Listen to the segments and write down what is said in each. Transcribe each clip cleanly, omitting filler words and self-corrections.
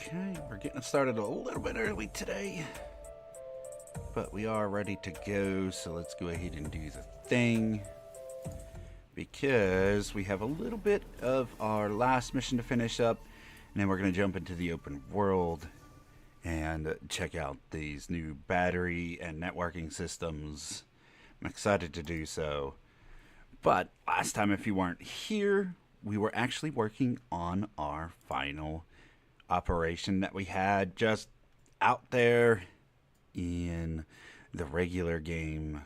Okay, we're getting started a little bit early today, but we are ready to go, so let's go ahead and do the thing, because we have a little bit of our last mission to finish up, and then we're going to jump into the open world and check out these new battery and networking systems. I'm excited to do so. But last time, if you weren't here, we were actually working on our final operation that we had just out there in the regular game.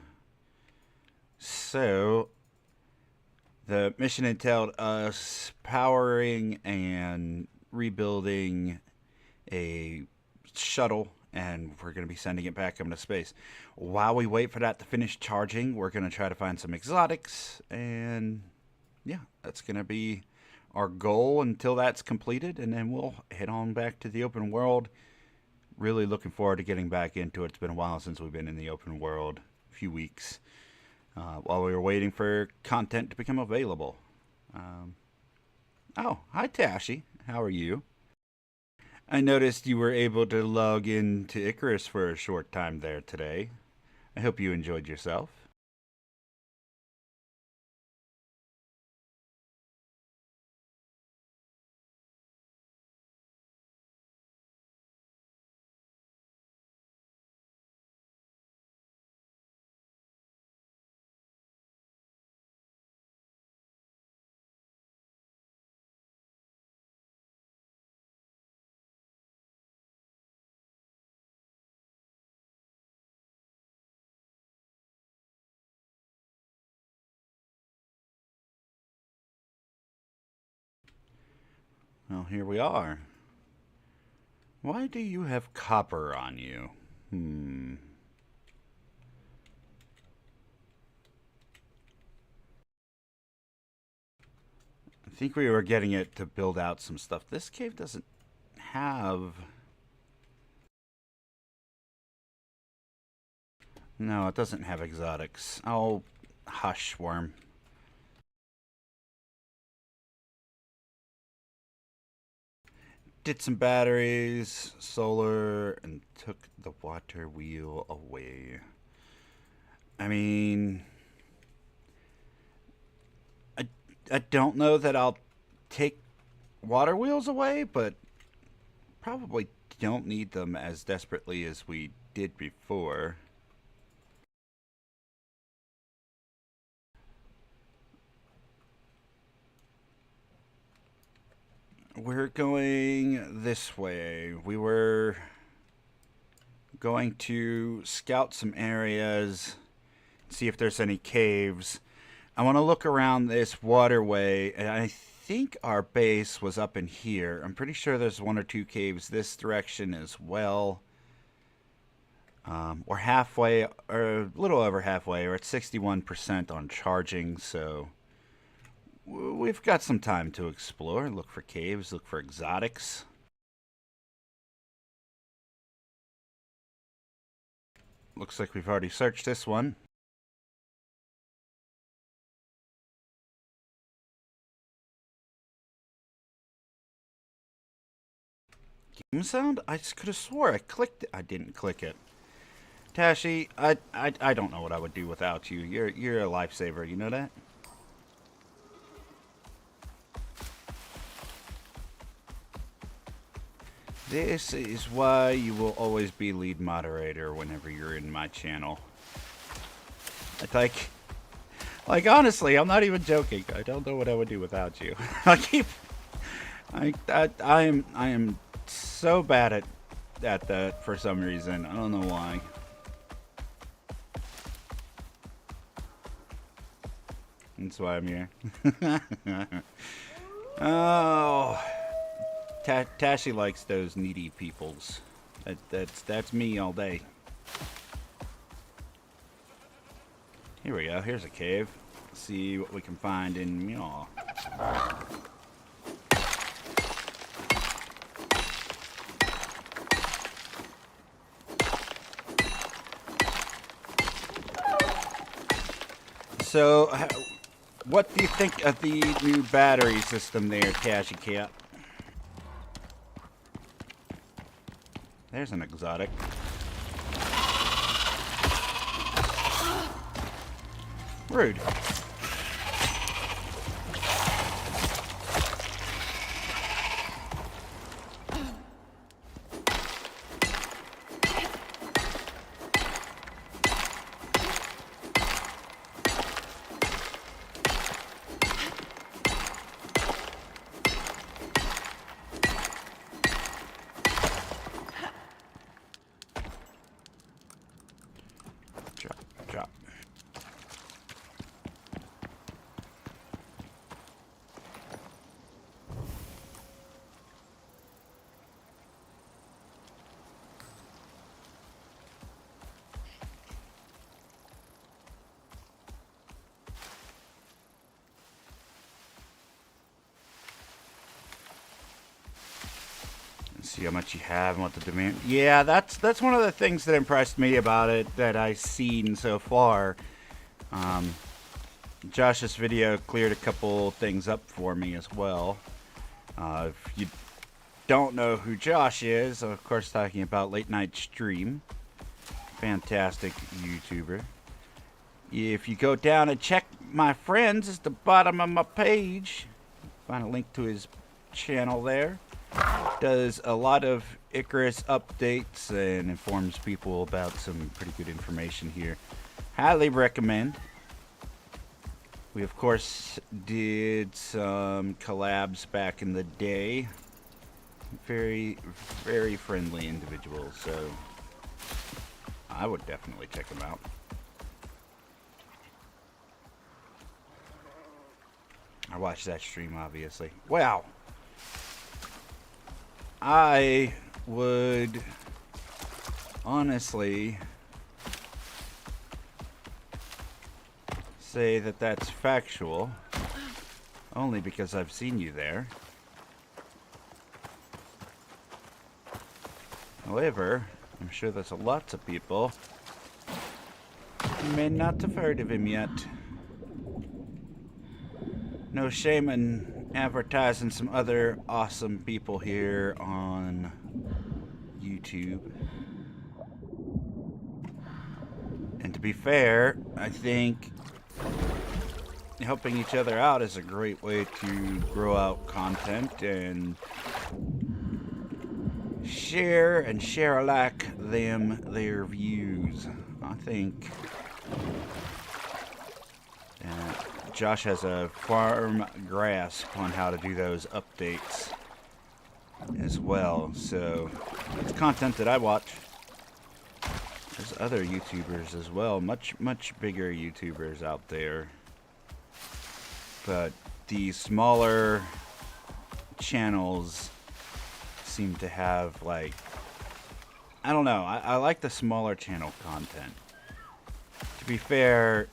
So the mission entailed us powering and rebuilding a shuttle, and we're going to be sending it back up into space. While we wait for that to finish charging, we're going to try to find some exotics, and yeah, that's going to be our goal until that's completed, and then we'll head on back to the open world. Really looking forward to getting back into it. It's been a while since we've been in the open world, a few weeks, while we were waiting for content to become available. Oh, hi Tashi, how are you? I noticed you were able to log into Icarus for a short time there today. I hope you enjoyed yourself. Well, here we are. Why do you have copper on you? I think we were getting it to build out some stuff. This cave doesn't have... No, it doesn't have exotics. Oh, hush, worm. Did some batteries, solar, and took the water wheel away. I mean... I don't know that I'll take water wheels away, but probably don't need them as desperately as we did before. We're going this way. We were going to scout some areas, see if there's any caves. I want to look around this waterway, and I think our base was up in here. I'm pretty sure there's one or two caves this direction as well. We're halfway, or a little over halfway. We're at 61% on charging, so we've got some time to explore. Look for caves, look for exotics. Looks like we've already searched this one. Game sound? I just could have swore I clicked it. I didn't click it. Tashi, I don't know what I would do without you. You're a lifesaver, you know that? This is why you will always be lead moderator whenever you're in my channel. It's like honestly, I'm not even joking. I don't know what I would do without you. I am so bad at that for some reason. I don't know why. That's why I'm here. Oh, Tashi likes those needy peoples. That's me all day. Here we go. Here's a cave. Let's see what we can find in y'all. So, what do you think of the new battery system there, Tashi Cat? There's an exotic. Rude. Drop. See how much you have and what the demand. Yeah, that's one of the things that impressed me about it that I've seen so far. Josh's video cleared a couple things up for me as well. If you don't know who Josh is, of course talking about Late Night Stream. Fantastic YouTuber. If you go down and check my friends at the bottom of my page, find a link to his channel there. Does a lot of Icarus updates and informs people about some pretty good information here. Highly recommend. We of course did some collabs back in the day. Very, very friendly individuals, so I would definitely check them out. I watched that stream, obviously. Wow. I would honestly say that that's factual, only because I've seen you there. However, I'm sure there's lots of people who may not have heard of him yet. No shame in advertising some other awesome people here on YouTube. And to be fair, I think helping each other out is a great way to grow out content and share alike their views. I think Josh has a firm grasp on how to do those updates as well, so it's content that I watch. There's other YouTubers as well, much bigger YouTubers out there, but the smaller channels seem to have, like, I don't know, I like the smaller channel content. To be fair,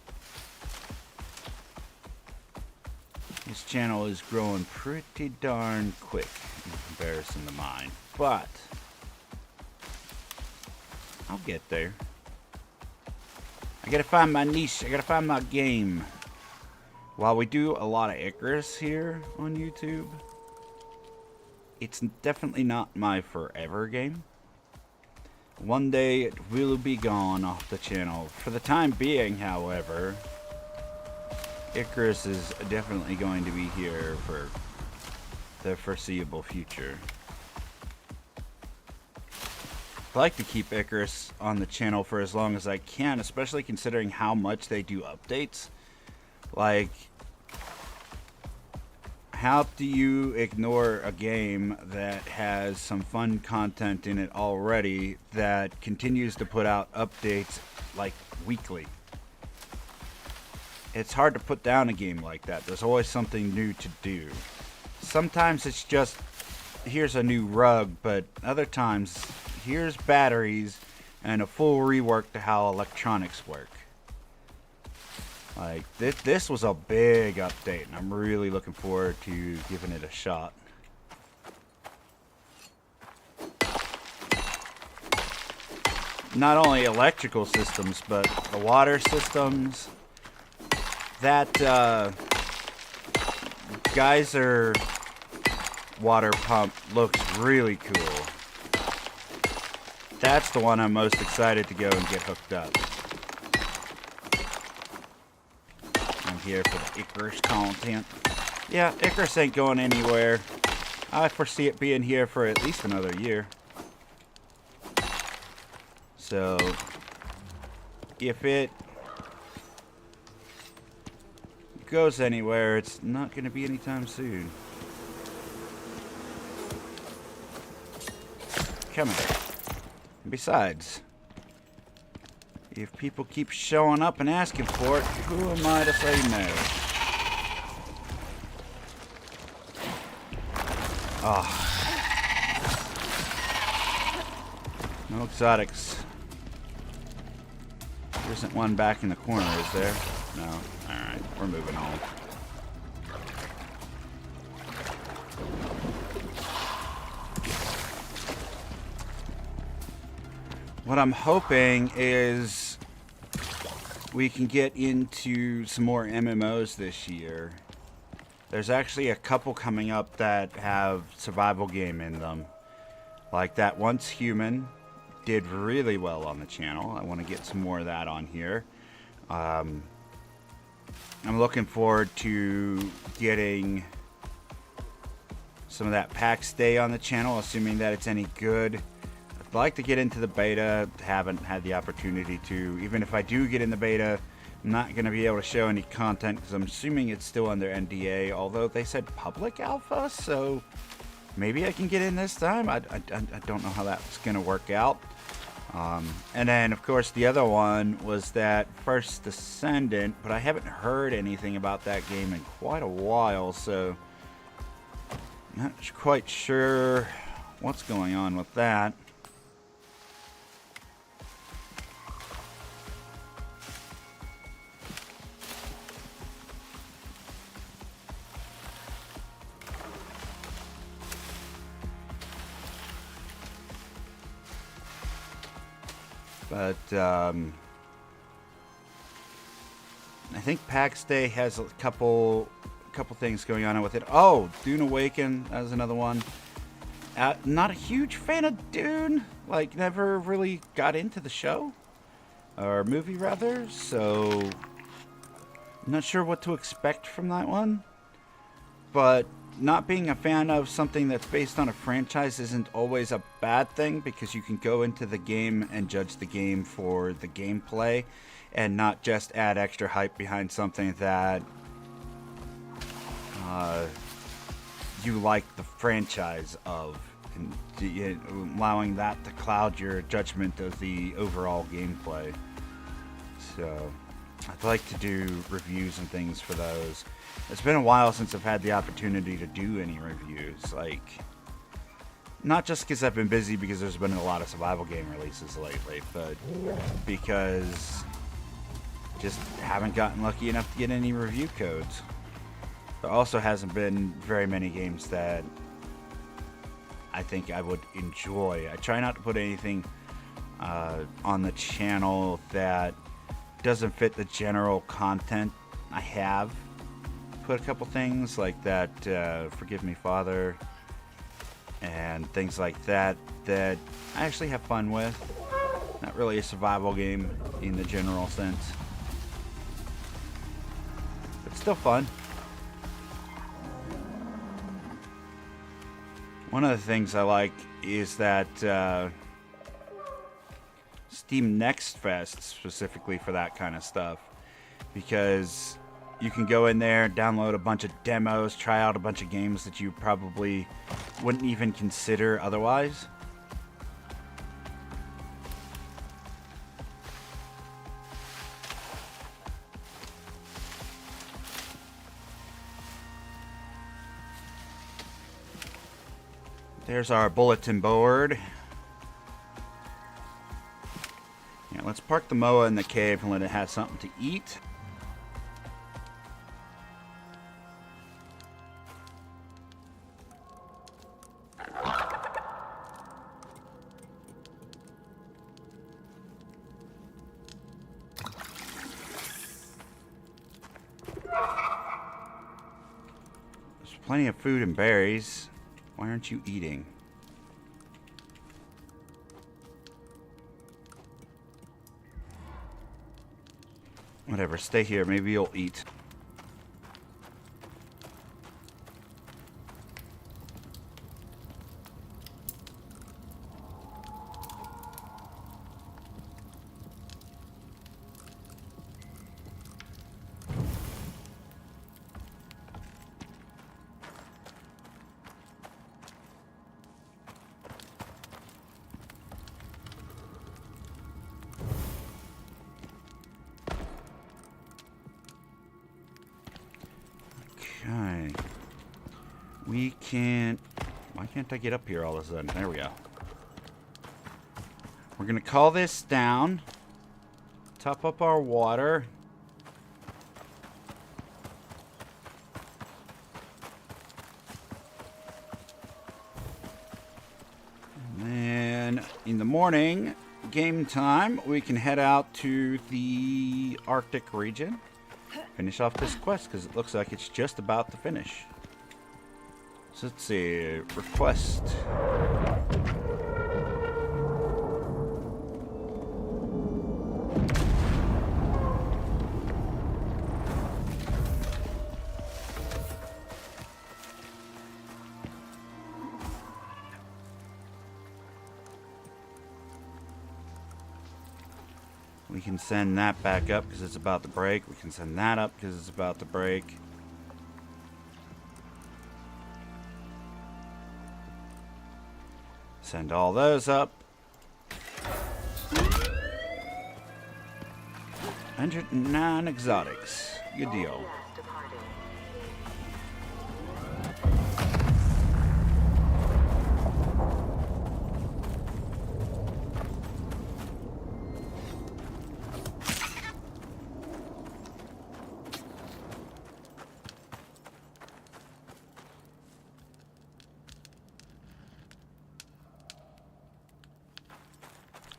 this channel is growing pretty darn quick in comparison to mine, but I'll get there. I gotta find my niche, I gotta find my game. While we do a lot of Icarus here on YouTube, it's definitely not my forever game. One day it will be gone off the channel. For the time being, however, Icarus is definitely going to be here for the foreseeable future. I like to keep Icarus on the channel for as long as I can, especially considering how much they do updates. Like, how do you ignore a game that has some fun content in it already that continues to put out updates like weekly? It's hard to put down a game like that. There's always something new to do. Sometimes it's just, here's a new rug, but other times, here's batteries and a full rework to how electronics work. Like, this was a big update, and I'm really looking forward to giving it a shot. Not only electrical systems, but the water systems. That geyser water pump looks really cool. that's the one I'm most excited to go and get hooked up. I'm here for the Icarus content. Yeah, Icarus ain't going anywhere. I foresee it being here for at least another year. So, if it goes anywhere, it's not going to be anytime soon. Come here. And besides, if people keep showing up and asking for it, who am I to say no? Ah. No exotics. There isn't one back in the corner, is there? No. Alright, we're moving on. What I'm hoping is we can get into some more MMOs this year. There's actually a couple coming up that have survival game in them. Like that Once Human did really well on the channel. I want to get some more of that on here. I'm looking forward to getting some of that pack stay on the channel, assuming that it's any good. I'd like to get into the beta. Haven't had the opportunity to. Even if I do get in the beta, I'm not going to be able to show any content because I'm assuming it's still under NDA, although they said public alpha, so maybe I can get in this time. I don't know how that's going to work out. And then, of course, the other one was that First Descendant, but I haven't heard anything about that game in quite a while, so I'm not quite sure what's going on with that. But, I think PAX Day has a couple things going on with it. Oh, Dune Awaken, that was another one. Not a huge fan of Dune. Like, never really got into the show. Or movie, rather. So, I'm not sure what to expect from that one. But not being a fan of something that's based on a franchise isn't always a bad thing, because you can go into the game and judge the game for the gameplay and not just add extra hype behind something that you like the franchise of, and allowing that to cloud your judgment of the overall gameplay. So I'd like to do reviews and things for those. It's been a while since I've had the opportunity to do any reviews. Like, not just because I've been busy, because there's been a lot of survival game releases lately, but because just haven't gotten lucky enough to get any review codes. There also hasn't been very many games that I think I would enjoy. I try not to put anything on the channel that doesn't fit the general content I have. Put a couple things like that, Forgive Me Father, and things like that that I actually have fun with. Not really a survival game in the general sense, but still fun. One of the things I like is that Steam Next Fest, specifically for that kind of stuff, because you can go in there, download a bunch of demos, try out a bunch of games that you probably wouldn't even consider otherwise. There's our bulletin board. Yeah, let's park the MOA in the cave and let it have something to eat. There's plenty of food and berries. Why aren't you eating? Whatever, stay here. Maybe you'll eat. Okay. We can't... Why can't I get up here all of a sudden? There we go. We're going to call this down. Top up our water. And then in the morning, game time, we can head out to the Arctic region. Finish off this quest, because it looks like it's just about to finish. So let's see. Request. We can send that back up because it's about to break. We can send that up because it's about to break. Send all those up. 109 exotics. Good deal.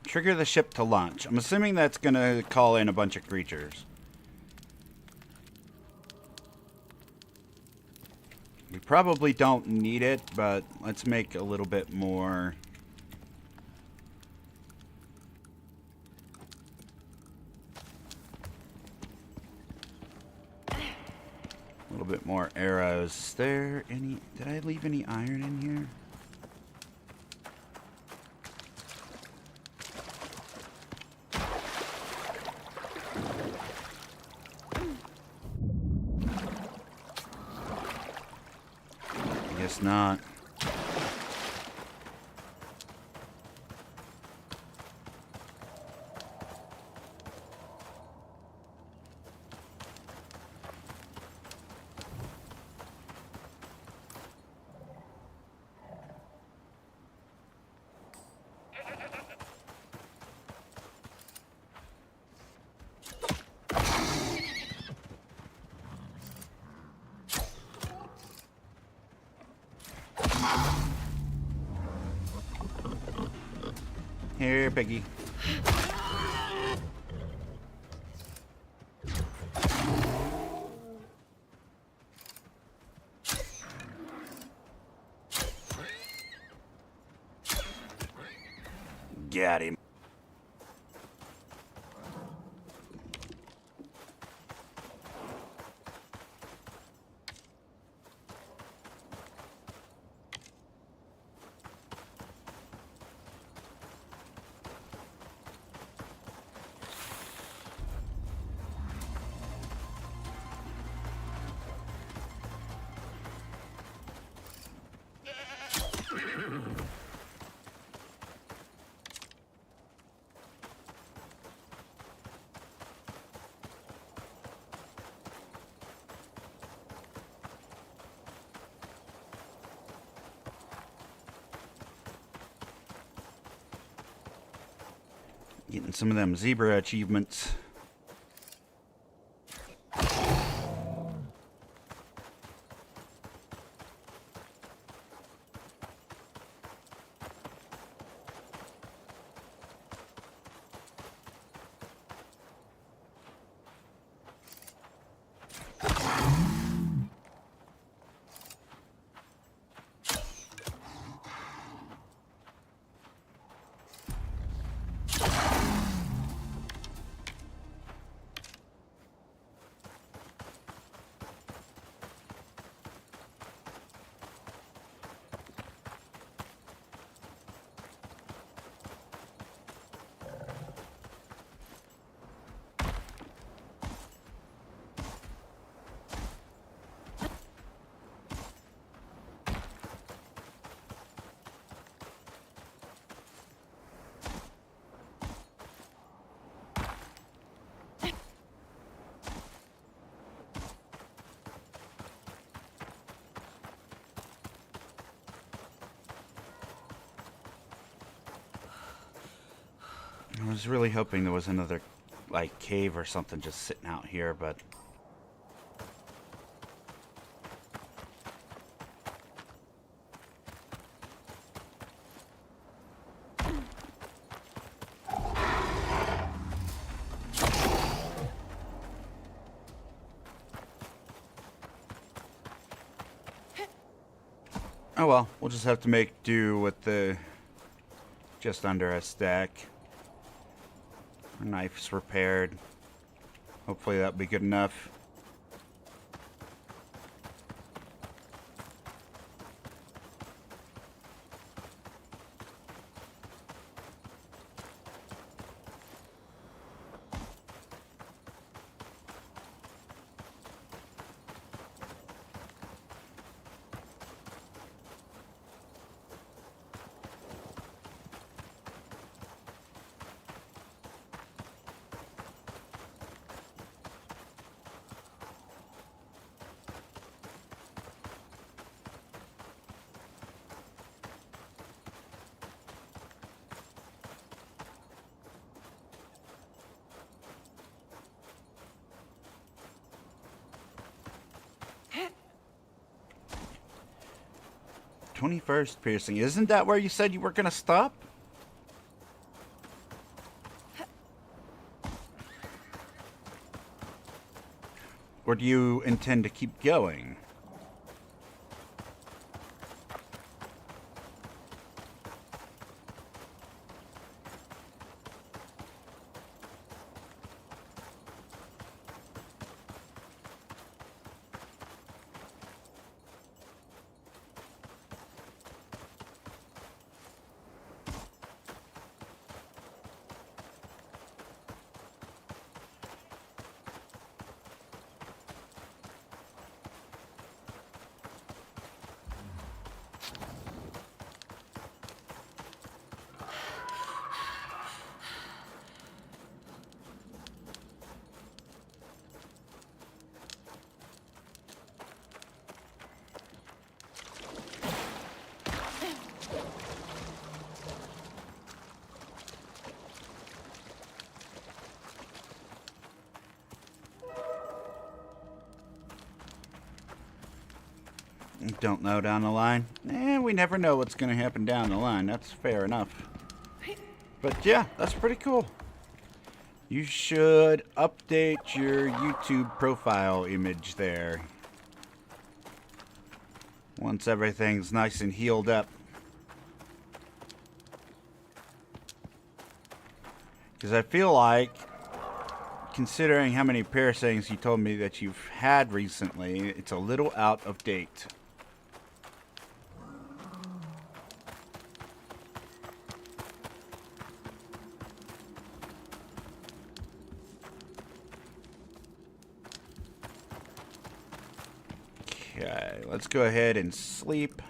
Trigger the ship to launch. I'm assuming that's going to call in a bunch of creatures. We probably don't need it, but let's make a little bit more. A little bit more arrows. Is there any... Did I leave any iron in here? Guess not. Here, Piggy. Got him. Getting some of them zebra achievements. was really hoping there was another, like, cave or something just sitting out here, but... Oh well, we'll just have to make do with the just under a stack. Our knife's repaired. Hopefully that'll be good enough. "21st piercing. Isn't that where you said you were gonna stop?" Or do you intend to keep going? Don't know down the line. We never know what's going to happen down the line. That's fair enough. But yeah, that's pretty cool. You should update your YouTube profile image there. Once everything's nice and healed up. Because I feel like, considering how many piercings you told me that you've had recently, it's a little out of date. Okay, let's go ahead and sleep.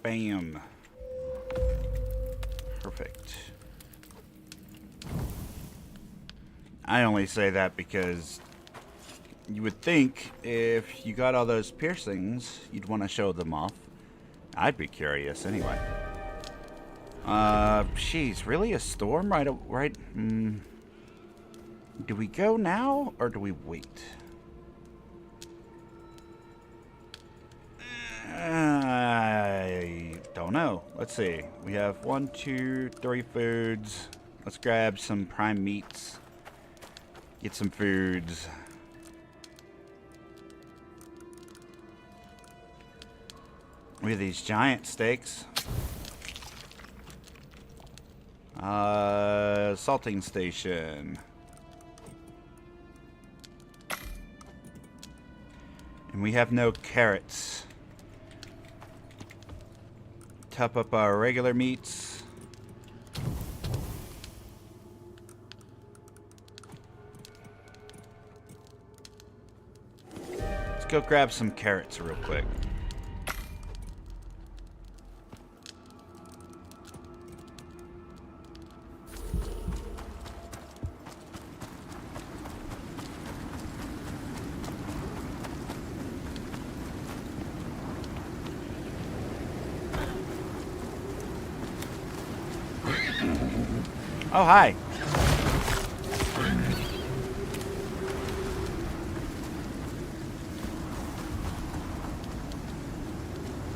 Bam. Perfect. I only say that because you would think if you got all those piercings, you'd want to show them off. I'd be curious anyway. Jeez, really a storm right? Do we go now or do we wait? I don't know. Let's see. We have 1, 2, 3 foods. Let's grab some prime meats. Get some foods. We have these giant steaks. Salting station. And we have no carrots. Top up our regular meats. Let's go grab some carrots real quick. Oh, hi.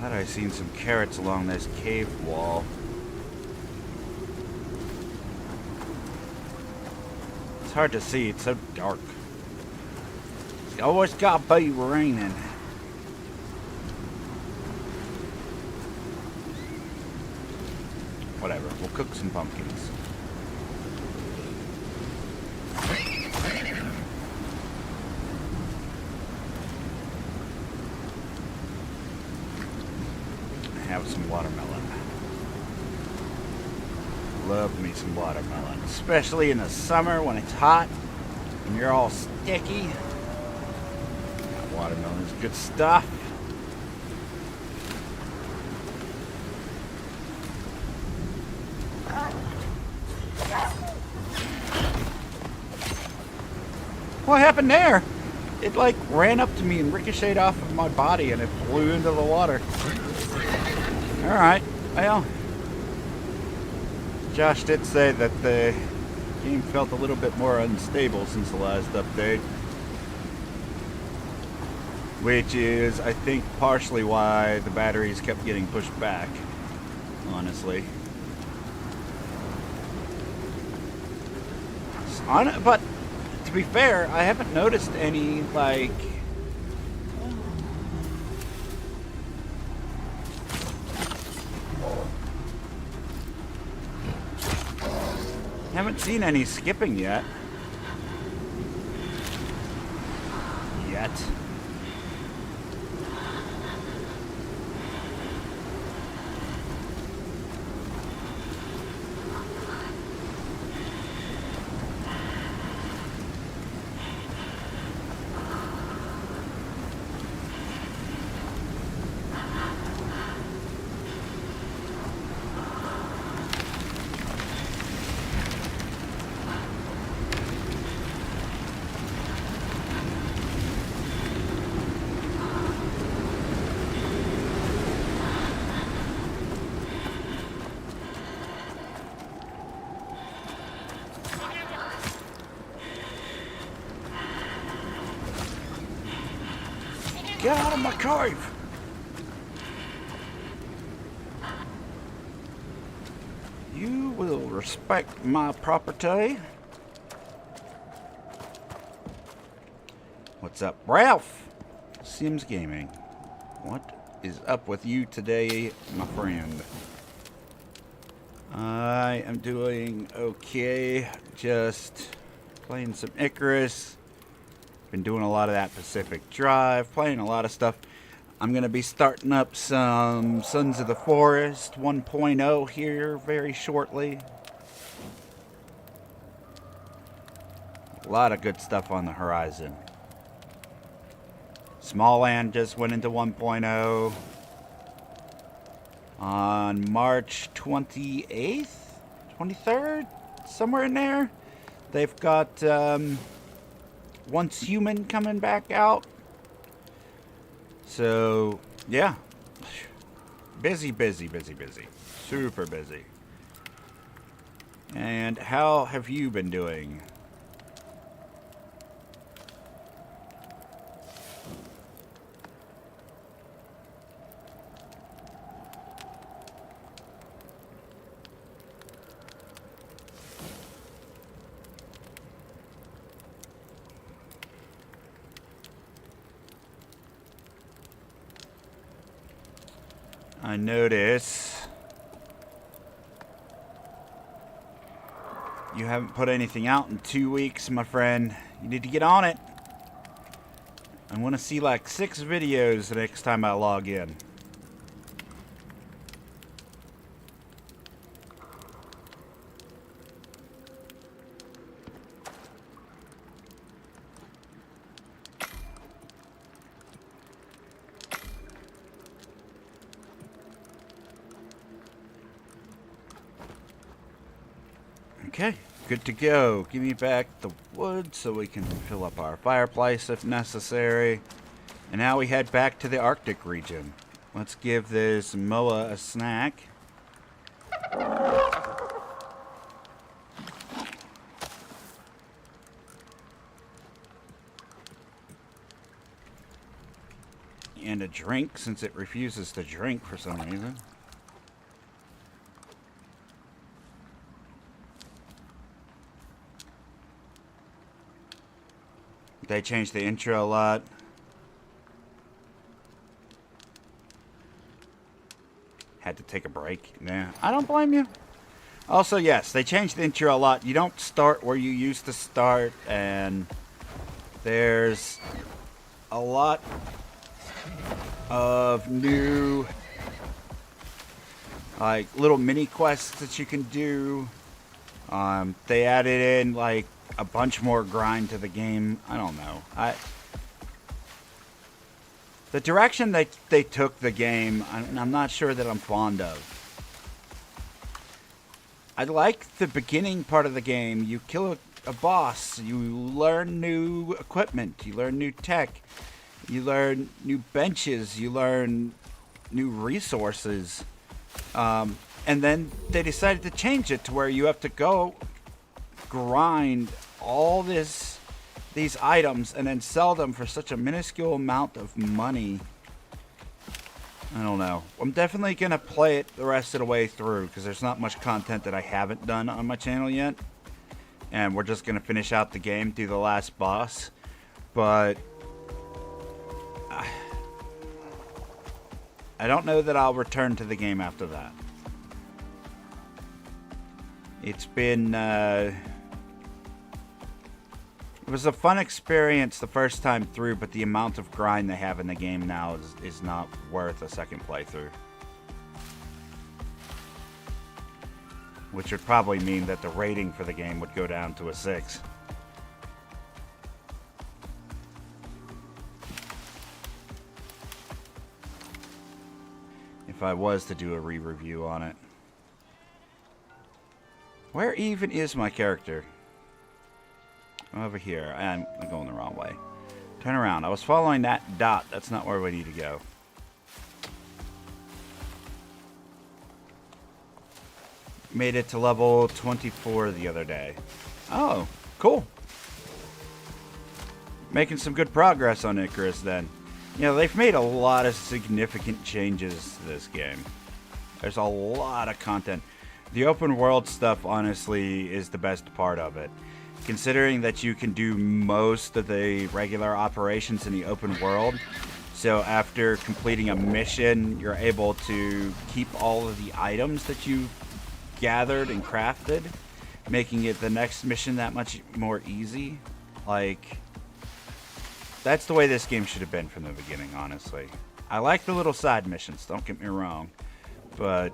Thought I seen some carrots along this cave wall. It's hard to see, it's so dark. It's always gotta be raining. Whatever, we'll cook some pumpkins. Have some watermelon. Love me some watermelon, especially in the summer when it's hot and you're all sticky. Watermelon is good stuff. What happened there? It like ran up to me and ricocheted off of my body and it flew into the water. Alright, well, Josh did say that the game felt a little bit more unstable since the last update. Which is, I think, partially why the batteries kept getting pushed back, honestly. But, to be fair, I haven't noticed any, like... haven't seen any skipping yet. Get out of my cave! You will respect my property. What's up, Ralph? Sims Gaming. What is up with you today, my friend? I am doing okay. Just playing some Icarus. Been doing a lot of that Pacific Drive, playing a lot of stuff. I'm going to be starting up some Sons of the Forest 1.0 here very shortly. A lot of good stuff on the horizon. Smallland just went into 1.0 on March 28th, 23rd, somewhere in there. They've got Once Human coming back out. So, yeah. Busy. Super busy. And how have you been doing? I notice you haven't put anything out in 2 weeks, my friend. You need to get on it. I want to see like 6 videos the next time I log in. Okay, good to go. Give me back the wood so we can fill up our fireplace if necessary. And now we head back to the Arctic region. Let's give this Moa a snack. and a drink since it refuses to drink for some reason. They changed the intro a lot. Had to take a break. Yeah, I don't blame you. Also, yes, they changed the intro a lot. You don't start where you used to start, and there's a lot of new, like, little mini quests that you can do. They added in, like, a bunch more grind to the game. I don't know. The direction they took the game, I'm not sure that I'm fond of. I like the beginning part of the game. You kill a boss, you learn new equipment, you learn new tech, you learn new benches, you learn new resources. And then they decided to change it to where you have to go grind all these items and then sell them for such a minuscule amount of money. I don't know. I'm definitely going to play it the rest of the way through because there's not much content that I haven't done on my channel yet. And we're just going to finish out the game through the last boss. But I don't know that I'll return to the game after that. It's been... It was a fun experience the first time through, but the amount of grind they have in the game now is not worth a second playthrough. Which would probably mean that the rating for the game would go down to a 6. If I was to do a re-review on it. Where even is my character? Over here. I'm going the wrong way. Turn around. I was following that dot. That's not where we need to go. Made it to level 24 the other day. Oh, cool. Making some good progress on Icarus then. You know, they've made a lot of significant changes to this game. There's a lot of content. The open world stuff, honestly, is the best part of it. Considering that you can do most of the regular operations in the open world. So after completing a mission, you're able to keep all of the items that you've gathered and crafted, making it the next mission that much more easy. Like, that's the way this game should have been from the beginning, honestly. I like the little side missions, don't get me wrong, but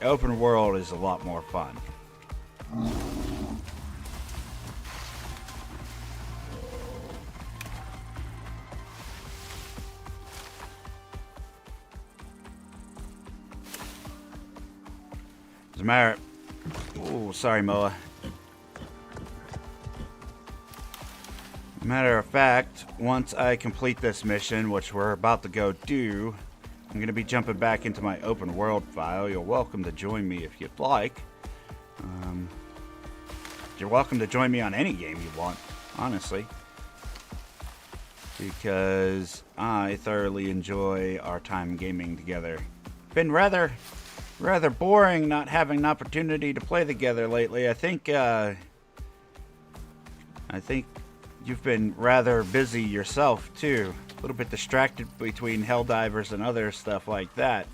open world is a lot more fun. As a matter... Oh, sorry, Moa. Matter of fact, once I complete this mission, which we're about to go do, I'm going to be jumping back into my open world file. You're welcome to join me if you'd like. You're welcome to join me on any game you want, honestly. Because I thoroughly enjoy our time gaming together. Been rather boring not having an opportunity to play together lately. I think you've been rather busy yourself too. A little bit distracted between Helldivers and other stuff like that.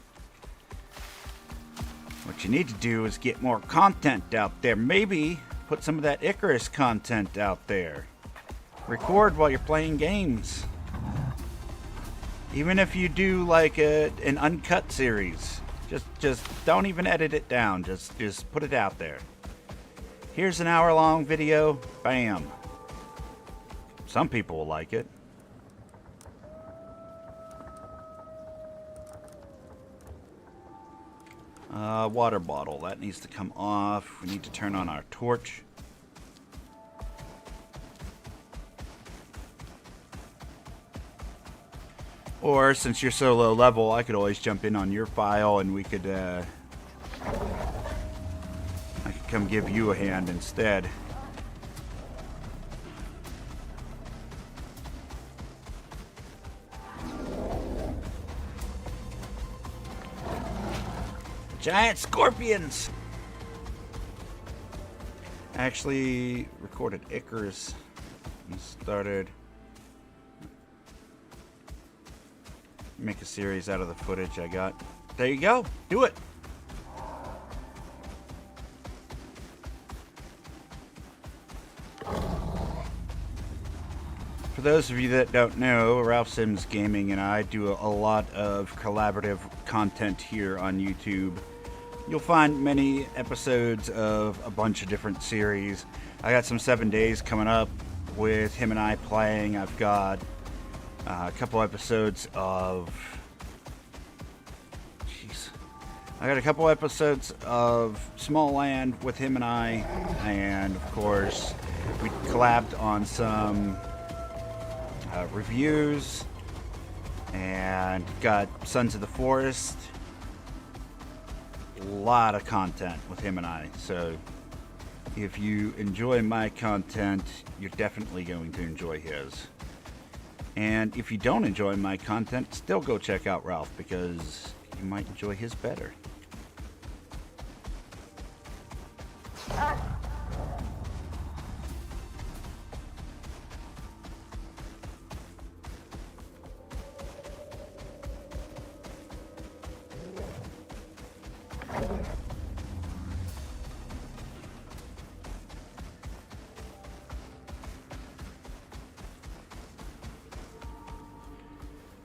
What you need to do is get more content out there. Maybe put some of that Icarus content out there. Record while you're playing games. Even if you do like an uncut series. Just don't even edit it down. Just put it out there. Here's an hour-long video. Bam. Some people will like it. Water bottle. That needs to come off. We need to turn on our torch. Or, since you're so low level, I could always jump in on your file and we could, I could come give you a hand instead. Giant scorpions! Actually recorded Icarus and started... Make a series out of the footage I got. There you go. Do it. For those of you that don't know, Ralph Sims Gaming and I do a lot of collaborative content here on YouTube. You'll find many episodes of a bunch of different series. I got some 7 days coming up with him and I playing. I've got a couple episodes of... Jeez. I got a couple episodes of Small Land with him and I. And, of course, we collabed on some reviews. And got Sons of the Forest. A lot of content with him and I. So, if you enjoy my content, you're definitely going to enjoy his. And if you don't enjoy my content, still go check out Ralph, because you might enjoy his better.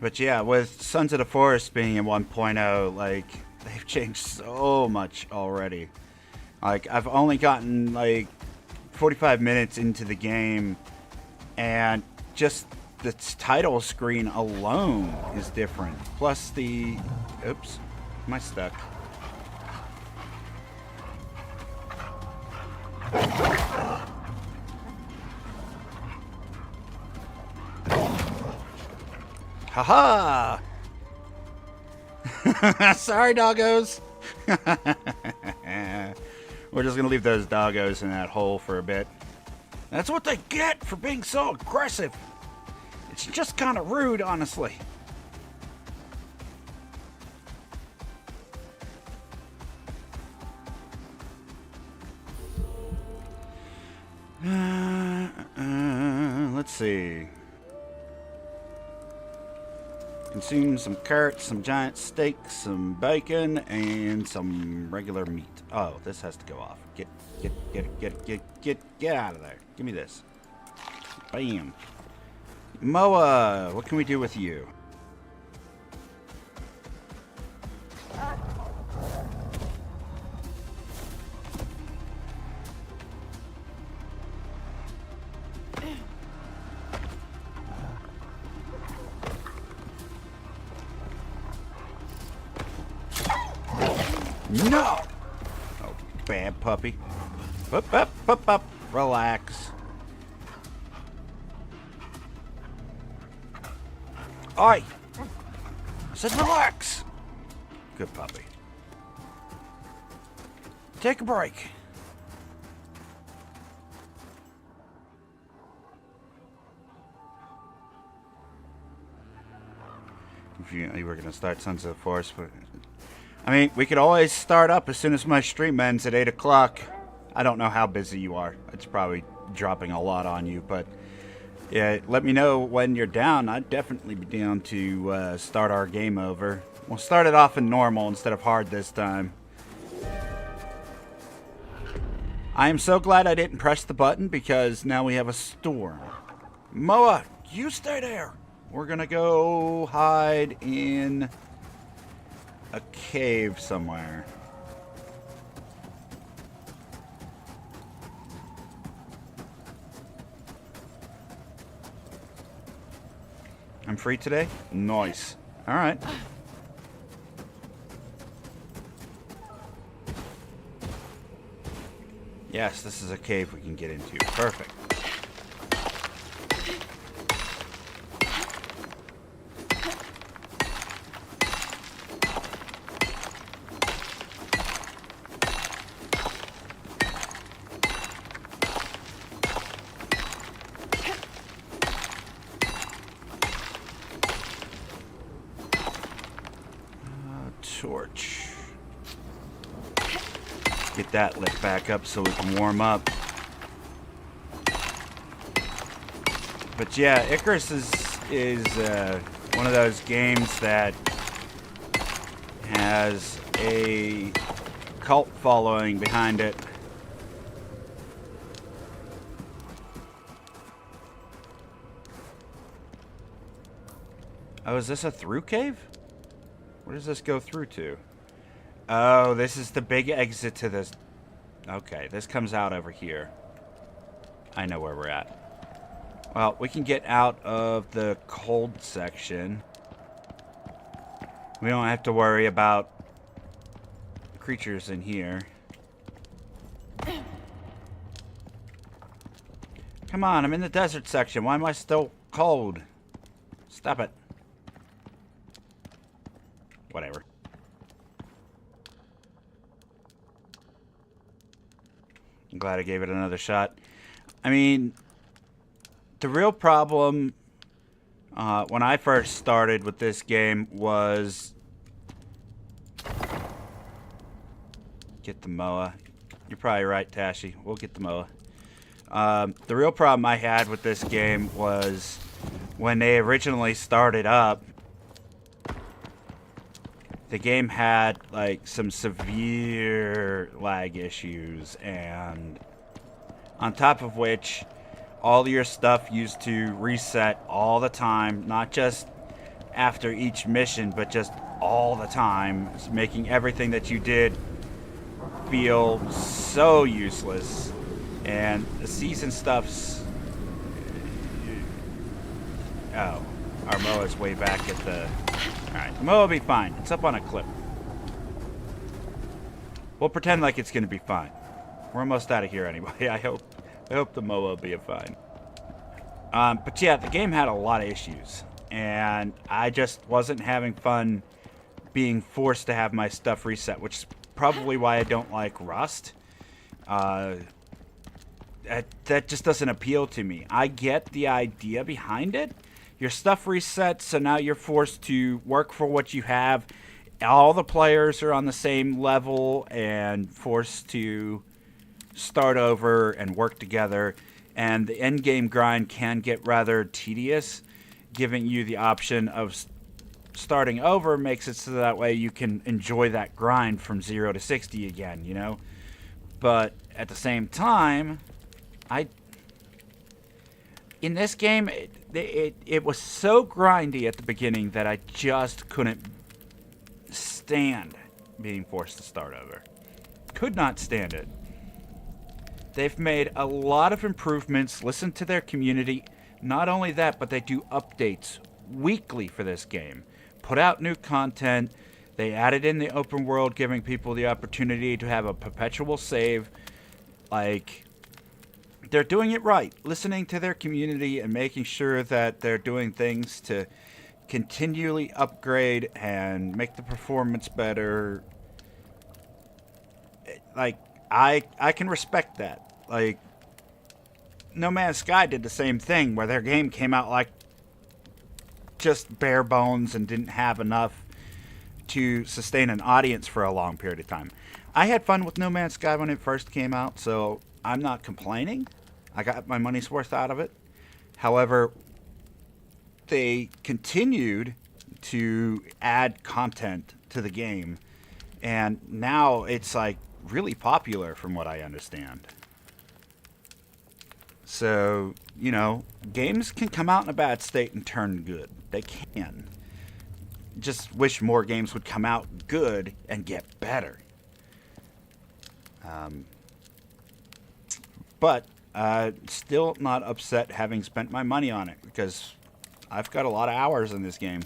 But yeah, with Sons of the Forest being in 1.0, like, they've changed so much already. Like, I've only gotten, like, 45 minutes into the game, and just the title screen alone is different. Plus the... Oops. Am I stuck? Haha! Sorry, doggos. We're just gonna leave those doggos in that hole for a bit. That's what they get for being so aggressive. It's just kind of rude, honestly. Let's see. Consume some carrots, some giant steaks, some bacon, and some regular meat. Oh, this has to go off. Get out of there. Give me this. Bam. Moa, what can we do with you? No! Oh, bad puppy. Up. Relax. Oi! I said relax! Good puppy. Take a break. If you were going to start Sons of the Forest, but... I mean, we could always start up as soon as my stream ends at 8 o'clock. I don't know how busy you are. It's probably dropping a lot on you, but yeah, let me know when you're down. I'd definitely be down to start our game over. We'll start it off in normal instead of hard this time. I am so glad I didn't press the button, because now we have a storm. Moa, you stay there. We're gonna go hide in a cave somewhere. I'm free today? Nice. Alright. Yes, this is a cave we can get into. Perfect. Torch. Get that lit back up so we can warm up. But yeah, Icarus is one of those games that has a cult following behind it. Oh, is this a through cave? Where does this go through to? Oh, this is the big exit to this. Okay, this comes out over here. I know where we're at. Well, we can get out of the cold section. We don't have to worry about creatures in here. Come on, I'm in the desert section. Why am I still cold? Stop it. Whatever. I'm glad I gave it another shot. I mean, the real problem when I first started with this game was... Get the MOA. You're probably right, Tashi. We'll get the MOA. The real problem I had with this game was when they originally started up, the game had like some severe lag issues, and on top of which all your stuff used to reset all the time, not just after each mission, but just all the time, making everything that you did feel so useless. And the season stuff's... Oh, our MOA's way back at the... Alright, the MOA will be fine. It's up on a cliff. We'll pretend like it's going to be fine. We're almost out of here anyway. I hope the MOA will be fine. But yeah, the game had a lot of issues. And I just wasn't having fun being forced to have my stuff reset, which is probably why I don't like Rust. That just doesn't appeal to me. I get the idea behind it. Your stuff resets, so now you're forced to work for what you have. All the players are on the same level and forced to start over and work together. And the end game grind can get rather tedious. Giving you the option of starting over makes it so that way you can enjoy that grind from 0 to 60 again, you know? But at the same time, in this game, it was so grindy at the beginning that I just couldn't stand being forced to start over. Could not stand it. They've made a lot of improvements, listened to their community. Not only that, but they do updates weekly for this game. Put out new content. They added in the open world, giving people the opportunity to have a perpetual save. Like... They're doing it right, listening to their community and making sure that they're doing things to continually upgrade and make the performance better. Like, I can respect that. Like, No Man's Sky did the same thing, where their game came out like just bare bones and didn't have enough to sustain an audience for a long period of time. I had fun with No Man's Sky when it first came out, so I'm not complaining. I got my money's worth out of it. However, they continued to add content to the game, and now it's like really popular from what I understand. So, you know, games can come out in a bad state and turn good. They can. Just wish more games would come out good and get better. But still not upset having spent my money on it, because I've got a lot of hours in this game.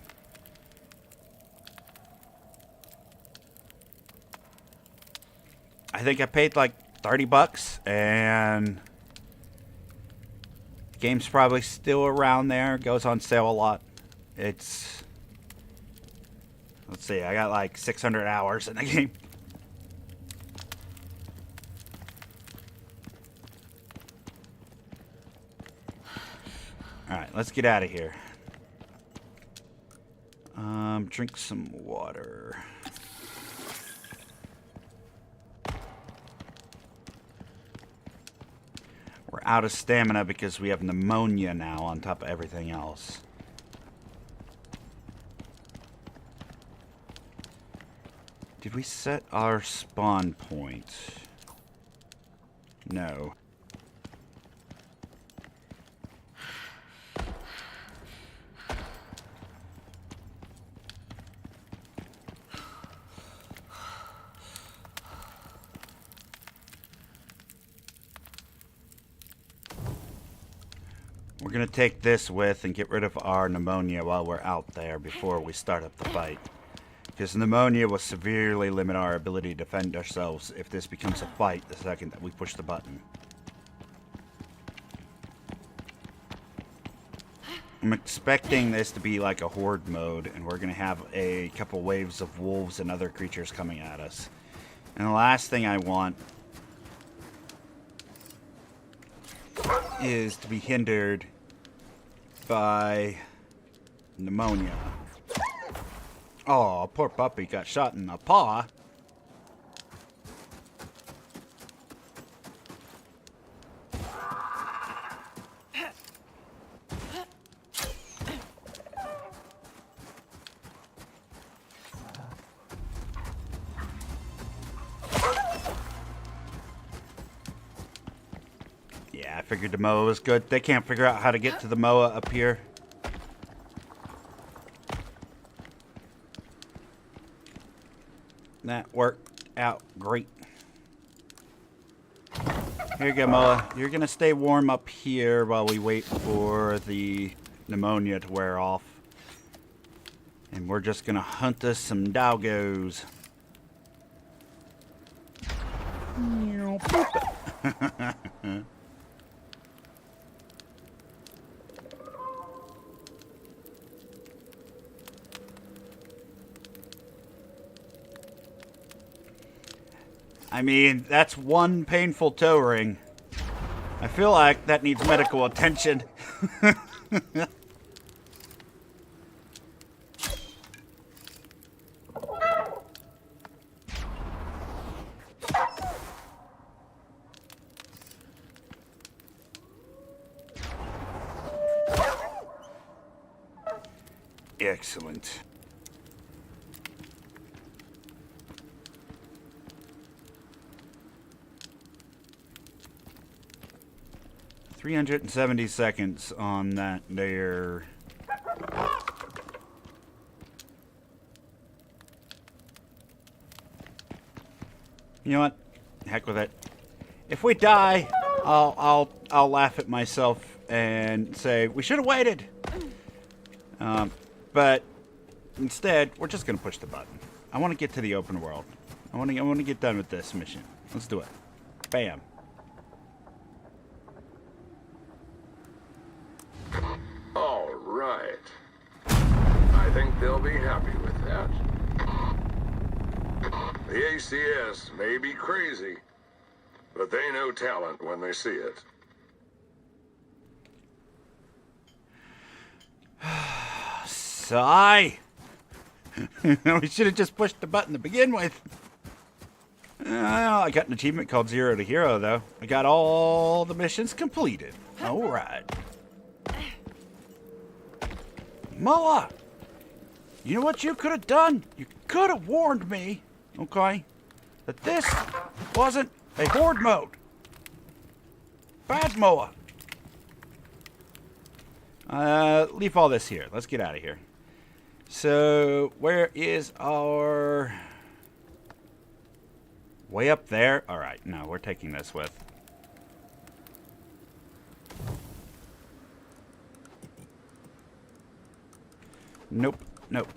I think I paid like $30, and the game's probably still around there. It goes on sale a lot. It's... Let's see, I got like 600 hours in the game. Alright, let's get out of here. Drink some water. We're out of stamina because we have pneumonia now on top of everything else. Did we set our spawn point? No. We're going to take this with and get rid of our pneumonia while we're out there before we start up the fight. Because pneumonia will severely limit our ability to defend ourselves if this becomes a fight the second that we push the button. I'm expecting this to be like a horde mode, and we're going to have a couple waves of wolves and other creatures coming at us. And the last thing I want is to be hindered by pneumonia. Oh, poor puppy got shot in the paw. Yeah, I figured the MOA was good. They can't figure out how to get to the MOA up here. That worked out great. Here you go, MOA. You're going to stay warm up here while we wait for the pneumonia to wear off. And we're just going to hunt us some doggos. I mean, that's one painful toe ring. I feel like that needs medical attention. Excellent. $370 seconds on that there. You know what? Heck with it. If we die, I'll laugh at myself and say we should have waited. But instead, we're just gonna push the button. I want to get to the open world. I want to get done with this mission. Let's do it. Bam. All right. I think they'll be happy with that. The ACS may be crazy, but they know talent when they see it. Sigh. We should have just pushed the button to begin with. I got an achievement called 0 to Hero, though. I got all the missions completed. All right. MOA! You know what you could have done? You could have warned me, okay, that this wasn't a horde mode. Bad MOA. Leave all this here. Let's get out of here. So, where is our... Way up there? Alright, no, we're taking this with. Nope, nope.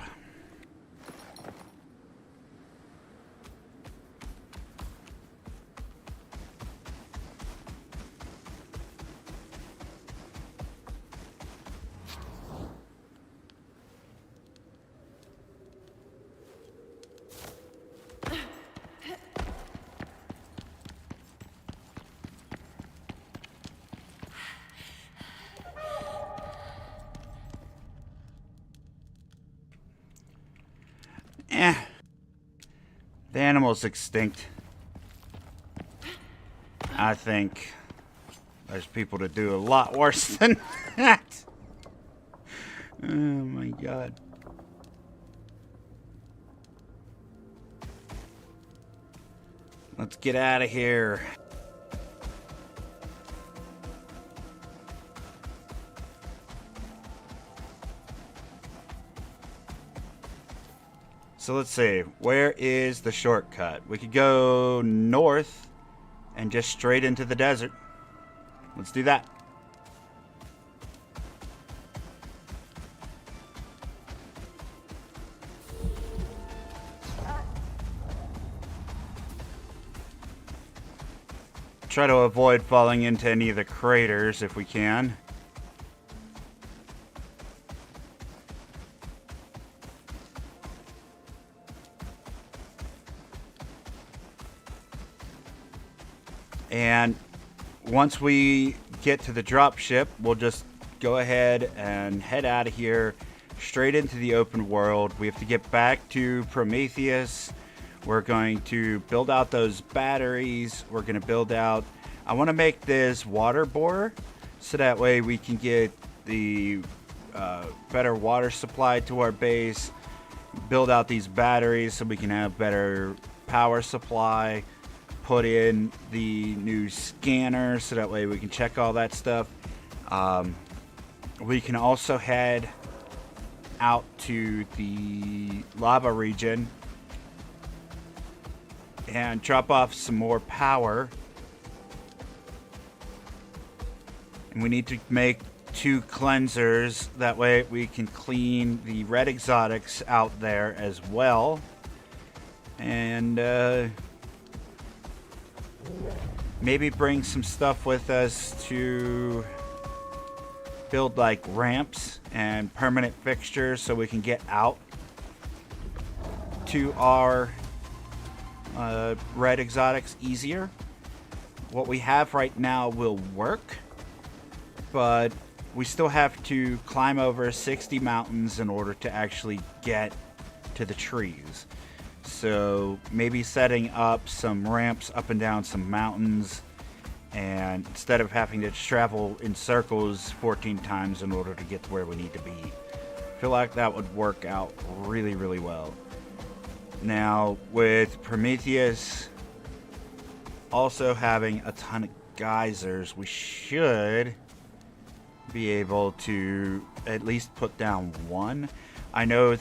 The animal's extinct. I think. There's people to do a lot worse than that. Oh my god. Let's get out of here. So let's see, where is the shortcut? We could go north and just straight into the desert. Let's do that. Try to avoid falling into any of the craters if we can. And once we get to the drop ship, we'll just go ahead and head out of here straight into the open world. We have to get back to Prometheus. We're going to build out those batteries. We're going to build out... I want to make this water borer so that way we can get the better water supply to our base. Build out these batteries so we can have better power supply. Put in the new scanner so that way we can check all that stuff. We can also head out to the lava region and drop off some more power. And we need to make 2 cleansers. That way we can clean the red exotics out there as well. And maybe bring some stuff with us to build like ramps and permanent fixtures so we can get out to our red exotics easier. What we have right now will work, but we still have to climb over 60 mountains in order to actually get to the trees. So maybe setting up some ramps up and down some mountains, and instead of having to travel in circles 14 times in order to get to where we need to be. I feel like that would work out really, really well. Now, with Prometheus also having a ton of geysers, we should be able to at least put down one. I know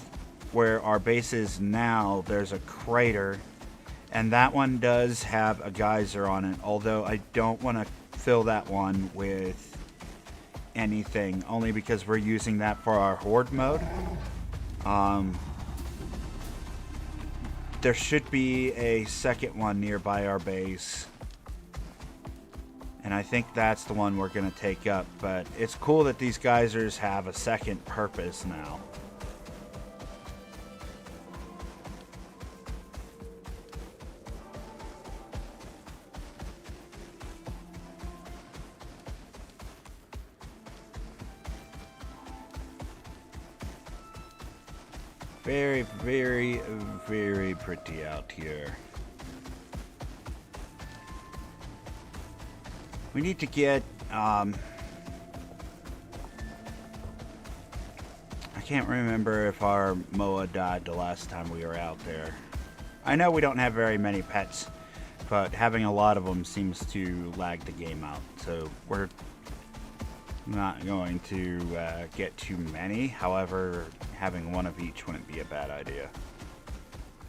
where our base is now, there's a crater, and that one does have a geyser on it, although I don't want to fill that one with anything, only because we're using that for our horde mode. There should be a second one nearby our base, and I think that's the one we're going to take up, but it's cool that these geysers have a second purpose now. Very, very, very pretty out here. We need to get, I can't remember if our Moa died the last time we were out there. I know we don't have very many pets, but having a lot of them seems to lag the game out. So we're not going to get too many. However, having one of each wouldn't be a bad idea.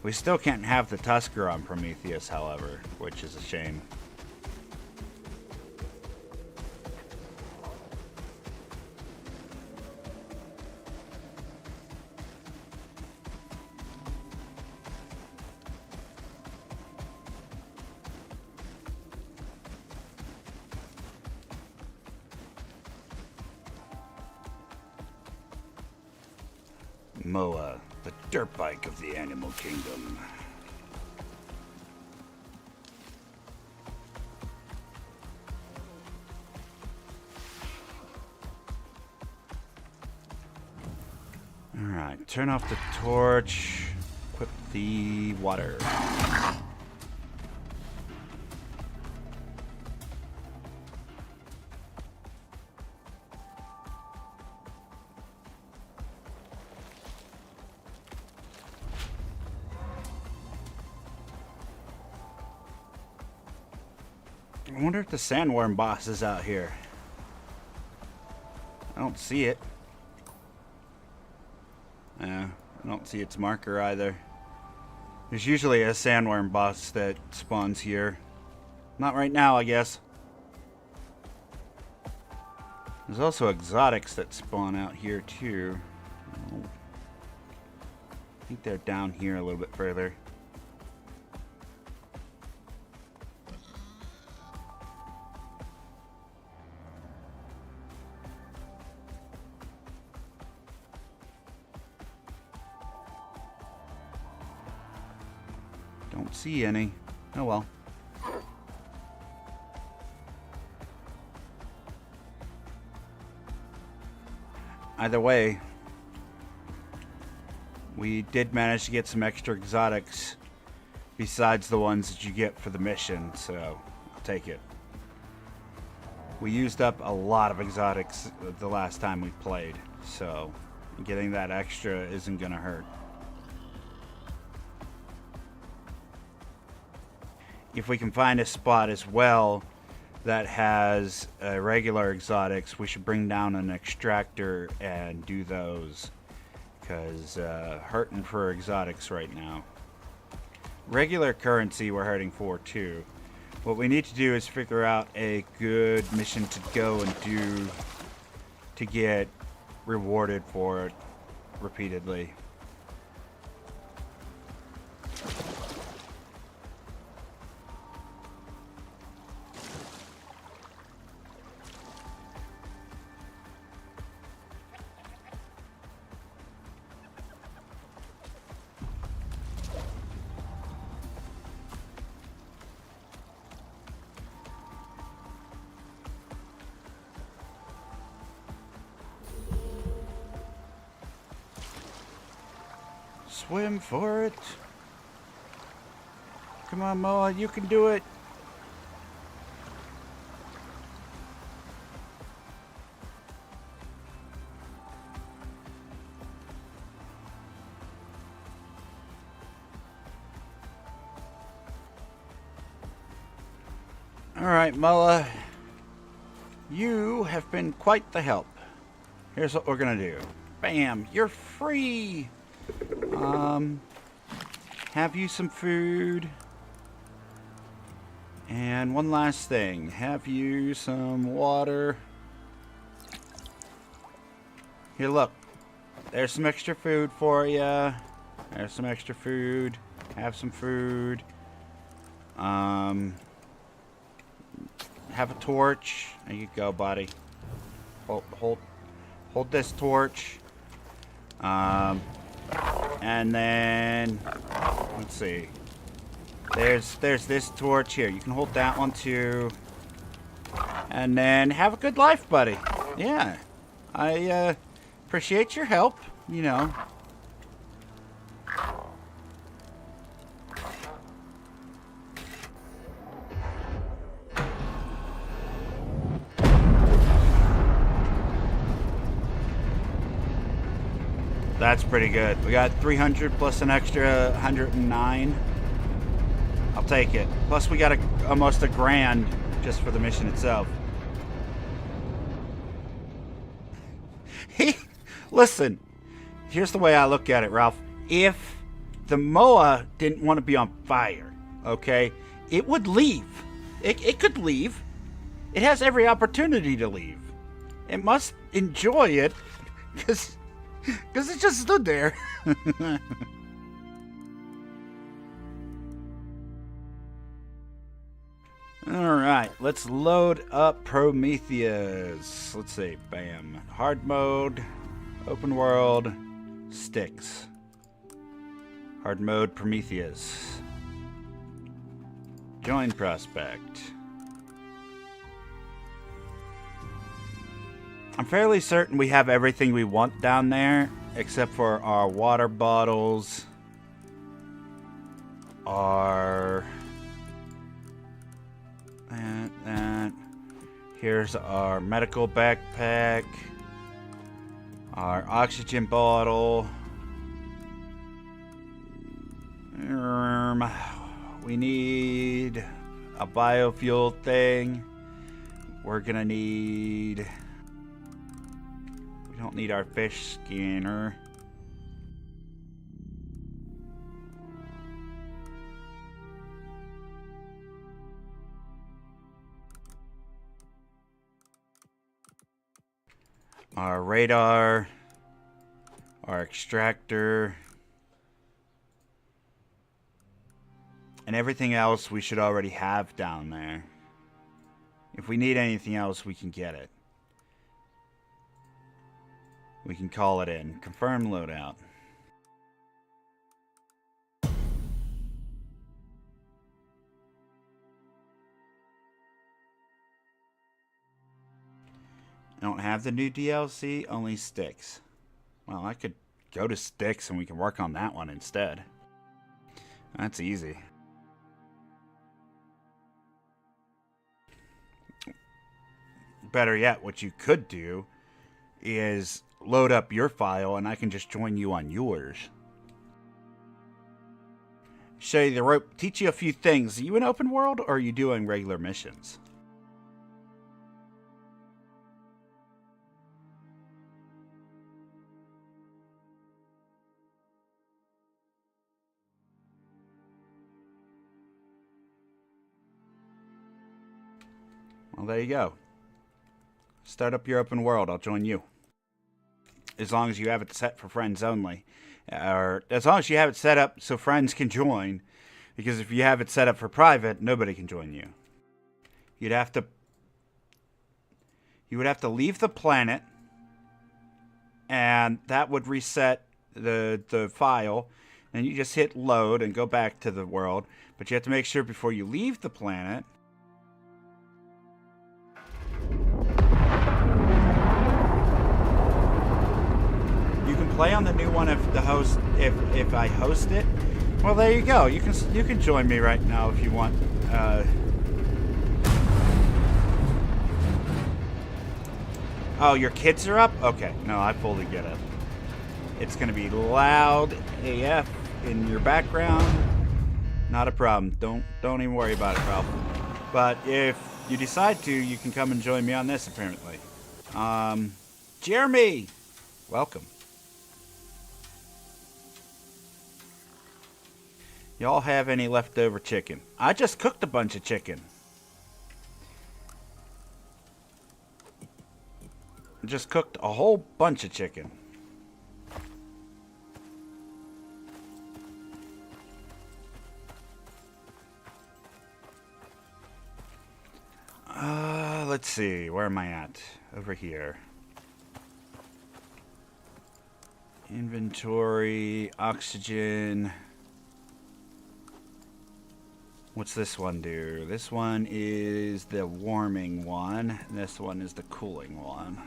We still can't have the Tusker on Prometheus, however, which is a shame. Moa, the dirt bike of the animal kingdom. Alright, turn off the torch, equip the water. I wonder if the sandworm boss is out here. I don't see it. I don't see its marker either. There's usually a sandworm boss that spawns here. Not right now, I guess. There's also exotics that spawn out here too. I think they're down here a little bit further. Don't see any. Oh well. Either way, we did manage to get some extra exotics besides the ones that you get for the mission, so I'll take it. We used up a lot of exotics the last time we played, so getting that extra isn't gonna hurt. If we can find a spot as well that has regular exotics, we should bring down an extractor and do those, because hurting for exotics right now. Regular currency we're hurting for too. What we need to do is figure out a good mission to go and do to get rewarded for it repeatedly. Swim for it. Come on, Moa, you can do it. All right, Moa. You have been quite the help. Here's what we're gonna do. Bam, you're free. Have you some food. And one last thing. Have you some water. Here, look. There's some extra food for you. There's some extra food. Have some food. Have a torch. There you go, buddy. Hold this torch. And then, let's see. There's this torch here. You can hold that one too. And then have a good life, buddy. Yeah. I appreciate your help, you know. That's pretty good. We got 300 plus an extra 109. I'll take it. Plus we got almost a grand just for the mission itself. Listen, here's the way I look at it, Ralph. If the Moa didn't want to be on fire, okay, it would leave. It could leave. It has every opportunity to leave. It must enjoy it because it just stood there. Alright, let's load up Prometheus. Let's see, bam. Hard mode, open world, sticks. Hard mode, Prometheus. Join prospect. I'm fairly certain we have everything we want down there, except for our water bottles, our... that. Here's our medical backpack, our oxygen bottle. We need a biofuel thing. We're gonna need... We don't need our fish scanner. Our radar. Our extractor. And everything else we should already have down there. If we need anything else, we can get it. We can call it in. Confirm loadout. I don't have the new DLC, only sticks. Well, I could go to sticks and we can work on that one instead. That's easy. Better yet, what you could do is load up your file and I can just join you on yours. Show you the rope, teach you a few things. Are you in open world or are you doing regular missions? Well, there you go. Start up your open world. I'll join you. As long as you have it set for friends only. Or as long as you have it set up so friends can join. Because if you have it set up for private, nobody can join you. You would have to leave the planet. And that would reset the file. And you just hit load and go back to the world. But you have to make sure before you leave the planet... play on the new one if I host it. Well, there you go. You can join me right now if you want. Oh, your kids are up? Okay. No, I fully get it. It's gonna be loud AF in your background. Not a problem. Don't even worry about it, Ralph. But if you decide to, you can come and join me on this apparently. Jeremy, welcome. Y'all have any leftover chicken? I just cooked a bunch of chicken. Just cooked a whole bunch of chicken. Let's see. Where am I at? Over here. Inventory, oxygen... What's this one do? This one is the warming one. This one is the cooling one.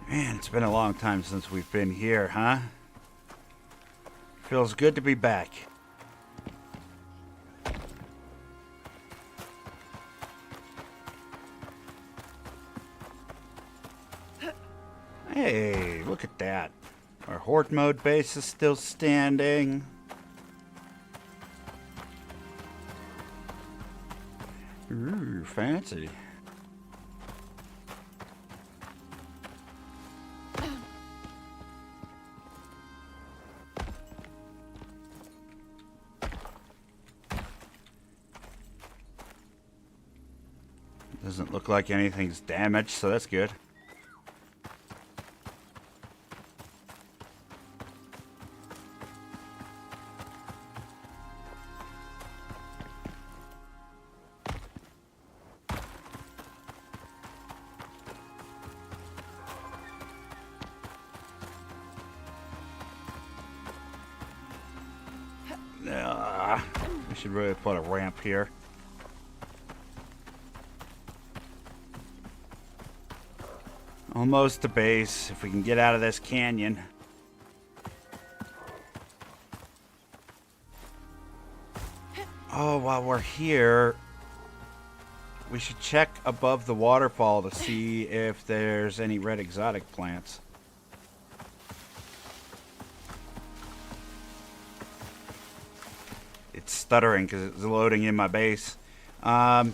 Man, it's been a long time since we've been here, huh? Feels good to be back. Hey, look at that. Our horde mode base is still standing. Ooh, fancy. Doesn't look like anything's damaged, so that's good. We should really put a ramp here. Almost to base, if we can get out of this canyon. Oh, while we're here, we should check above the waterfall to see if there's any red exotic plants. It's stuttering because it's loading in my base. You can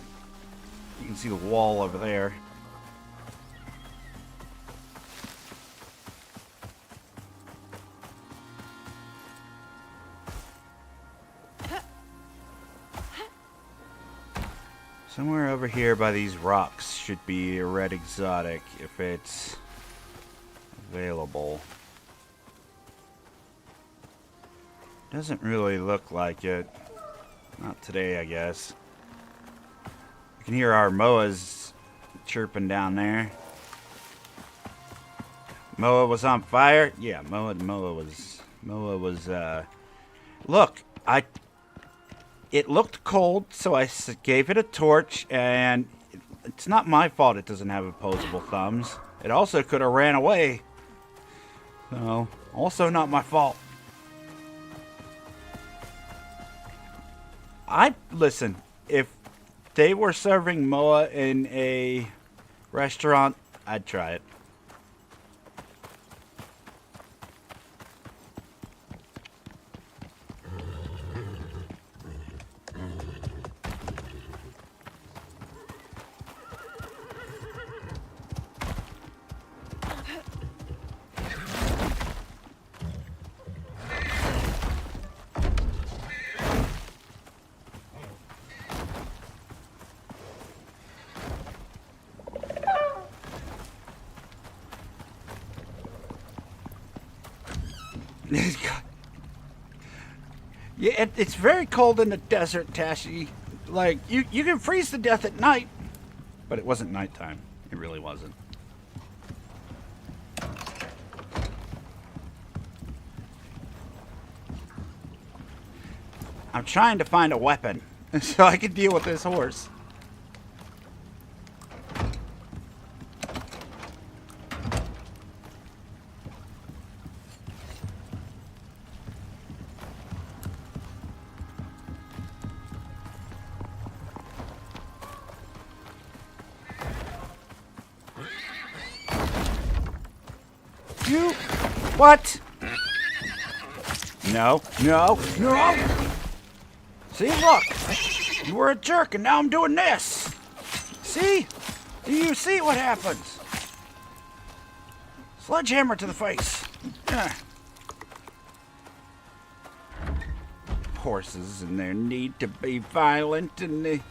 see the wall over there. Somewhere over here by these rocks should be a red exotic if it's available. Doesn't really look like it. Not today, I guess. You can hear our moas chirping down there. Moa was on fire? Yeah, Moa was look, it looked cold, so I gave it a torch, and it's not my fault it doesn't have opposable thumbs. It also could have ran away. So, also not my fault. Listen, if they were serving Moa in a restaurant, I'd try it. Yeah, it's very cold in the desert, Tashi. Like, you can freeze to death at night. But it wasn't nighttime. It really wasn't. I'm trying to find a weapon so I can deal with this horse. You... What? No. No. No! See, look! You were a jerk, and now I'm doing this! See? Do you see what happens? Sledgehammer to the face. Horses and their need to be violent and they...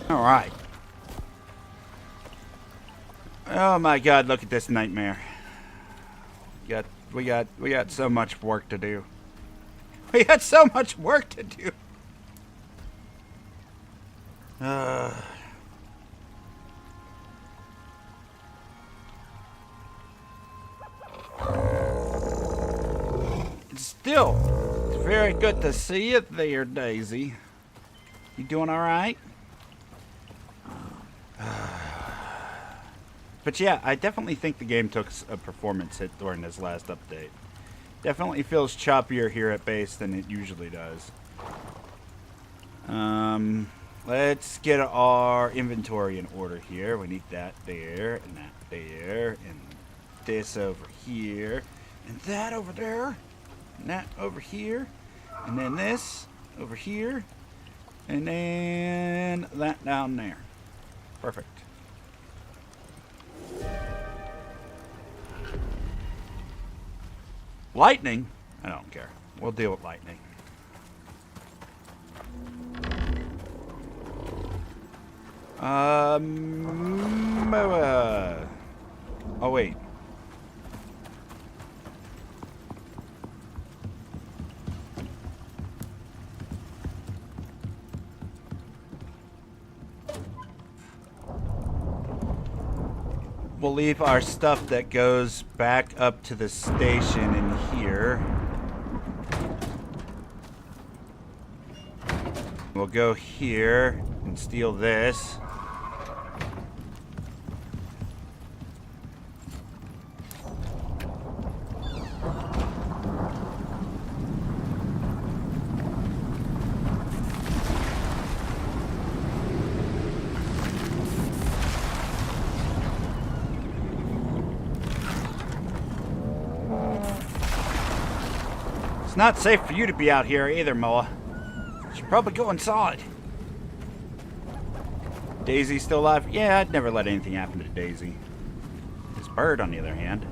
Alright. Oh my god, look at this nightmare. We got so much work to do. We got so much work to do. Still, it's very good to see you there, Daisy. You doing all right? But yeah, I definitely think the game took a performance hit during this last update. Definitely feels choppier here at base than it usually does. Let's get our inventory in order here. We need that there, and that there, and this over here, and that over there, and that over here, and then this over here, and then that down there. Perfect. Lightning? I don't care. We'll deal with lightning. Oh, wait. We'll leave our stuff that goes back up to the station in here. We'll go here and steal this. It's not safe for you to be out here either, Moa. You should probably go inside. Daisy still alive? Yeah, I'd never let anything happen to Daisy. This bird, on the other hand.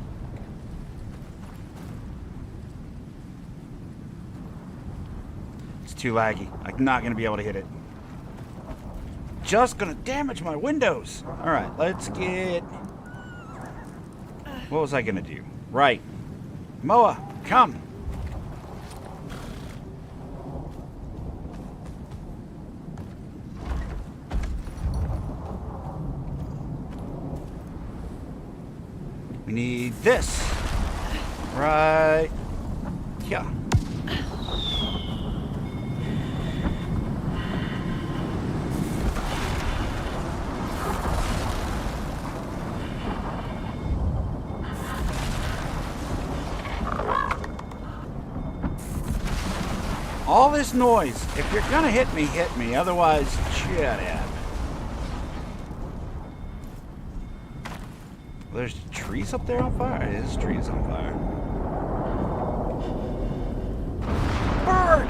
It's too laggy. I'm not going to be able to hit it. Just going to damage my windows. Alright, let's get... What was I going to do? Right. Moa, come. We need this. Right. Yeah. All this noise. If you're gonna hit me, hit me. Otherwise, shut up. There's trees up there on fire? It is trees on fire. Bird!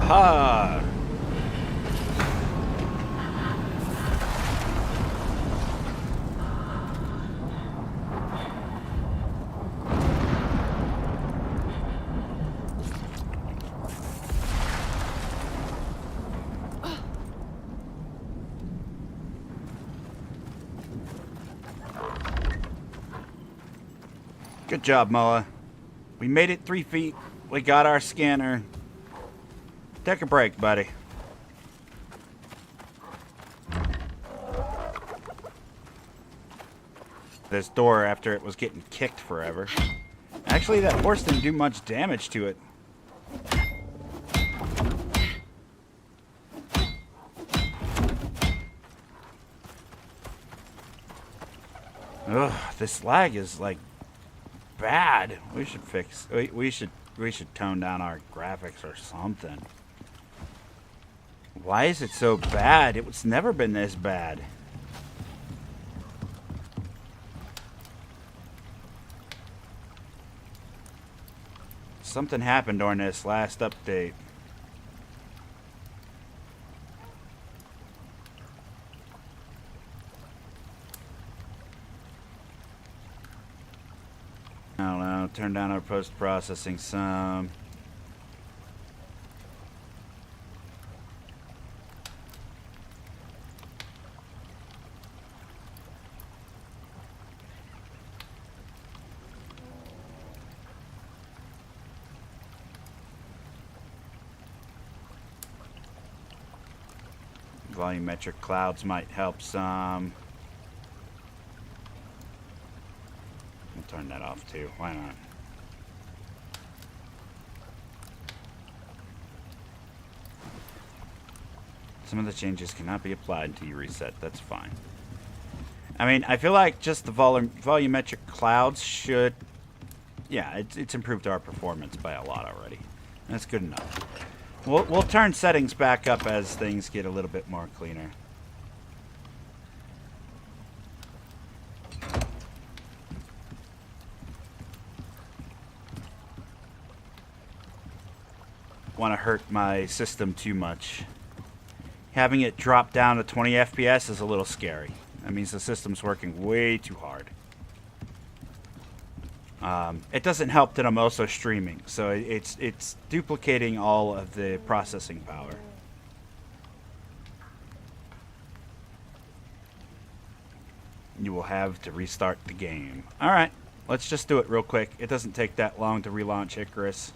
Ha! Good job, Moa. We made it 3 feet. We got our scanner. Take a break, buddy. This door after it was getting kicked forever. Actually, that horse didn't do much damage to it. Ugh, this lag is like bad. We should fix. We should tone down our graphics or something. Why is it so bad? It's never been this bad. Something happened during this last update. I don't know. Turn down our post-processing some. Volumetric clouds might help some. We'll turn that off too. Why not? Some of the changes cannot be applied until you reset. That's fine. I mean, I feel like just the volumetric clouds should... Yeah, it's improved our performance by a lot already. That's good enough. We'll turn settings back up as things get a little bit more cleaner. Want to hurt my system too much. Having it drop down to 20 FPS is a little scary. That means the system's working way too hard. It doesn't help that I'm also streaming, so it's duplicating all of the processing power. You will have to restart the game. Alright, let's just do it real quick. It doesn't take that long to relaunch Icarus.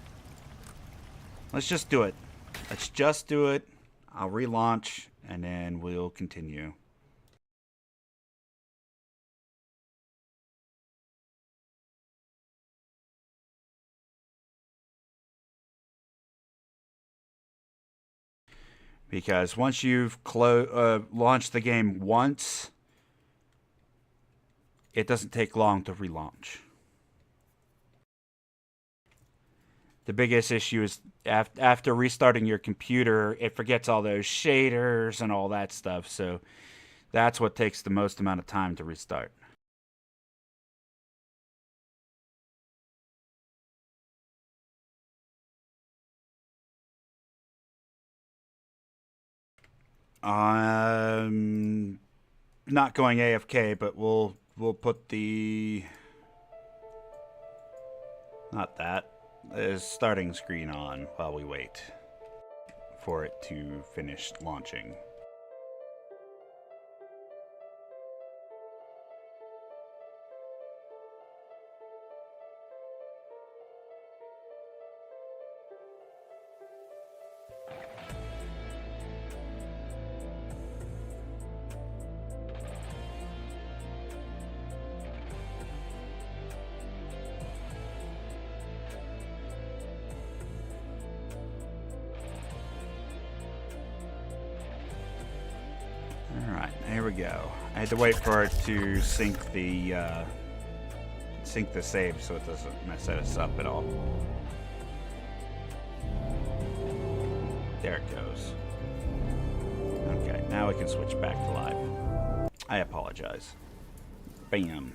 Let's just do it. Let's just do it. I'll relaunch, and then we'll continue. Because once you've launched the game once, it doesn't take long to relaunch. The biggest issue is after restarting your computer, it forgets all those shaders and all that stuff. So that's what takes the most amount of time to restart. Not going AFK, but we'll put the the starting screen on while we wait for it to finish launching. Alright, here we go. I had to wait for it to sync the save so it doesn't mess us up at all. There it goes. Okay, now we can switch back to live. I apologize. Bam.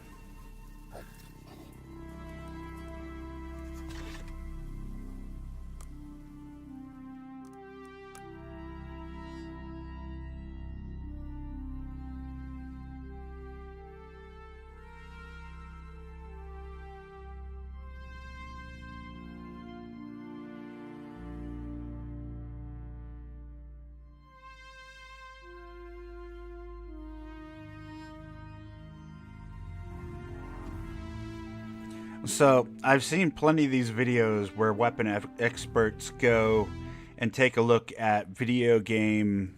So, I've seen plenty of these videos where weapon experts go and take a look at video game,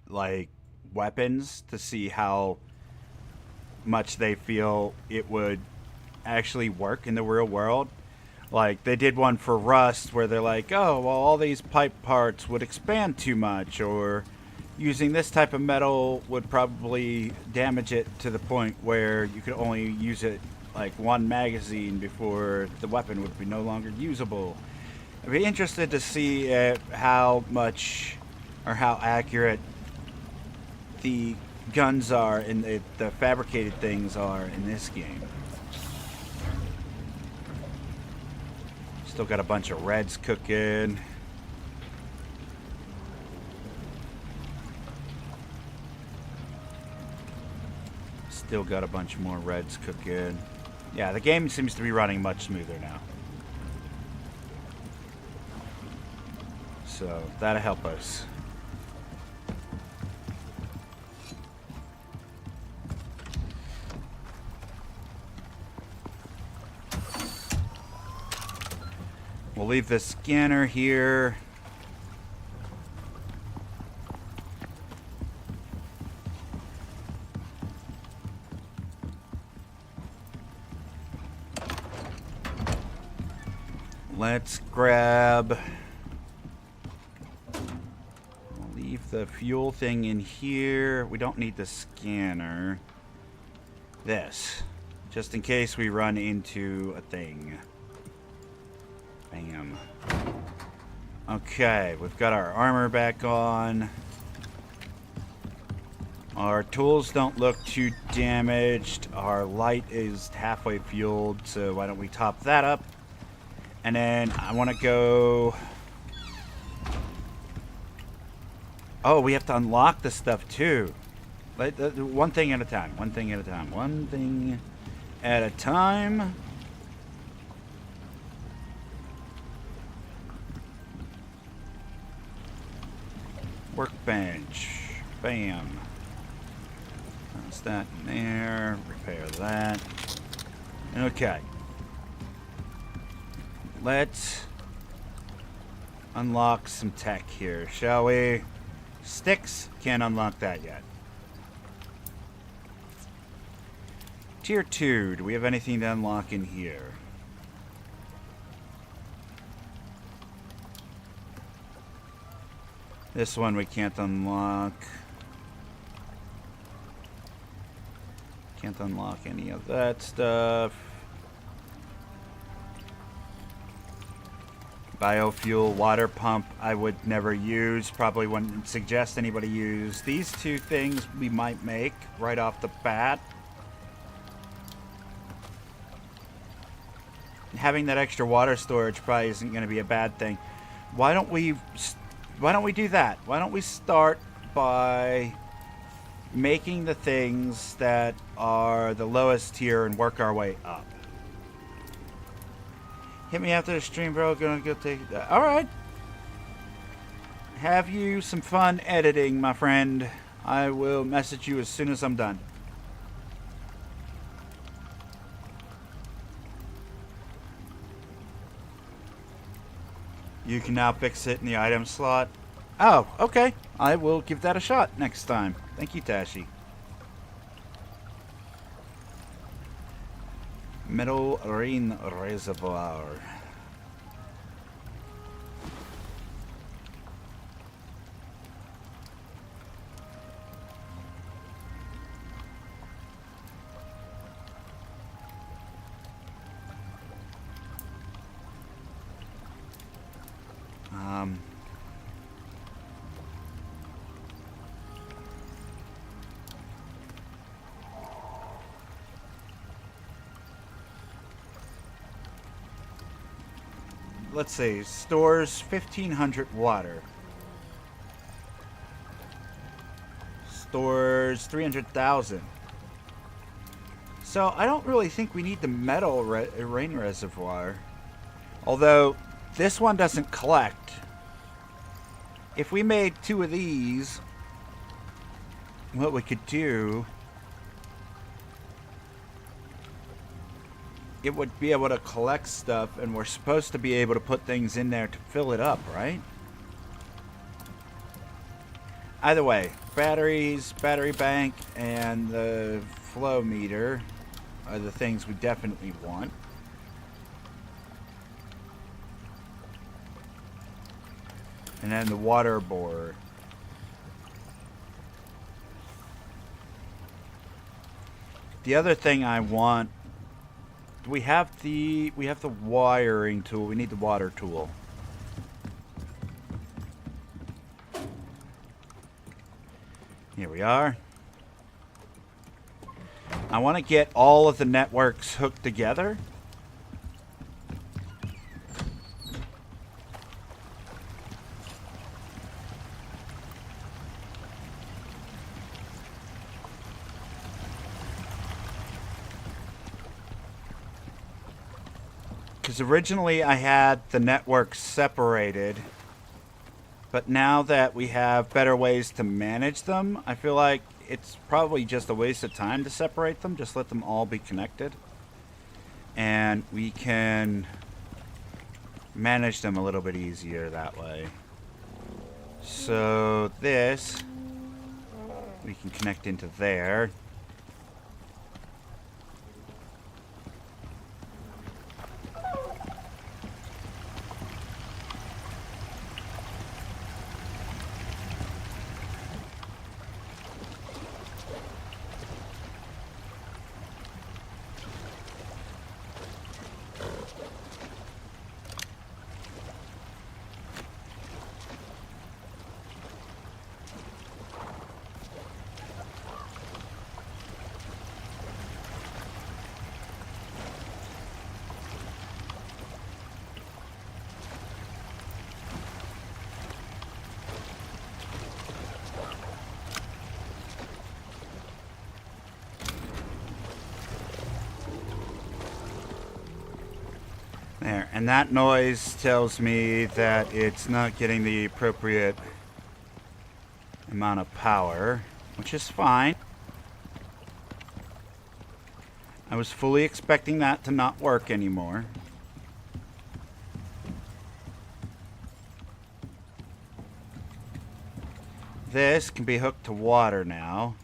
like, weapons to see how much they feel it would actually work in the real world. Like, they did one for Rust where they're like, oh, well, all these pipe parts would expand too much, or using this type of metal would probably damage it to the point where you could only use it like one magazine before the weapon would be no longer usable. I'd be interested to see how much or how accurate the guns are and the fabricated things are in this game. Still got a bunch of reds cooking. Still got a bunch more reds cooking. Yeah, the game seems to be running much smoother now. So, that'll help us. We'll leave the scanner here. Let's grab... We'll leave the fuel thing in here. We don't need the scanner. This. Just in case we run into a thing. Bam. Okay, we've got our armor back on. Our tools don't look too damaged. Our light is halfway fueled, so why don't we top that up? And then I want to go... Oh, we have to unlock this stuff too. One thing at a time. One thing at a time. One thing at a time. Workbench. Bam. That's that in there. Repair that. Okay. Let's unlock some tech here, shall we? Sticks, can't unlock that yet. Tier 2, do we have anything to unlock in here? This one we can't unlock. Can't unlock any of that stuff. Biofuel, water pump, I would never use. Probably wouldn't suggest anybody use. These two things we might make right off the bat. Having that extra water storage probably isn't going to be a bad thing. Why don't we do that? Why don't we start by making the things that are the lowest tier and work our way up? Hit me after the stream, bro. Gonna go take that. All right. Have you some fun editing, my friend. I will message you as soon as I'm done. You can now fix it in the item slot. Oh, okay. I will give that a shot next time. Thank you, Tashi. Metal rain reservoir. Let's see, stores 1,500 water. Stores 300,000. So I don't really think we need the metal rain reservoir. Although this one doesn't collect. If we made 2 of these, what we could do, it would be able to collect stuff, and we're supposed to be able to put things in there to fill it up, right? Either way, batteries, battery bank, and the flow meter are the things we definitely want. And then the water bore. The other thing I want, we have the wiring tool. We need the water tool. Here we are. I want to get all of the networks hooked together. Because originally I had the networks separated, but now that we have better ways to manage them, I feel like it's probably just a waste of time to separate them. Just let them all be connected, and we can manage them a little bit easier that way. So this, we can connect into there. There, and that noise tells me that it's not getting the appropriate amount of power, which is fine. I was fully expecting that to not work anymore. This can be hooked to water now.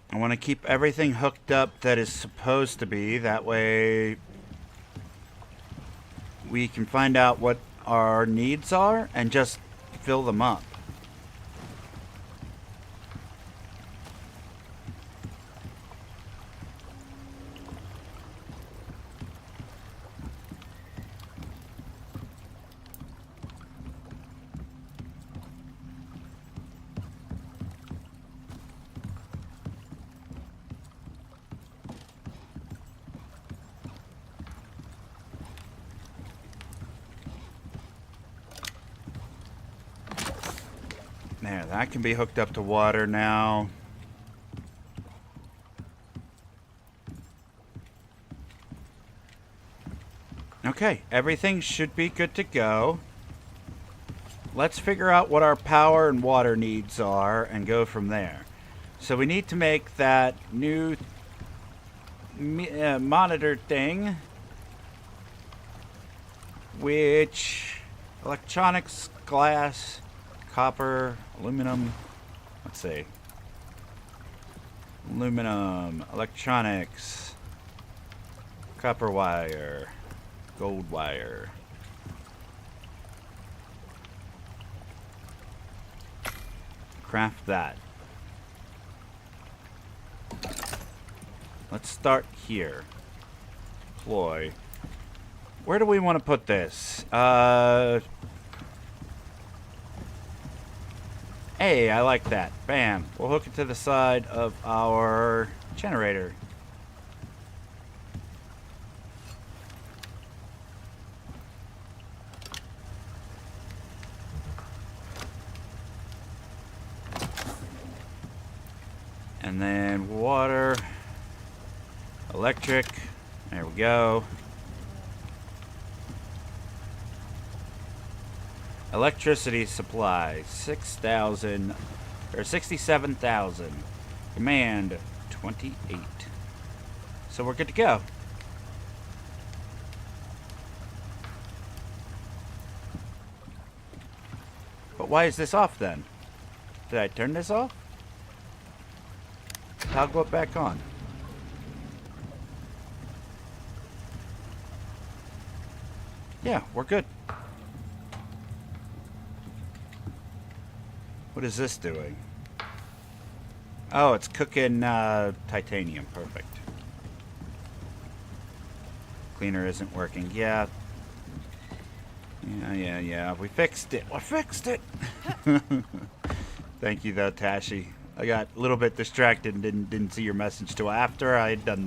I want to keep everything hooked up that is supposed to be. That way we can find out what our needs are and just fill them up. There, that can be hooked up to water now. Okay, everything should be good to go. Let's figure out what our power and water needs are and go from there. So we need to make that new monitor thing, which electronics, glass, copper, aluminum, let's see. Aluminum, electronics, copper wire, gold wire. Craft that. Let's start here. Deploy. Where do we want to put this? Hey, I like that. Bam. We'll hook it to the side of our generator. And then water, electric. There we go. Electricity supply 6,000 or 67,000. Demand 28. So we're good to go. But why is this off then? Did I turn this off? Toggle it back on. Yeah, we're good. What is this doing? Oh, it's cooking titanium. Perfect. Cleaner isn't working. Yeah. Yeah. We fixed it. We fixed it. Thank you, though, Tashi. I got a little bit distracted and didn't see your message till after I had done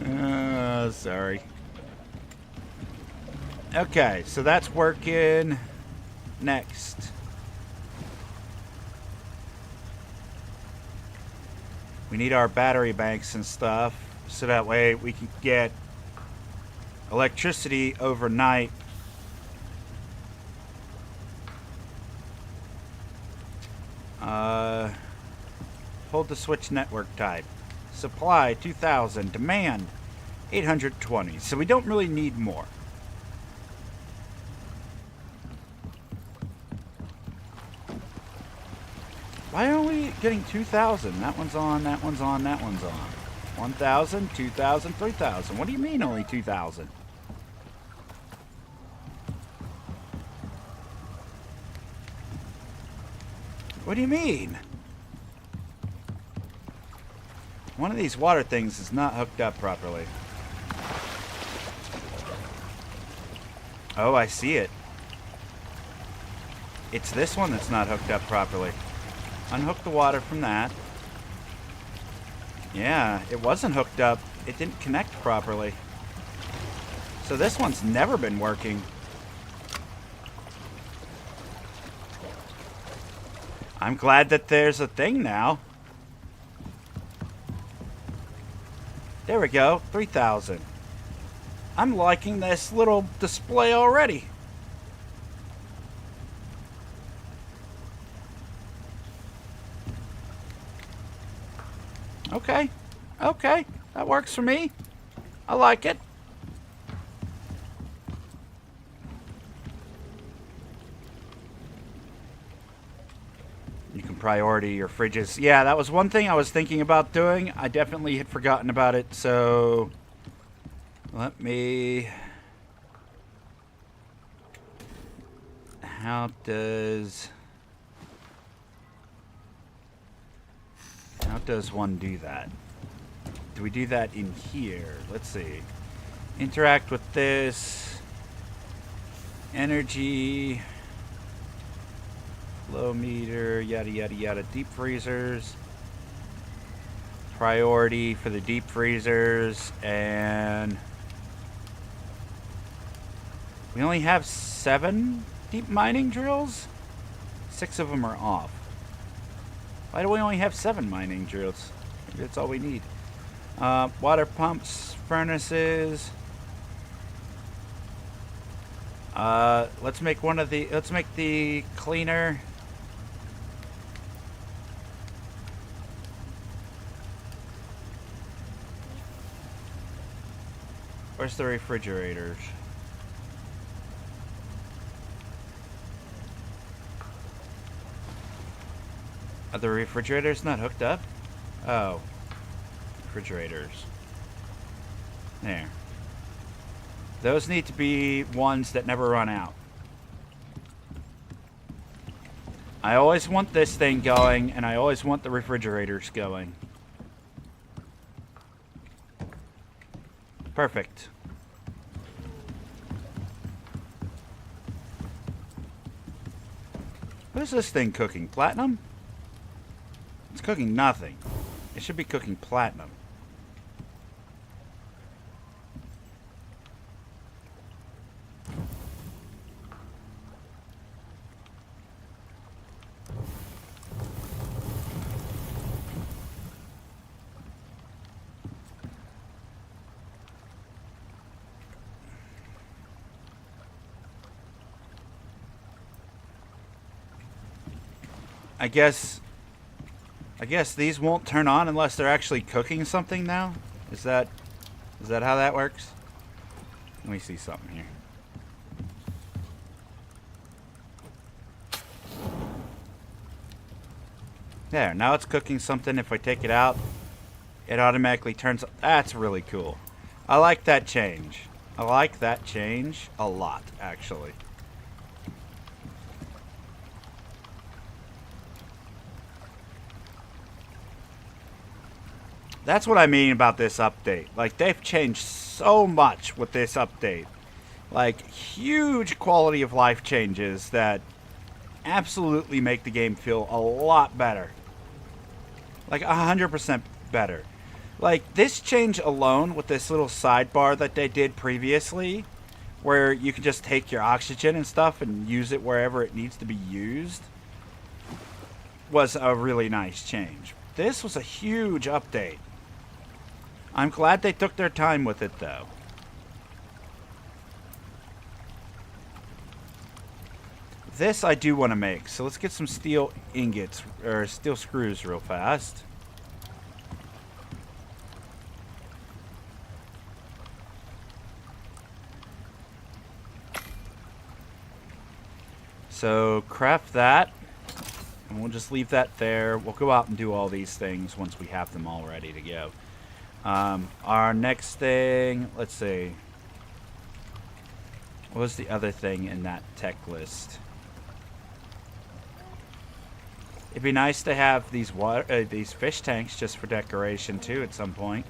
that. Sorry. Okay, so that's working. Next. We need our battery banks and stuff, so that way we can get electricity overnight. Hold the switch network type. Supply 2,000. Demand 820. So we don't really need more. Why are we getting 2,000? That one's on, that one's on, that one's on. 1,000, 2,000, 3,000. What do you mean only 2,000? What do you mean? One of these water things is not hooked up properly. Oh, I see it. It's this one that's not hooked up properly. Unhook the water from that. Yeah, it wasn't hooked up. It didn't connect properly. So this one's never been working. I'm glad that there's a thing now. There we go, 3,000. I'm liking this little display already. Okay, okay, that works for me. I like it. You can priority your fridges. Yeah, that was one thing I was thinking about doing. I definitely had forgotten about it, so let me How does one do that? Do we do that in here? Let's see. Interact with this. Energy. Flow meter, yada yada yada. Deep freezers. Priority for the deep freezers. And we only have 7 deep mining drills? 6 of them are off. Why do we only have 7 mining drills? Maybe that's all we need. Water pumps, furnaces. Let's make the cleaner. Where's the refrigerators? Are the refrigerators not hooked up? Oh. Refrigerators. There. Those need to be ones that never run out. I always want this thing going, and I always want the refrigerators going. Perfect. What is this thing cooking? Platinum? It's cooking nothing. It should be cooking platinum. I guess these won't turn on unless they're actually cooking something now? Is that how that works? Let me see something here. There, now it's cooking something. If I take it out, it automatically turns. That's really cool. I like that change. I like that change a lot, actually. That's what I mean about this update. Like, they've changed so much with this update. Like, huge quality of life changes that absolutely make the game feel a lot better. Like, 100% better. Like, this change alone with this little sidebar that they did previously, where you can just take your oxygen and stuff and use it wherever it needs to be used, was a really nice change. This was a huge update. I'm glad they took their time with it, though. This I do want to make, so let's get some steel ingots, or steel screws real fast. So, craft that, and we'll just leave that there. We'll go out and do all these things once we have them all ready to go. Our next thing, let's see. What was the other thing in that tech list? It'd be nice to have these these fish tanks just for decoration too at some point.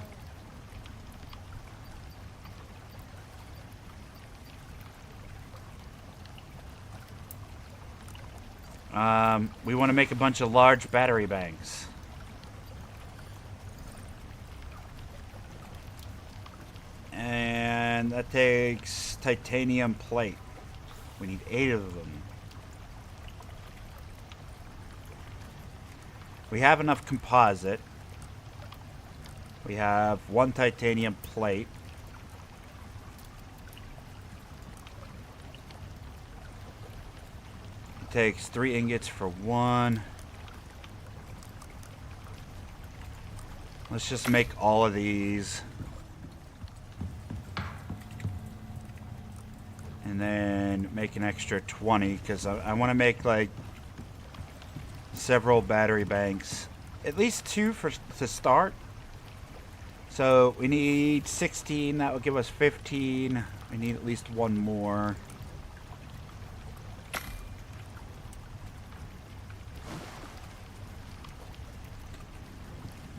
We want to make a bunch of large battery banks. And that takes titanium plate. We need 8 of them. We have enough composite. We have 1 titanium plate. It takes 3 ingots for 1. Let's just make all of these. And then make an extra 20, because I want to make like several battery banks. At least 2 to start. So we need 16, that will give us 15. We need at least 1 more.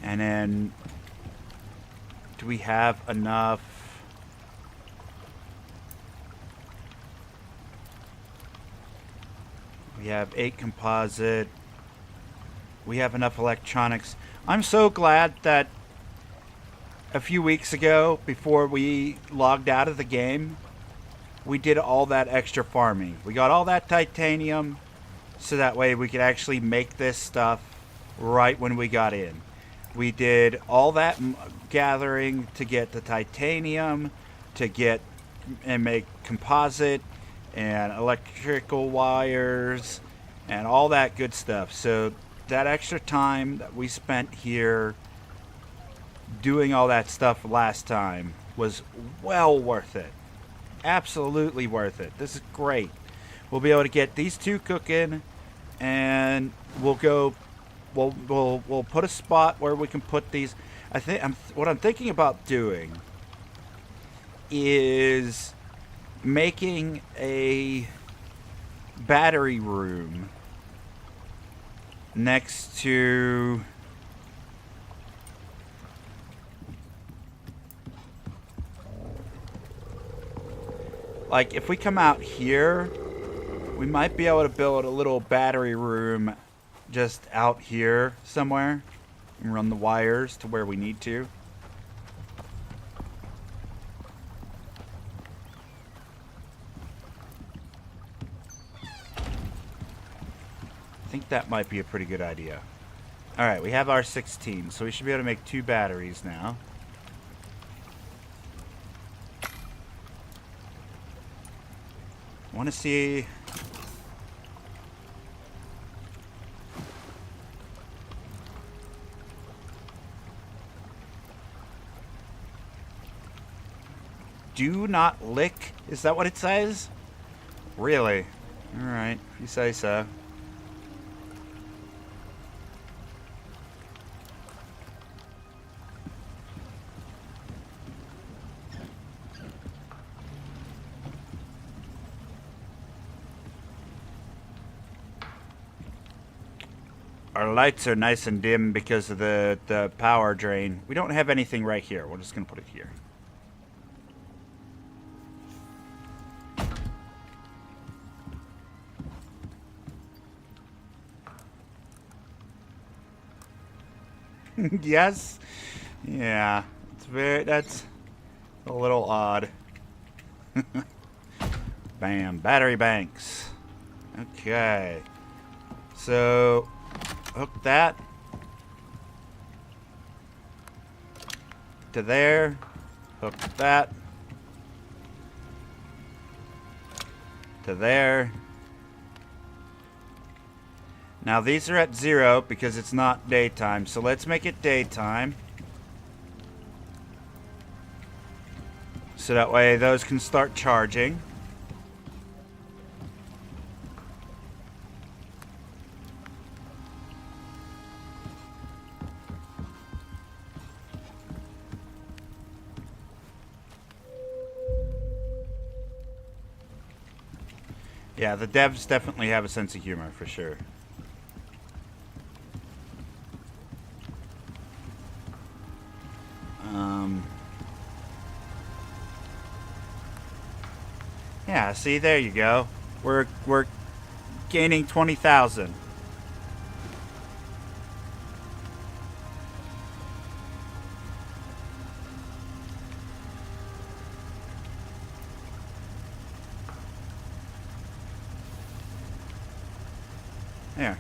And then, do we have enough? We have 8 composite. We have enough electronics. I'm so glad that a few weeks ago, before we logged out of the game, we did all that extra farming. We got all that titanium, so that way we could actually make this stuff right when we got in. We did all that gathering to get the titanium, to get and make composite and electrical wires and all that good stuff. So that extra time that we spent here doing all that stuff last time was well worth it. Absolutely worth it. This is great. We'll be able to get these 2 cooking, and we'll go. We'll put a spot where we can put these. What I'm thinking about doing is making a battery room next to like if we come out here, we might be able to build a little battery room just out here somewhere and run the wires to where we need to. I think that might be a pretty good idea. Alright, we have our 16, so we should be able to make 2 batteries now. I want to see... Do not lick? Is that what it says? Really? Alright, if you say so. Our lights are nice and dim because of the power drain. We don't have anything right here. We're just going to put it here. Yes. Yeah. That's a little odd. Bam. Battery banks. Okay. So, hook that to there. Hook that to there. Now these are at 0 because it's not daytime, so let's make it daytime. So that way those can start charging. Yeah, the devs definitely have a sense of humor for sure. Yeah, see, there you go. We're gaining 20,000. There.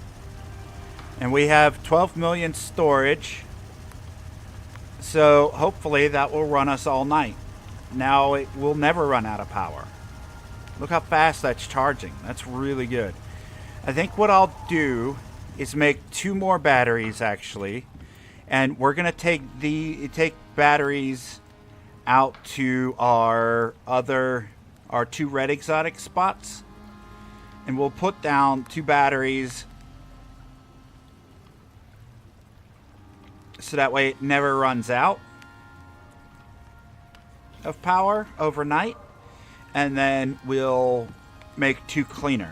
And we have 12 million storage. So hopefully that will run us all night. Now it will never run out of power. Look how fast that's charging. That's really good. I think what I'll do is make 2 more batteries actually. And we're going to take batteries out to our 2 red exotic spots. And we'll put down 2 batteries so that way it never runs out of power overnight. And then we'll make 2 cleaners.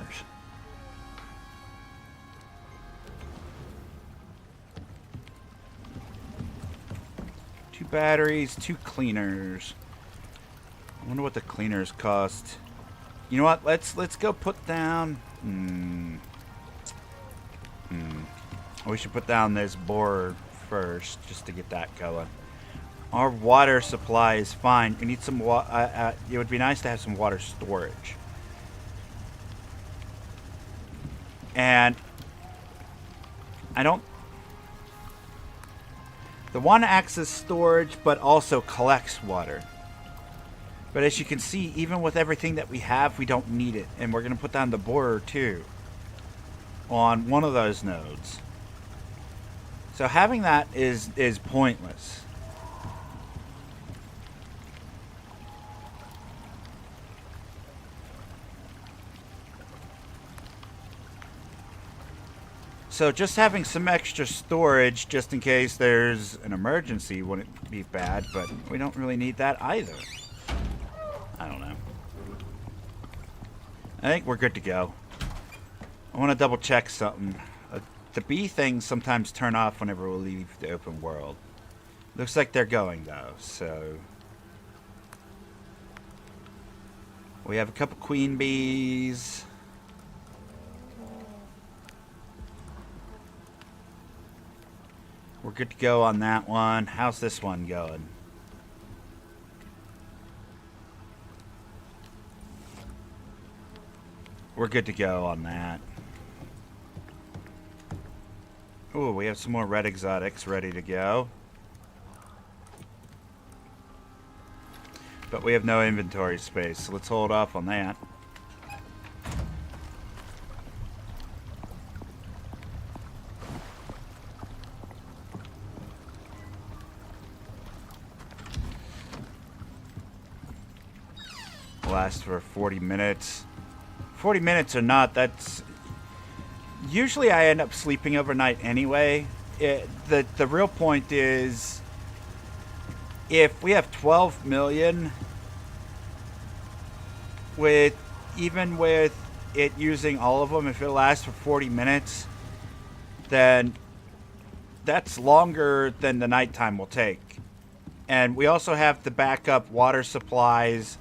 2 batteries, 2 cleaners. I wonder what the cleaners cost. You know what? Let's go put down. We should put down this borer first, just to get that going. Our water supply is fine. We need some water. It would be nice to have some water storage. And I don't. The one acts as storage, but also collects water. But as you can see, even with everything that we have, we don't need it. And we're going to put down the borer too on one of those nodes. So having that is pointless. So just having some extra storage just in case there's an emergency wouldn't be bad, but we don't really need that either. I don't know. I think we're good to go. I want to double check something. The bee things sometimes turn off whenever we leave the open world. Looks like they're going though, so... We have a couple queen bees. We're good to go on that one. How's this one going? We're good to go on that. Oh, we have some more red exotics ready to go. But we have no inventory space, so let's hold off on that. Last for 40 minutes. 40 minutes or not, that's... Usually I end up sleeping overnight anyway. The real point is, if we have 12 million, even with it using all of them, if it lasts for 40 minutes, then that's longer than the nighttime will take. And we also have the backup water supplies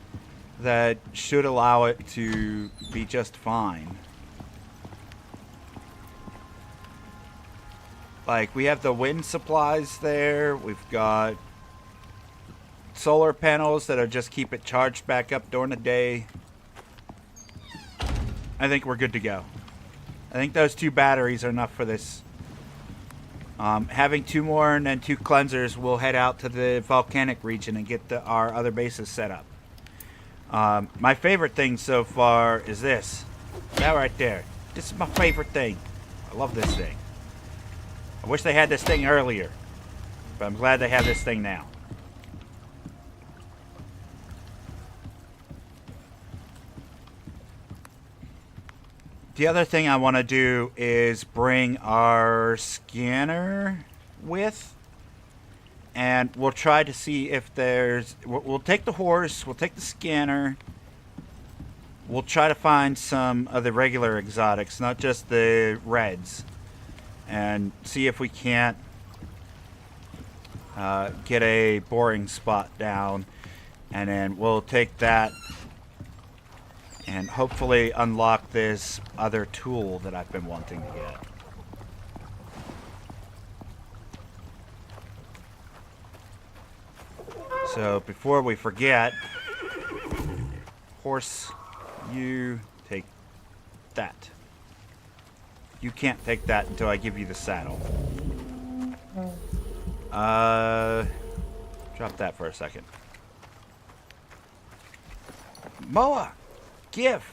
that should allow it to be just fine. Like, we have the wind supplies there. We've got solar panels that'll just keep it charged back up during the day. I think we're good to go. I think those 2 batteries are enough for this. Having 2 more and then 2 cleansers, we'll head out to the volcanic region and get our other bases set up. My favorite thing so far is this. That right there. This is my favorite thing. I love this thing. I wish they had this thing earlier, but I'm glad they have this thing now. The other thing I want to do is bring our scanner with, and we'll try to see if there's... We'll take the horse, we'll take the scanner, we'll try to find some of the regular exotics, not just the reds, and see if we can't get a boring spot down, and then we'll take that and hopefully unlock this other tool that I've been wanting to get. So before we forget, horse, you take that. You can't take that until I give you the saddle. Drop that for a second. Moa, give.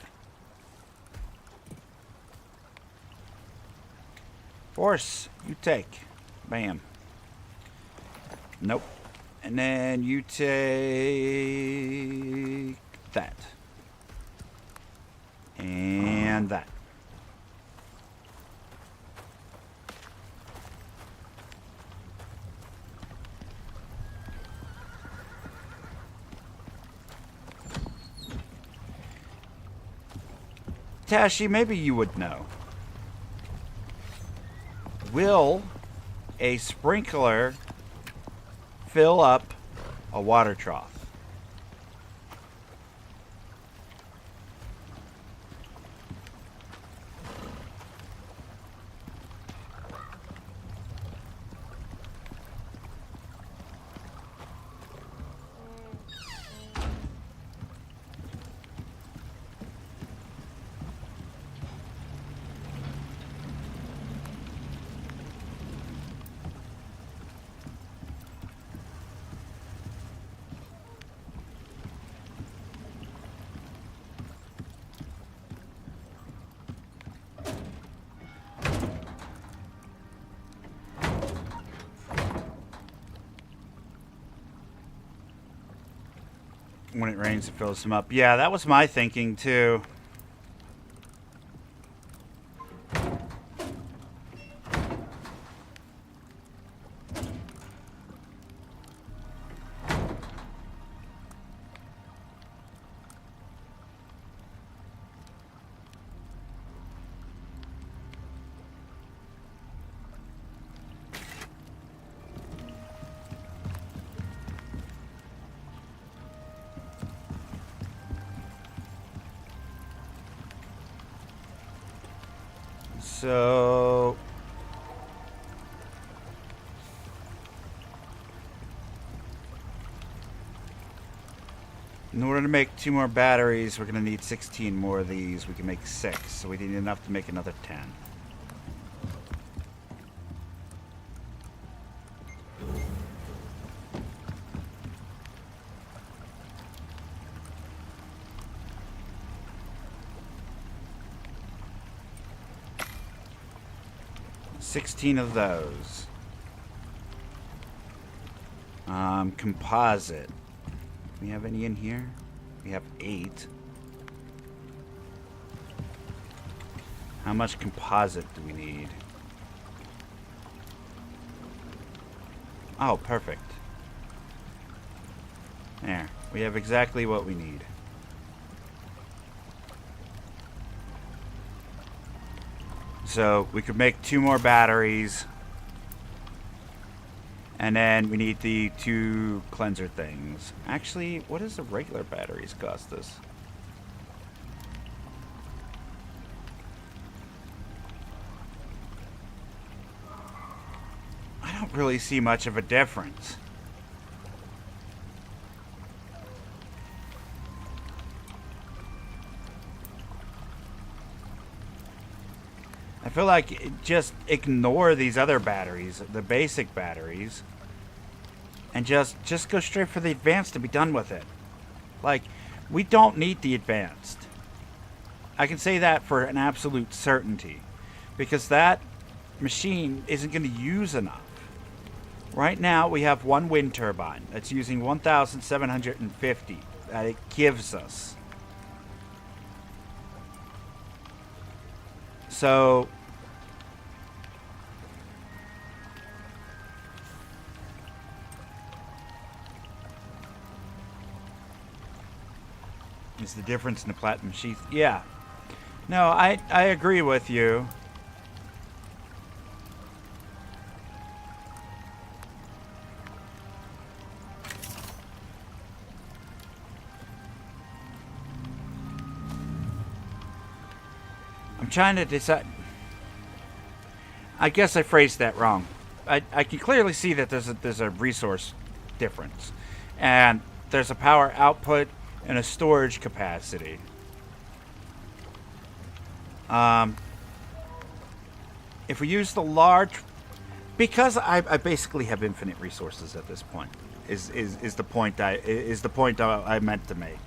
Horse, you take. Bam. Nope. And then you take that. And that. Tashi, maybe you would know. Will a sprinkler fill up a water trough. When it rains, it fills them up. Yeah, that was my thinking, too. So in order to make 2 more batteries, we're going to need 16 more of these. We can make 6, so we need enough to make another 10. Of those. Composite. We have any in here? We have 8. How much composite do we need? Oh, perfect. There. We have exactly what we need. So we could make 2 more batteries. And then we need the 2 cleanser things. Actually, what does the regular batteries cost us? I don't really see much of a difference. I feel like just ignore these other batteries, the basic batteries, and just go straight for the advanced and be done with it. Like, we don't need the advanced. I can say that for an absolute certainty, because that machine isn't going to use enough. Right now, we have 1 wind turbine that's using 1,750 that it gives us. So is the difference in the platinum sheath? Yeah. No, I agree with you. I'm trying to decide. I guess I phrased that wrong. I can clearly see that there's a resource difference, and there's a power output and a storage capacity. If we use the large, because I basically have infinite resources at this point, is the point I meant to make.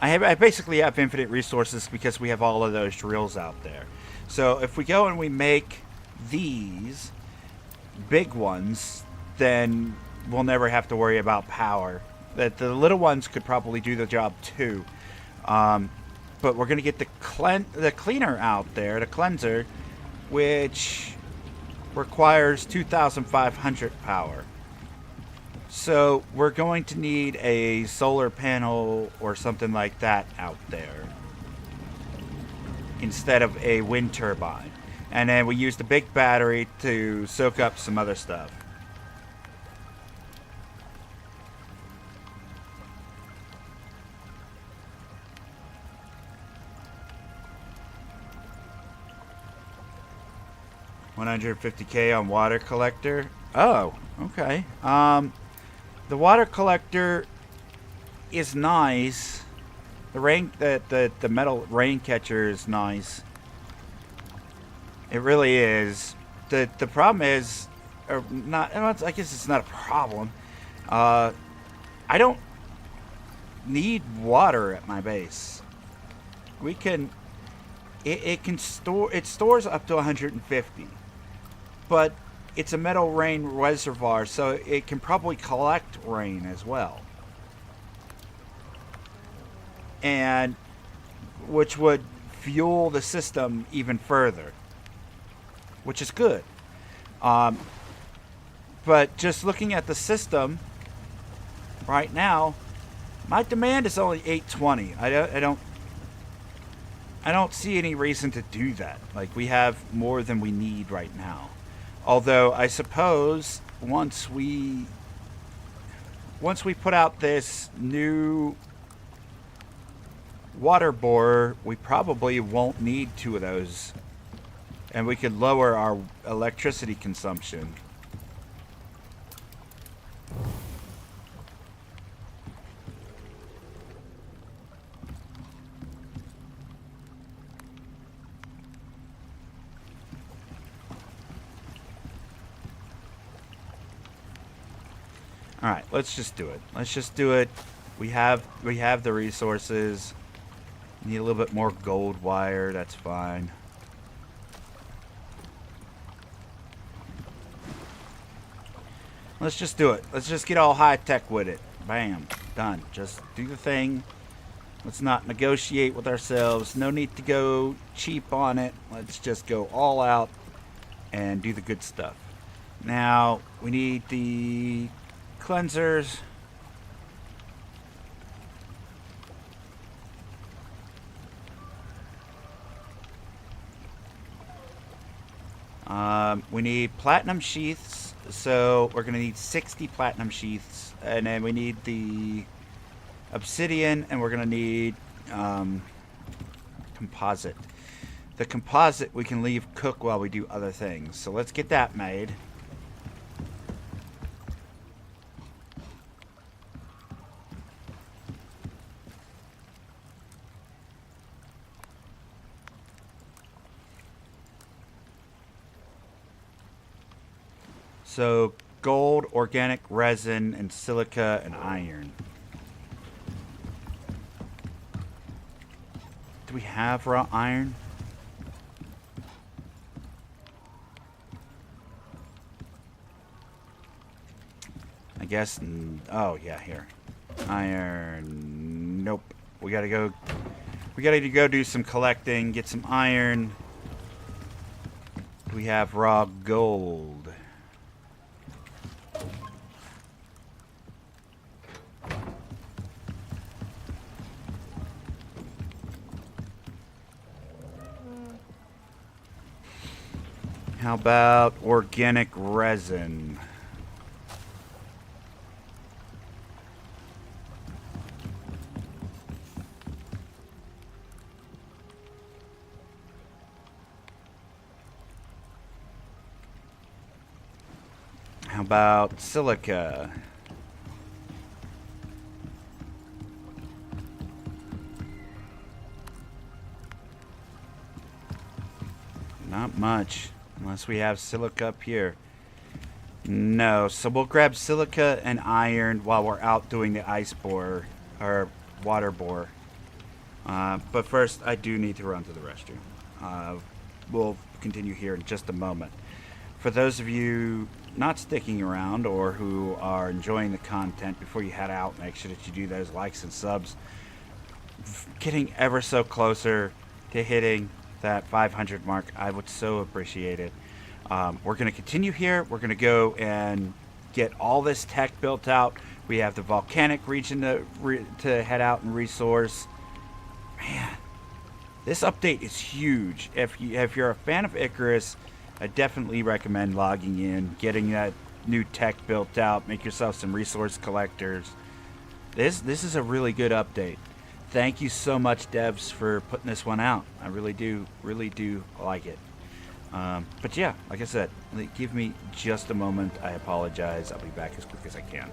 I basically have infinite resources because we have all of those drills out there. So if we go and we make these big ones, then we'll never have to worry about power. That the little ones could probably do the job too. But we're going to get the cleaner out there, the cleanser, which requires 2,500 power. So we're going to need a solar panel or something like that out there instead of a wind turbine. And then we use the big battery to soak up some other stuff. 150K on water collector. Oh, okay. The water collector is nice. The metal rain catcher is nice. It really is. The problem is, or not. I guess it's not a problem. I don't need water at my base. We can. It can store. It stores up to 150, but it's a metal rain reservoir, so it can probably collect rain as well, and which would fuel the system even further, which is good. But just looking at the system right now, my demand is only 820. I don't see any reason to do that. Like, we have more than we need right now. Although I suppose once we put out this new water borer, we probably won't need 2 of those, and we could lower our electricity consumption. All right, let's just do it. Let's just do it. We have the resources. Need a little bit more gold wire. That's fine. Let's just do it. Let's just get all high tech with it. Bam, done. Just do the thing. Let's not negotiate with ourselves. No need to go cheap on it. Let's just go all out and do the good stuff. Now we need the cleansers. We need platinum sheaths, so we're going to need 60 platinum sheaths, and then we need the obsidian, and we're going to need composite. The composite we can leave cook while we do other things, so let's get that made. So, gold, organic resin, and silica, and iron. Do we have raw iron? I guess, oh yeah, here. Iron, nope. We gotta go do some collecting, get some iron. We have raw gold. How about organic resin? How about silica? Not much. Unless we have silica up here. No, so we'll grab silica and iron while we're out doing the ice bore, or water bore. But first, I do need to run to the restroom. We'll continue here in just a moment. For those of you not sticking around or who are enjoying the content, before you head out, make sure that you do those likes and subs. Getting ever so closer to hitting that 500 mark. I would so appreciate it. We're going to continue here. We're going to go and get all this tech built out. We have the volcanic region to head out and resource. Man, this update is huge. If you're a fan of Icarus, I definitely recommend logging in, getting that new tech built out, make yourself some resource collectors. This is a really good update. Thank you so much, devs, for putting this one out. I really do like it. But yeah, like I said, give me just a moment. I apologize. I'll be back as quick as I can.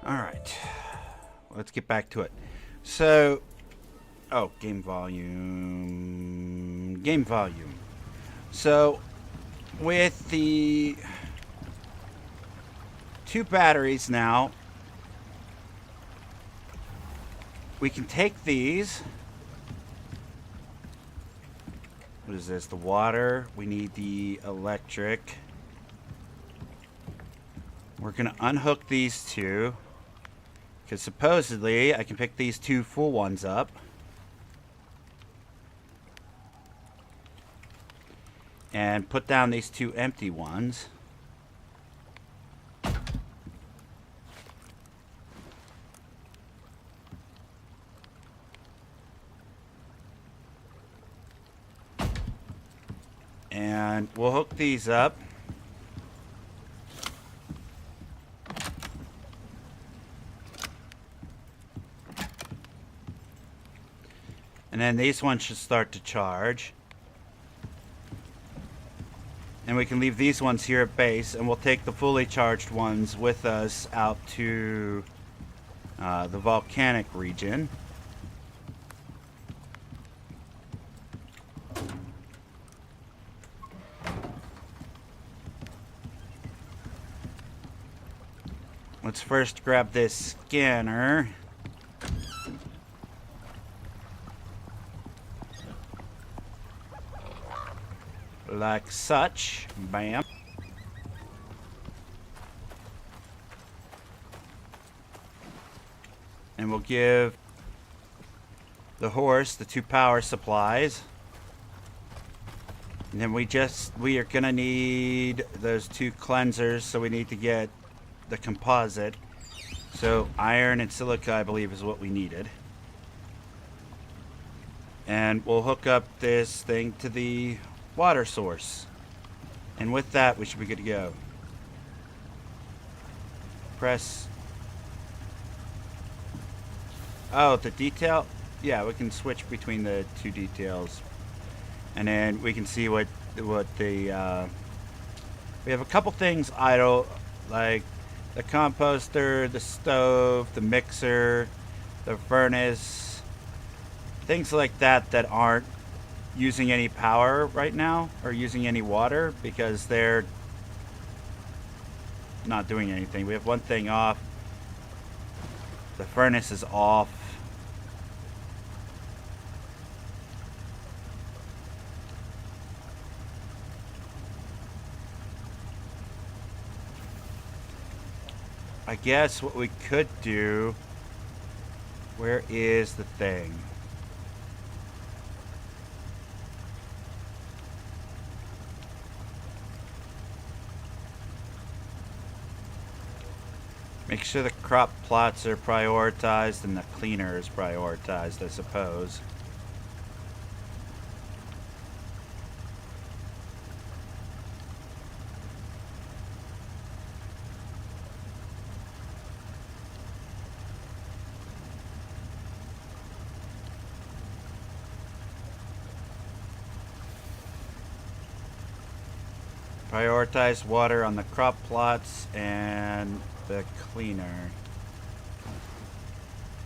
Alright. Let's get back to it. So, oh, game volume. Game volume. So, with the 2 batteries now, we can take these. What is this? The water. We need the electric. We're going to unhook these 2. Because supposedly I can pick these 2 full ones up. And put down these 2 empty ones. And we'll hook these up. And then these ones should start to charge. And we can leave these ones here at base, and we'll take the fully charged ones with us out to the volcanic region. Let's first grab this scanner. Like such. Bam. And we'll give the horse the 2 power supplies. And then we are gonna need those 2 cleansers, so we need to get the composite. So iron and silica, I believe, is what we needed. And we'll hook up this thing to the water source. And with that, we should be good to go. Press. Oh, the detail? Yeah, we can switch between the 2 details. And then we can see what the we have a couple things idle, like the composter, the stove, the mixer, the furnace, things like that that aren't using any power right now or using any water because they're not doing anything. We have one thing off. The furnace is off. I guess what we could do, where is the thing? Make sure the crop plots are prioritized and the cleaner is prioritized, I suppose. Prioritize water on the crop plots and the cleaner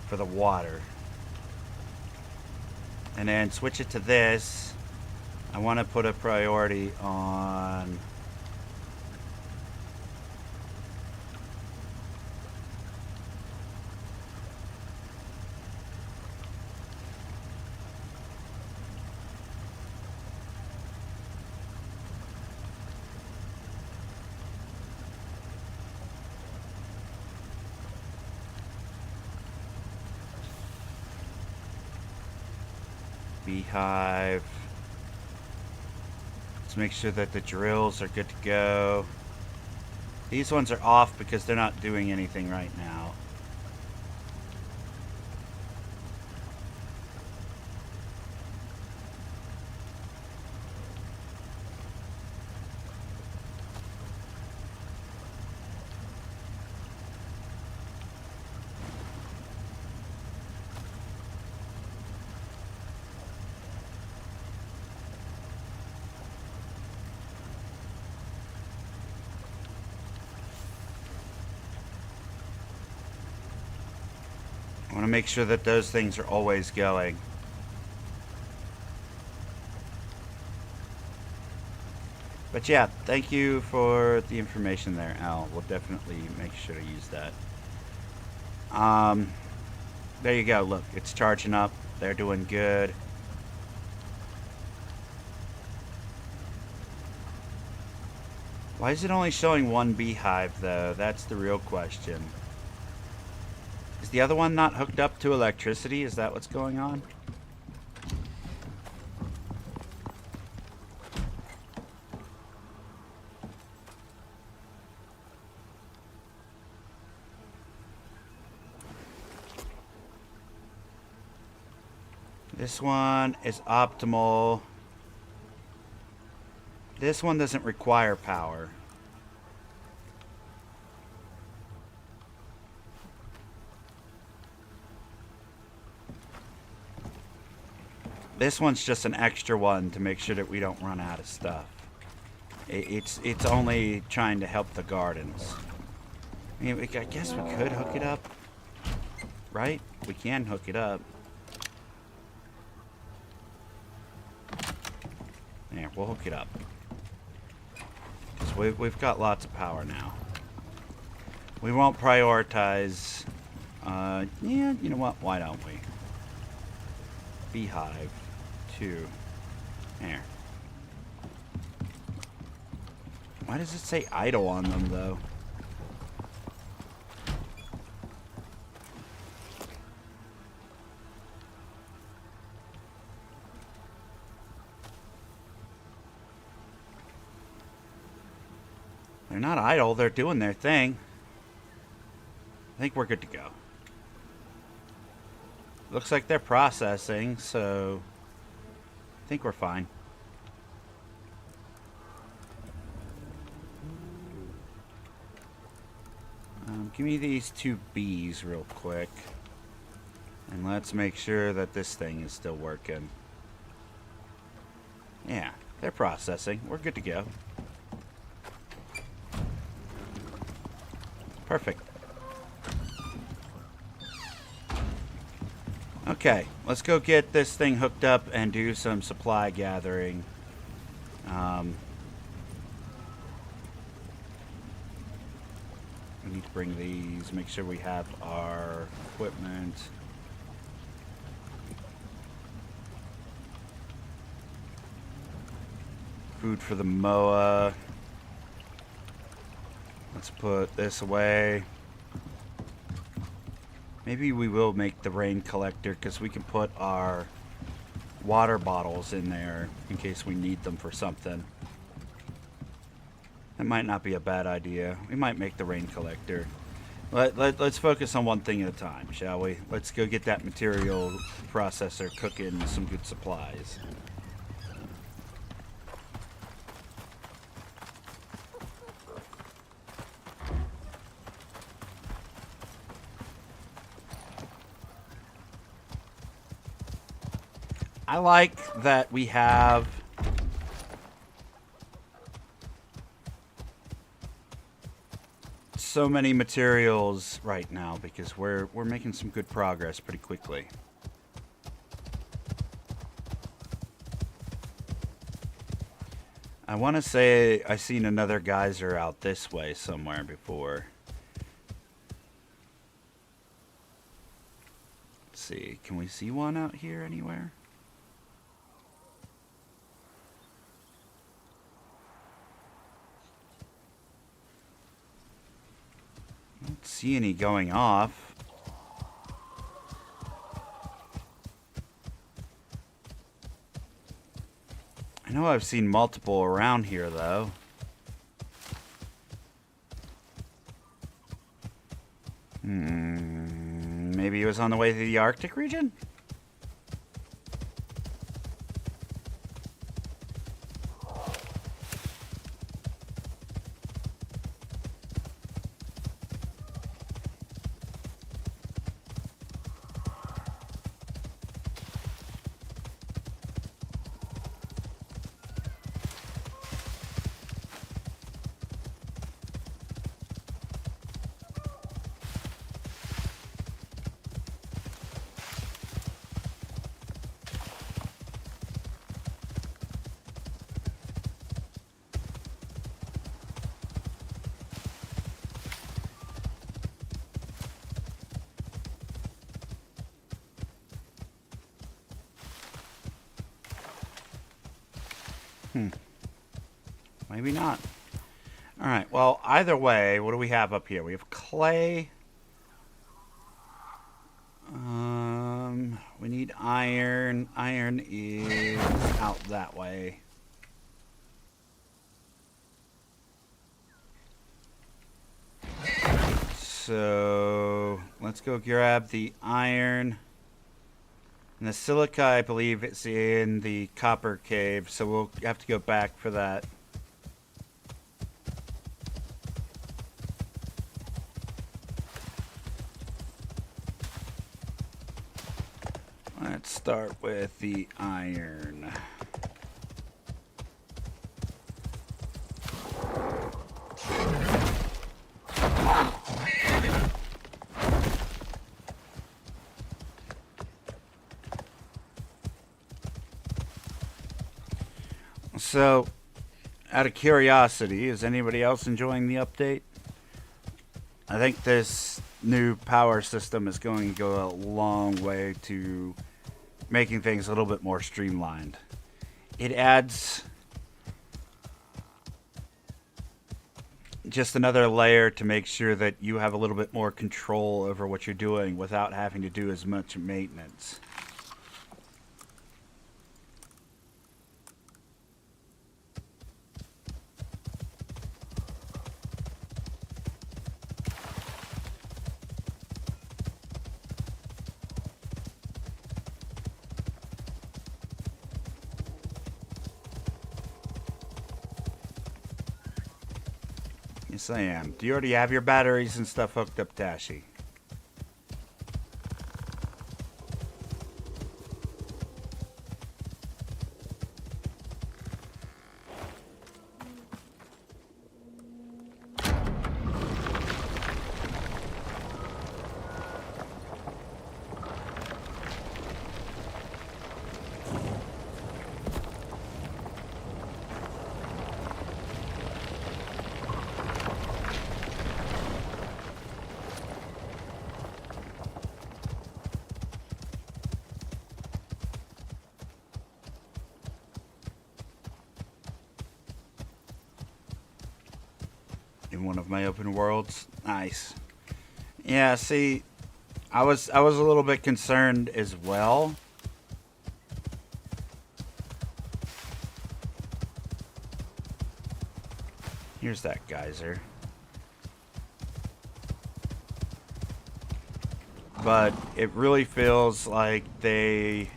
for the water. And then switch it to this. I want to put a priority on beehive. Let's make sure that the drills are good to go. These ones are off because they're not doing anything right now. want to make sure that those things are always going. But yeah, thank you for the information there, Al. We'll definitely make sure to use that. There you go. Look, it's charging up. They're doing good. Why is it only showing one beehive, though? That's the real question. Is the other one not hooked up to electricity? Is that what's going on? This one is optimal. This one doesn't require power. This one's just an extra one to make sure that we don't run out of stuff. It's only trying to help the gardens. I mean, I guess we could hook it up. Right? We can hook it up. There, we'll hook it up. Because we've got lots of power now. We won't prioritize... yeah, you know what? Why don't we? Beehive 2. There. Why does it say idle on them, though? They're not idle, they're doing their thing. I think we're good to go. Looks like they're processing, so I think we're fine. Give me these 2 bees real quick. And let's make sure that this thing is still working. Yeah, they're processing. We're good to go. Perfect. Okay, let's go get this thing hooked up and do some supply gathering. We need to bring these, make sure we have our equipment. Food for the moa. Let's put this away. Maybe we will make the rain collector because we can put our water bottles in there in case we need them for something. That might not be a bad idea. We might make the rain collector. Let's focus on one thing at a time, shall we? Let's go get that material processor cooking some good supplies. I like that we have so many materials right now because we're making some good progress pretty quickly. I want to say I seen another geyser out this way somewhere before. Let's see, can we see one out here anywhere? I don't see any going off. I know I've seen multiple around here, though. Maybe it was on the way to the Arctic region? Maybe not. Alright, well, either way, what do we have up here? We have clay. We need iron. Iron is out that way. So let's go grab the iron. And the silica, I believe it's in the copper cave, so we'll have to go back for that. Let's start with the iron. So, out of curiosity, is anybody else enjoying the update? I think this new power system is going to go a long way to making things a little bit more streamlined. It adds just another layer to make sure that you have a little bit more control over what you're doing without having to do as much maintenance. Yes, I am. Do you already have your batteries and stuff hooked up, Tashi? In one of my open worlds. Nice. Yeah, see, I was a little bit concerned as well. Here's that geyser. But it really feels like they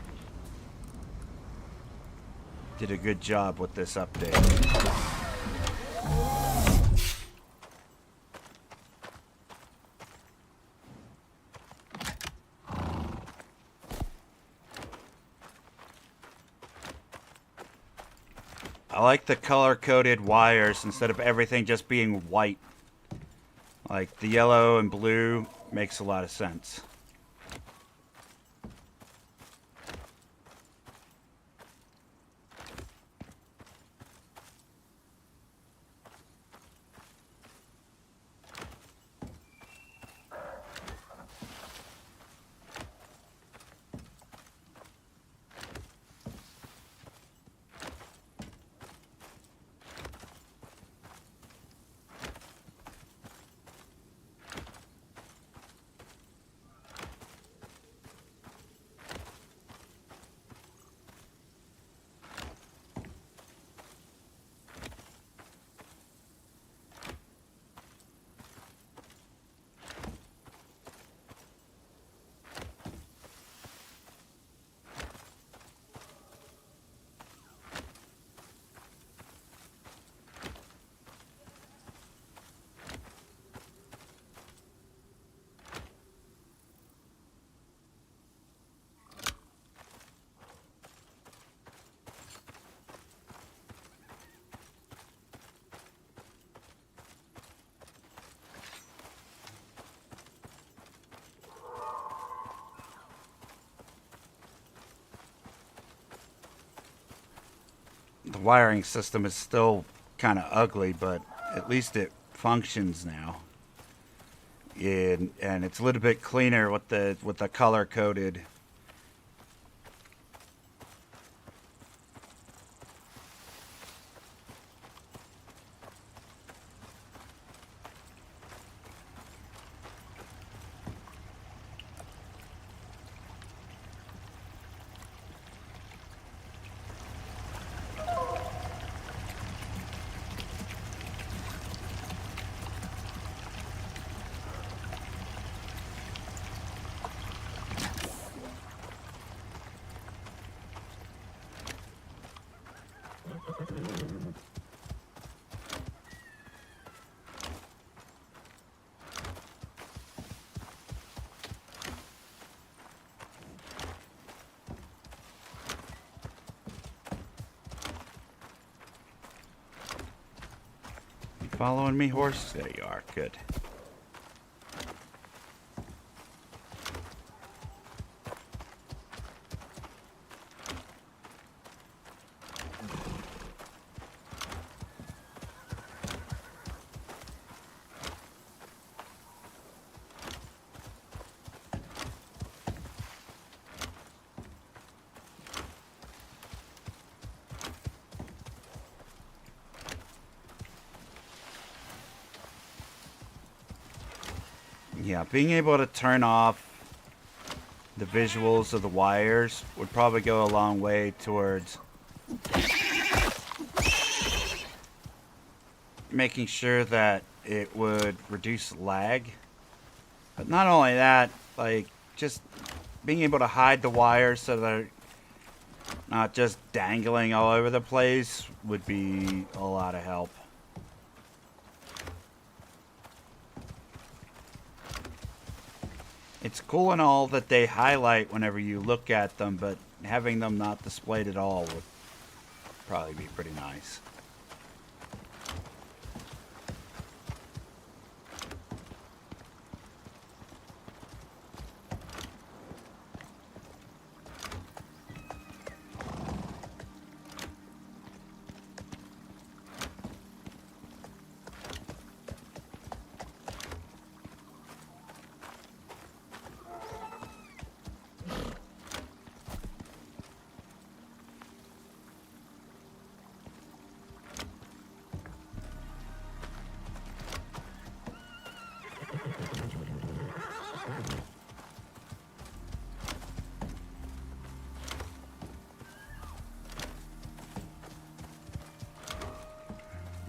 did a good job with this update. I like the color-coded wires instead of everything just being white. Like, the yellow and blue makes a lot of sense. The wiring system is still kind of ugly, but at least it functions now. And it's a little bit cleaner with the color coded. following me, horse? There you are. Good. Yeah, being able to turn off the visuals of the wires would probably go a long way towards making sure that it would reduce lag. But not only that, like, just being able to hide the wires so they're not just dangling all over the place would be a lot of help. It's cool and all that they highlight whenever you look at them, but having them not displayed at all would probably be pretty nice.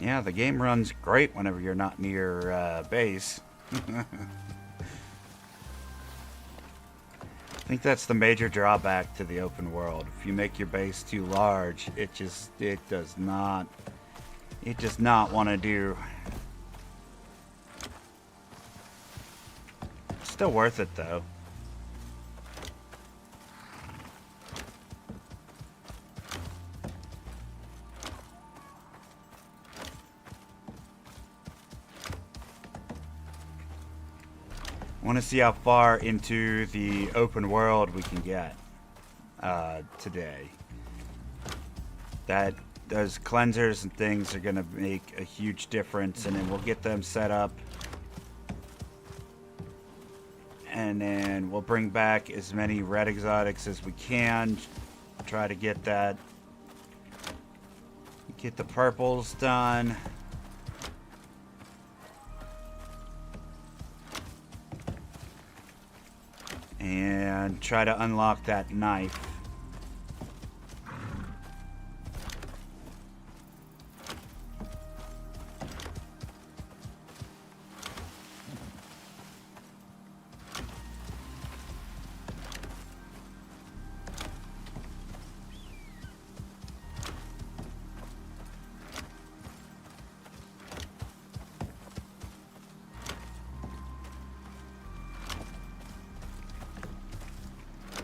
Yeah, the game runs great whenever you're not near base. I think that's the major drawback to the open world. If you make your base too large, it does not want to do. Still worth it though. I want to see how far into the open world we can get today. Those cleansers and things are going to make a huge difference, and then we'll get them set up. And then we'll bring back as many red exotics as we can. Try to get that. Get the purples done. And try to unlock that knife.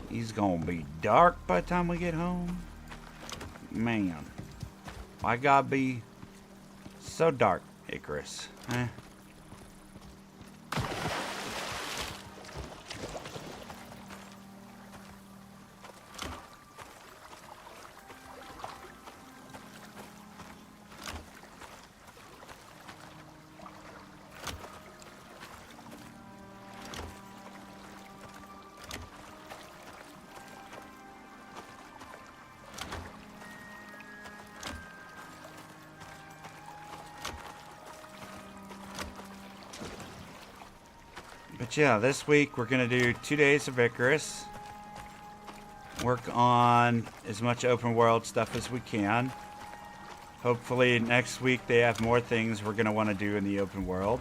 He's gonna be dark by the time we get home. Man, why gotta be so dark, Icarus? Eh? But yeah, this week we're going to do 2 days of Icarus. Work on as much open world stuff as we can. Hopefully next week they have more things we're going to want to do in the open world.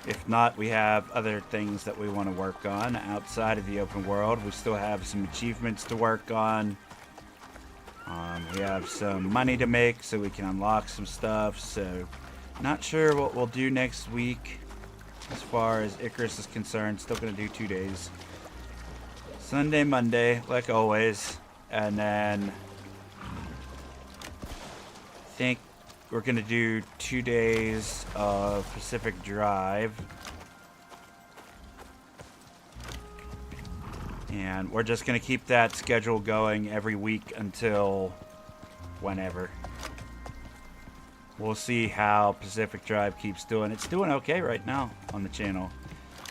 If not, we have other things that we want to work on outside of the open world. We still have some achievements to work on. We have some money to make so we can unlock some stuff. So not sure what we'll do next week. As far as Icarus is concerned, still going to do 2 days. Sunday, Monday, like always. And then I think we're going to do 2 days of Pacific Drive. And we're just going to keep that schedule going every week until whenever. We'll see how Pacific Drive keeps doing. It's doing okay right now on the channel.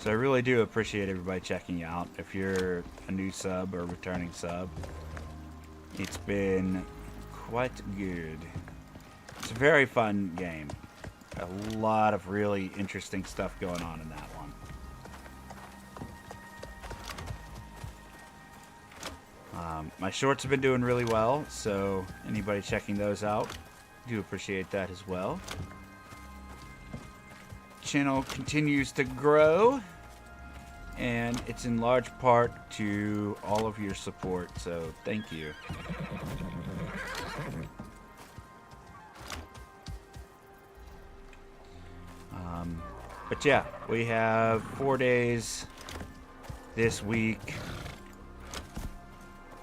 So I really do appreciate everybody checking out. If you're a new sub or returning sub, it's been quite good. It's a very fun game. A lot of really interesting stuff going on in that one. My shorts have been doing really well, so anybody checking those out, do appreciate that as well. Channel continues to grow, and it's in large part to all of your support, so thank you. But yeah, we have 4 days this week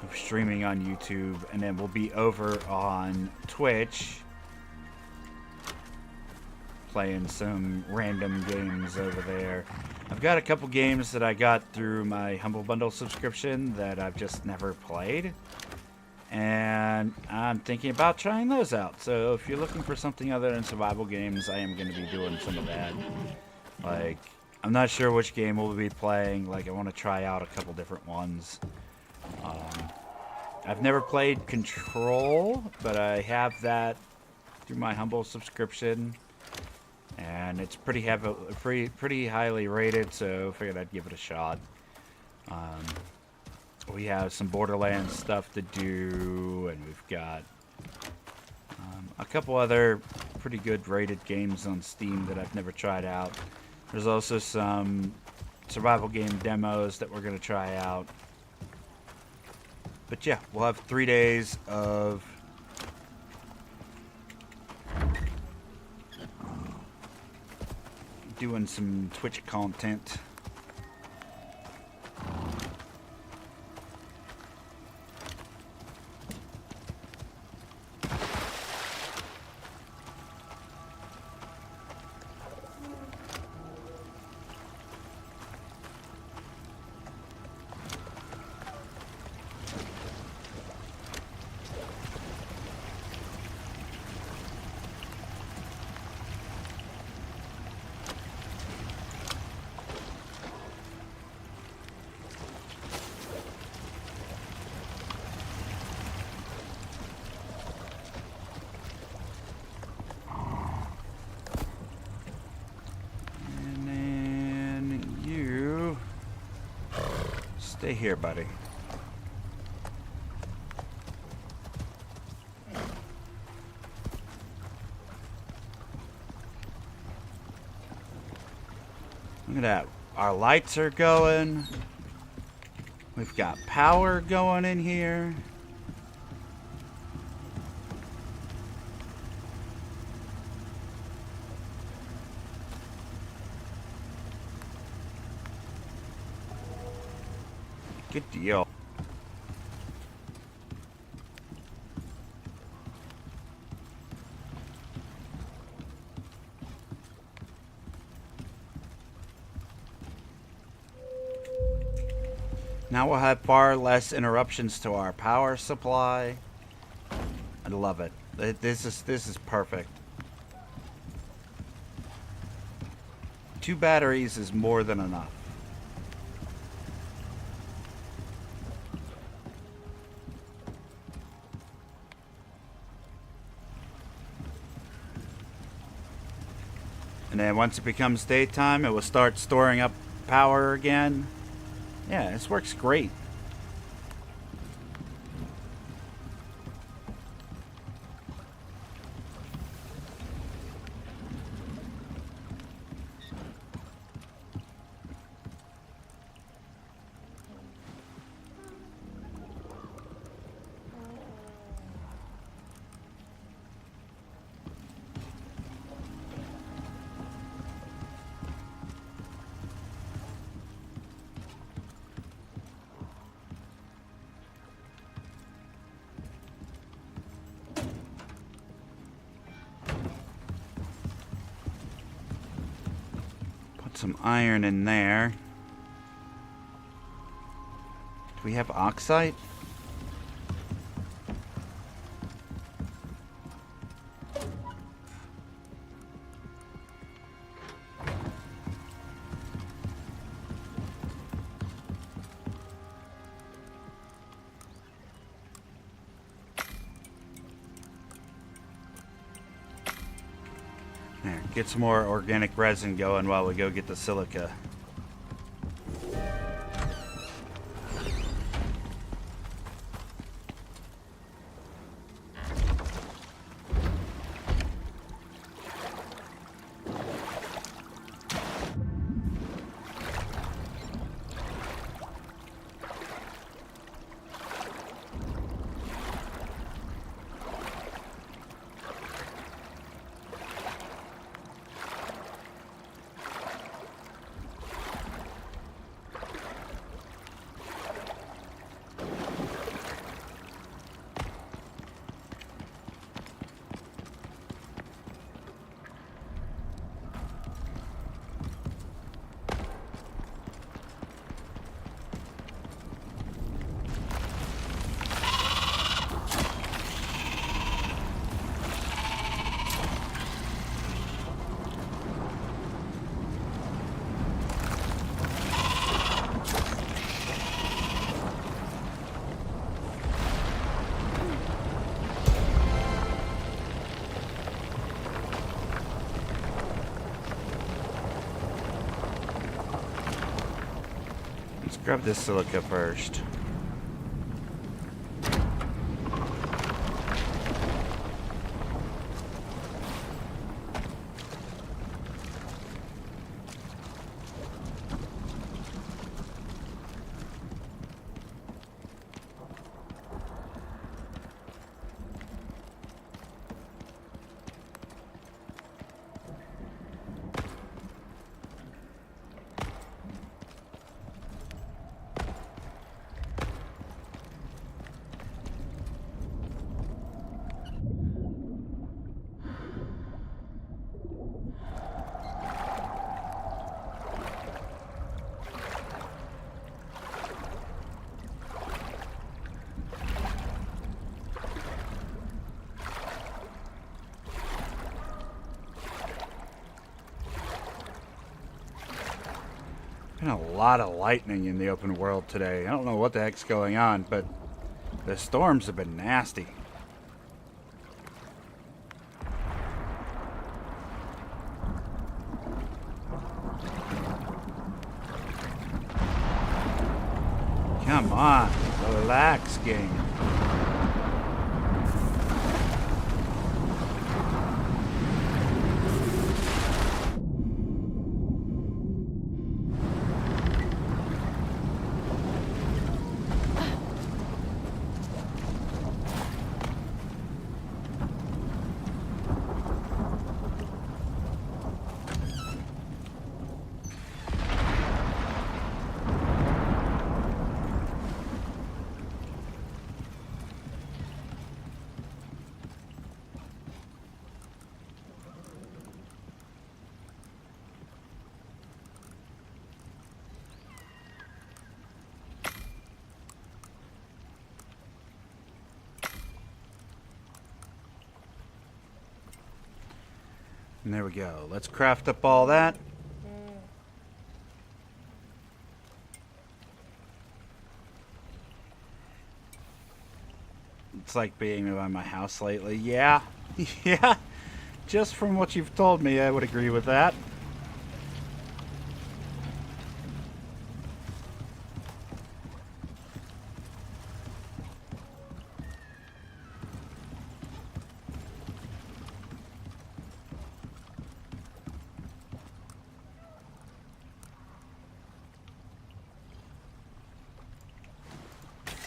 of streaming on YouTube, and then we'll be over on Twitch playing some random games over there. I've got a couple games that I got through my Humble Bundle subscription that I've just never played, and I'm thinking about trying those out. So if you're looking for something other than survival games, I am going to be doing some of that. Like, I'm not sure which game we'll be playing. Like, I want to try out a couple different ones. I've never played Control, but I have that through my Humble subscription, and it's pretty highly rated, so I figured I'd give it a shot. We have some Borderlands stuff to do, and we've got a couple other pretty good rated games on Steam that I've never tried out. There's also some survival game demos that we're going to try out. But yeah, we'll have 3 days of doing some Twitch content. Stay here, buddy. Look at that. Our lights are going. We've got power going in here. Good deal. Now we'll have far less interruptions to our power supply. I love it. This is perfect. 2 batteries is more than enough. And then once it becomes daytime, it will start storing up power again. Yeah, this works great. Put some iron in there. Do we have oxide? There, get some more organic resin going while we go get the silica. Grab this silica first. Been a lot of lightning in the open world today. I don't know what the heck's going on, but the storms have been nasty. Come on, relax, game. And there we go. Let's craft up all that. It's like being around my house lately. Yeah. Yeah. Just from what you've told me, I would agree with that.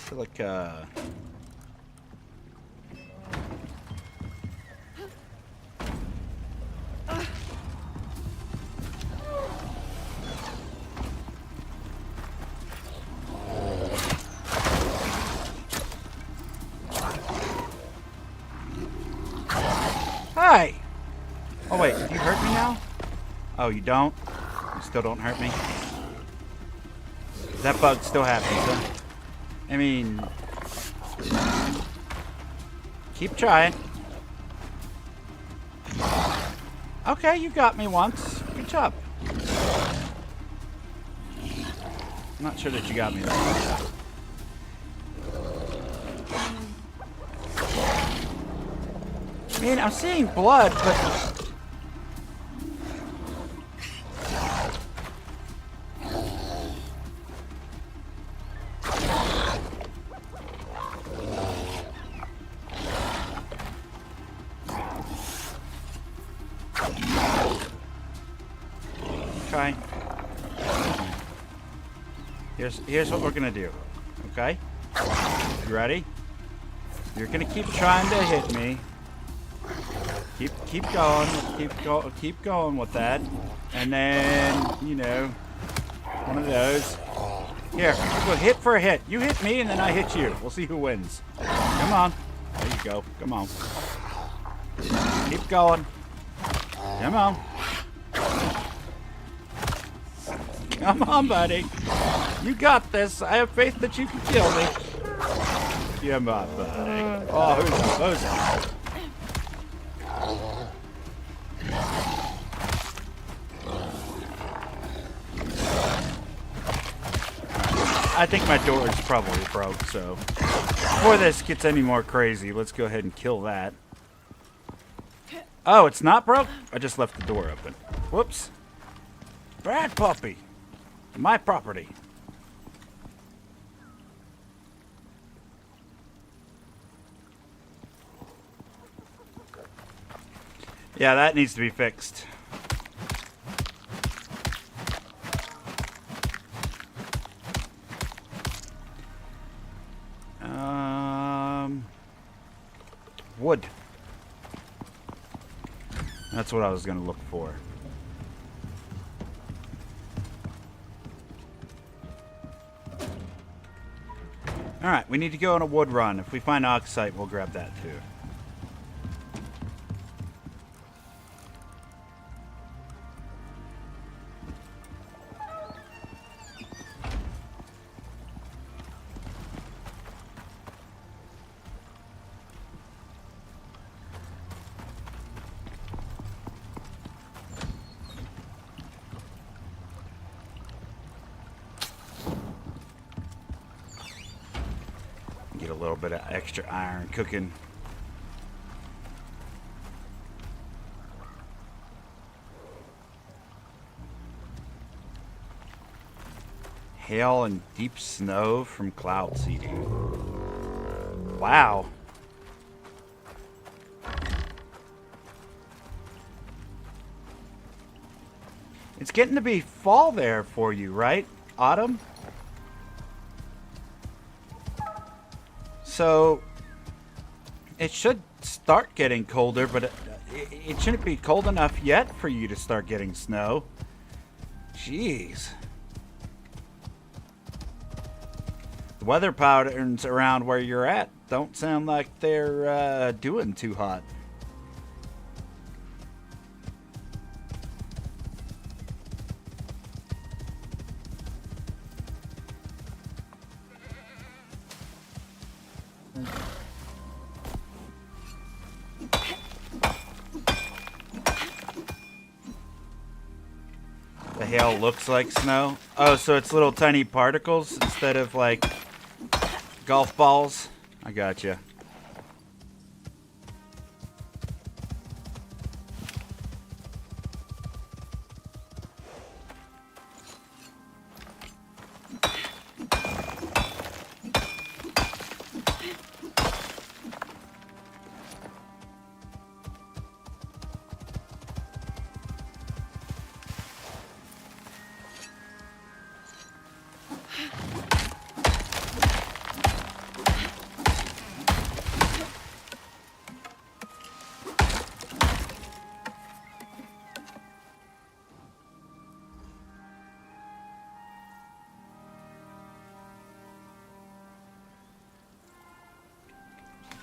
Silica. Hi! Oh wait, do you hurt me now? Oh, you don't? You still don't hurt me? That bug still happens, huh? I mean... Keep trying. Okay, you got me once. Good job. I'm not sure that you got me though. I mean, I'm seeing blood, but... Okay. Here's what we're gonna do. Okay? You ready? You're gonna keep trying to hit me. Keep going with that. And then, you know, one of those. Here, we'll go hit for a hit. You hit me and then I hit you. We'll see who wins. Come on. There you go. Come on. Keep going. Come on. Come on, buddy. You got this. I have faith that you can kill me. Come on, buddy. Oh, who's up? I think my door is probably broke, so before this gets any more crazy, let's go ahead and kill that. Oh, it's not broke? I just left the door open. Whoops. Bad puppy. My property. Yeah, that needs to be fixed. Wood. That's what I was going to look for. Alright, we need to go on a wood run. If we find oxide, we'll grab that too. Get a little bit of extra iron cooking. Hail and deep snow from cloud seeding. Wow. It's getting to be fall there for you, right? Autumn? So, it should start getting colder, but it shouldn't be cold enough yet for you to start getting snow. Jeez. The weather patterns around where you're at don't sound like they're doing too hot. The hail looks like snow. Oh, so it's little tiny particles instead of like golf balls. I gotcha.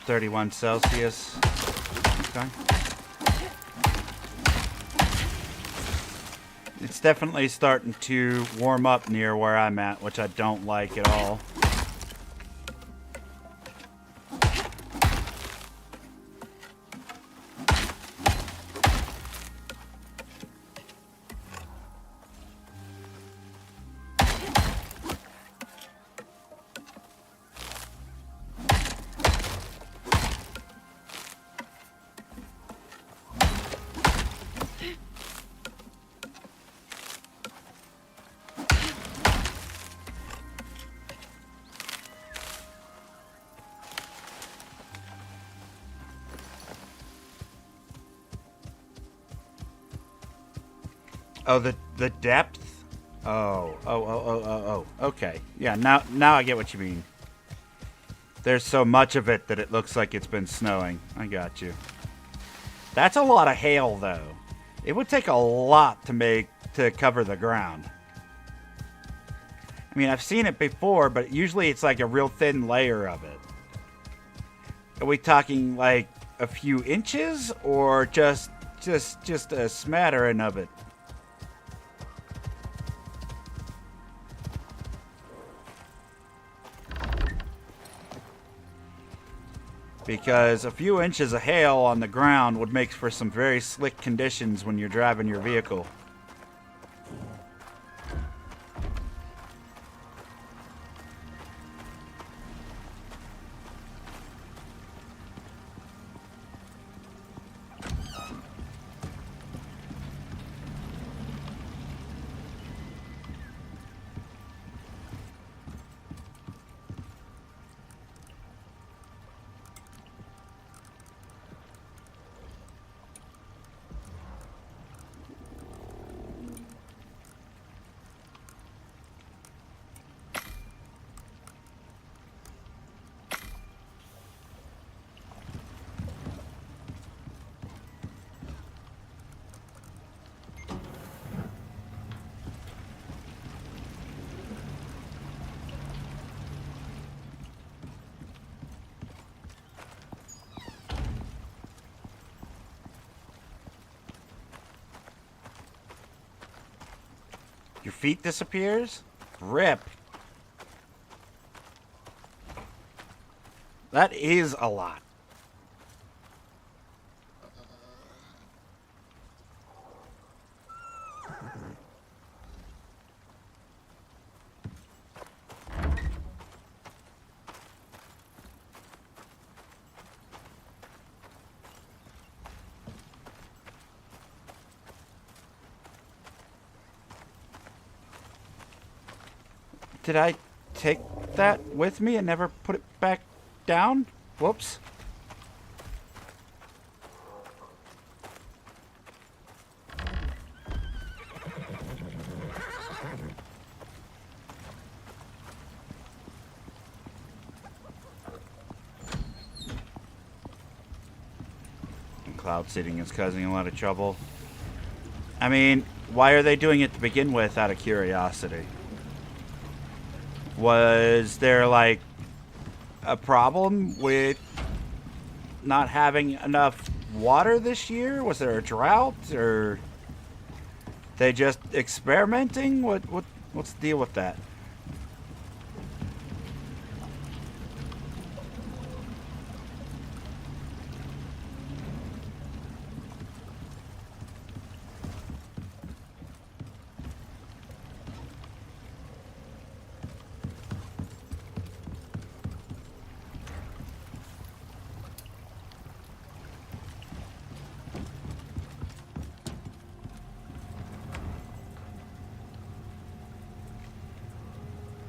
.31 Celsius. Okay. It's definitely starting to warm up near where I'm at, which I don't like at all. Oh, the depth? Oh. Okay. Yeah, now I get what you mean. There's so much of it that it looks like it's been snowing. I got you. That's a lot of hail, though. It would take a lot to cover the ground. I mean, I've seen it before, but usually it's like a real thin layer of it. Are we talking like a few inches, or just a smattering of it? Because a few inches of hail on the ground would make for some very slick conditions when you're driving your vehicle. Your feet disappears? Rip. That is a lot. Did I take that with me and never put it back down? Whoops. Cloud seeding is causing a lot of trouble. I mean, why are they doing it to begin with out of curiosity? Was there like a problem with not having enough water this year? Was there a drought, or they just experimenting? What's the deal with that?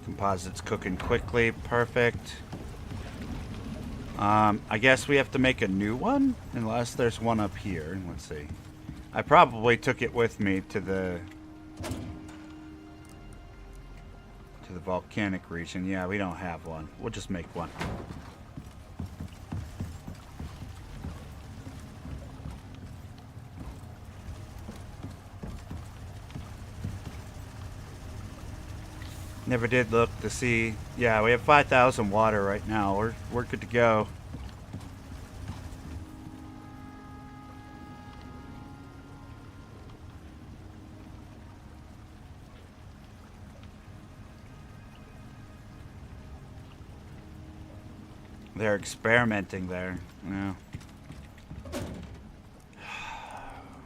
Composite's cooking quickly. Perfect. I guess we have to make a new one, unless there's one up here. Let's see. I probably took it with me to the volcanic region. Yeah, we don't have one. We'll just make one. Never did look to see. Yeah, we have 5,000 water right now. We're good to go. They're experimenting there. Yeah.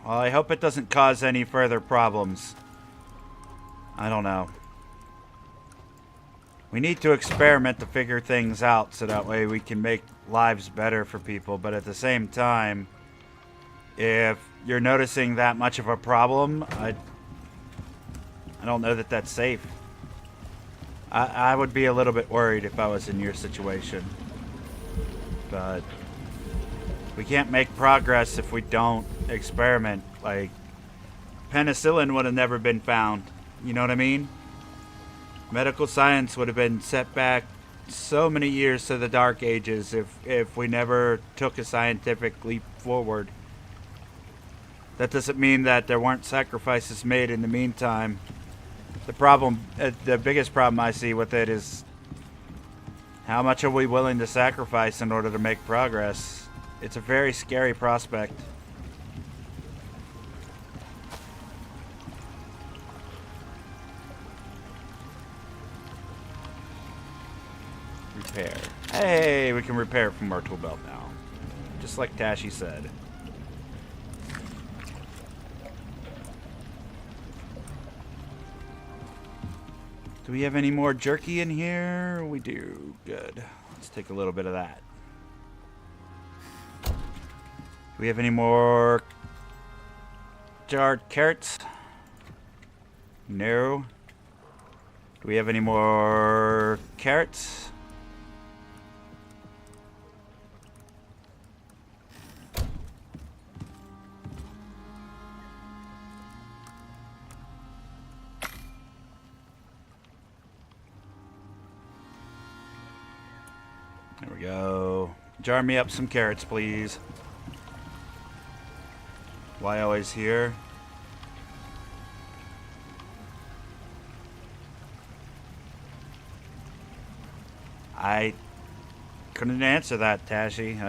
Well, I hope it doesn't cause any further problems. I don't know. We need to experiment to figure things out so that way we can make lives better for people. But at the same time, if you're noticing that much of a problem, I don't know that that's safe. I would be a little bit worried if I was in your situation. But we can't make progress if we don't experiment. Like, penicillin would have never been found. You know what I mean? Medical science would have been set back so many years to the Dark Ages if we never took a scientific leap forward. That doesn't mean that there weren't sacrifices made in the meantime. The biggest problem I see with it is how much are we willing to sacrifice in order to make progress? It's a very scary prospect. Repair. Hey, we can repair it from our tool belt now. Just like Tashi said. Do we have any more jerky in here? We do. Good. Let's take a little bit of that. Do we have any more jarred carrots? No. Do we have any more carrots? There we go. Jar me up some carrots, please. Why always here? I couldn't answer that, Tashi.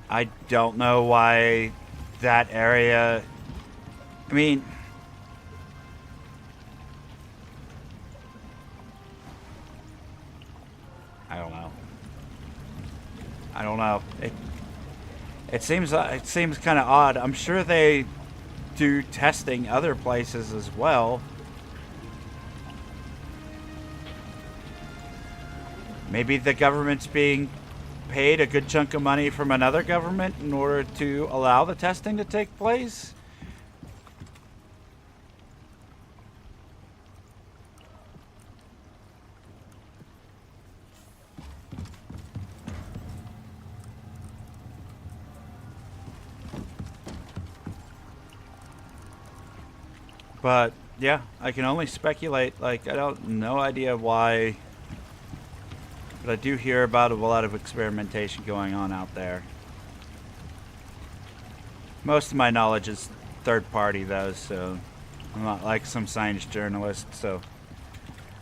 I don't know why that area... I mean... I don't know. It seems kind of odd. I'm sure they do testing other places as well. Maybe the government's being paid a good chunk of money from another government in order to allow the testing to take place. But yeah, I can only speculate. Like, I don't no idea why, but I do hear about a lot of experimentation going on out there. Most of my knowledge is third party though, so I'm not like some science journalist, so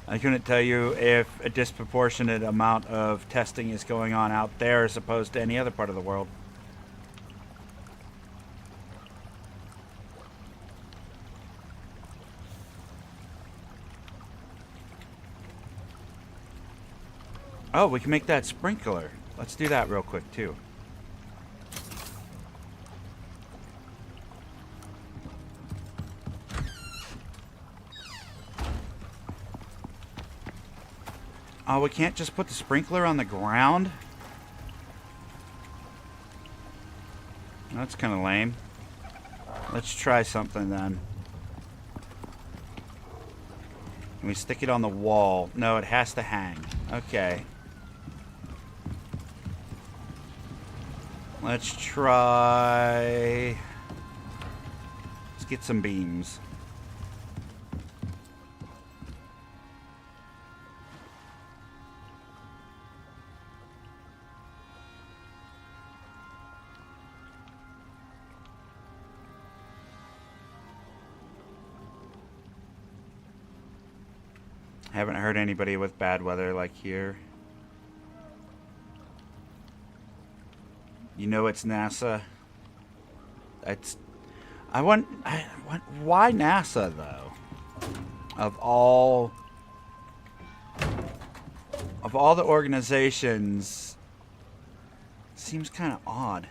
I couldn't tell you if a disproportionate amount of testing is going on out there as opposed to any other part of the world. Oh, we can make that sprinkler. Let's do that real quick, too. Oh, we can't just put the sprinkler on the ground? That's kind of lame. Let's try something then. Can we stick it on the wall? No, it has to hang. Okay. Let's try... Let's get some beams. Haven't heard anybody with bad weather like here. You know it's NASA. Why NASA though? Of all of all the organizations, seems kind of odd.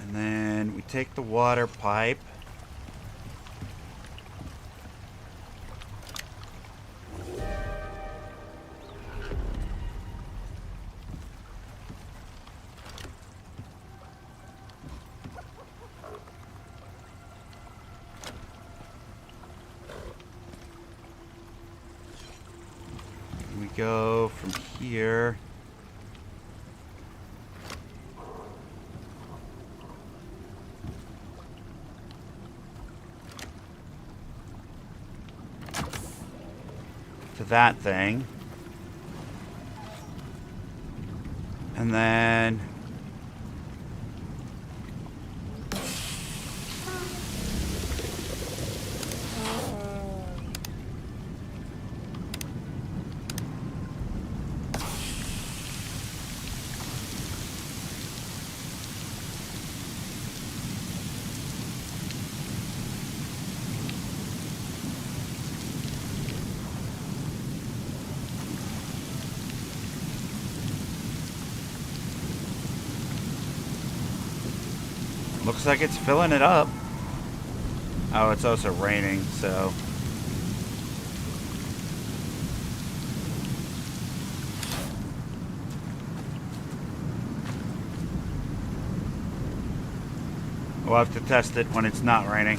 And then we take the water pipe. We go from here. To that thing. And then looks like it's filling it up. Oh, it's also raining, so. We'll have to test it when it's not raining.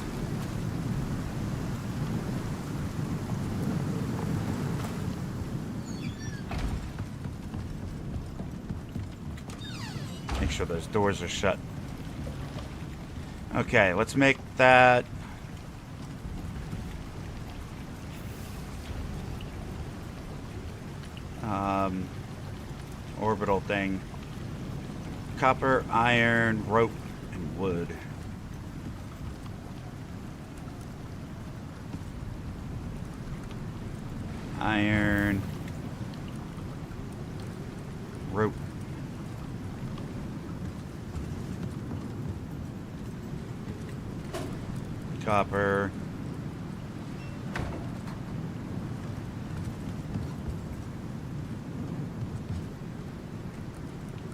Make sure those doors are shut. Okay, let's make that orbital thing. Copper, iron, rope, and wood. Iron, rope. Copper.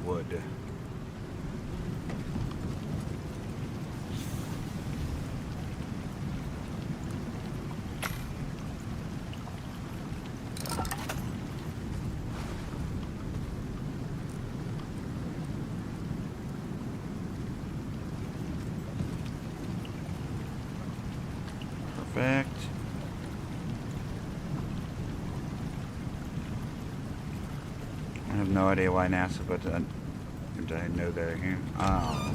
Wood. Perfect. I have no idea why NASA, but I know they're here. Oh.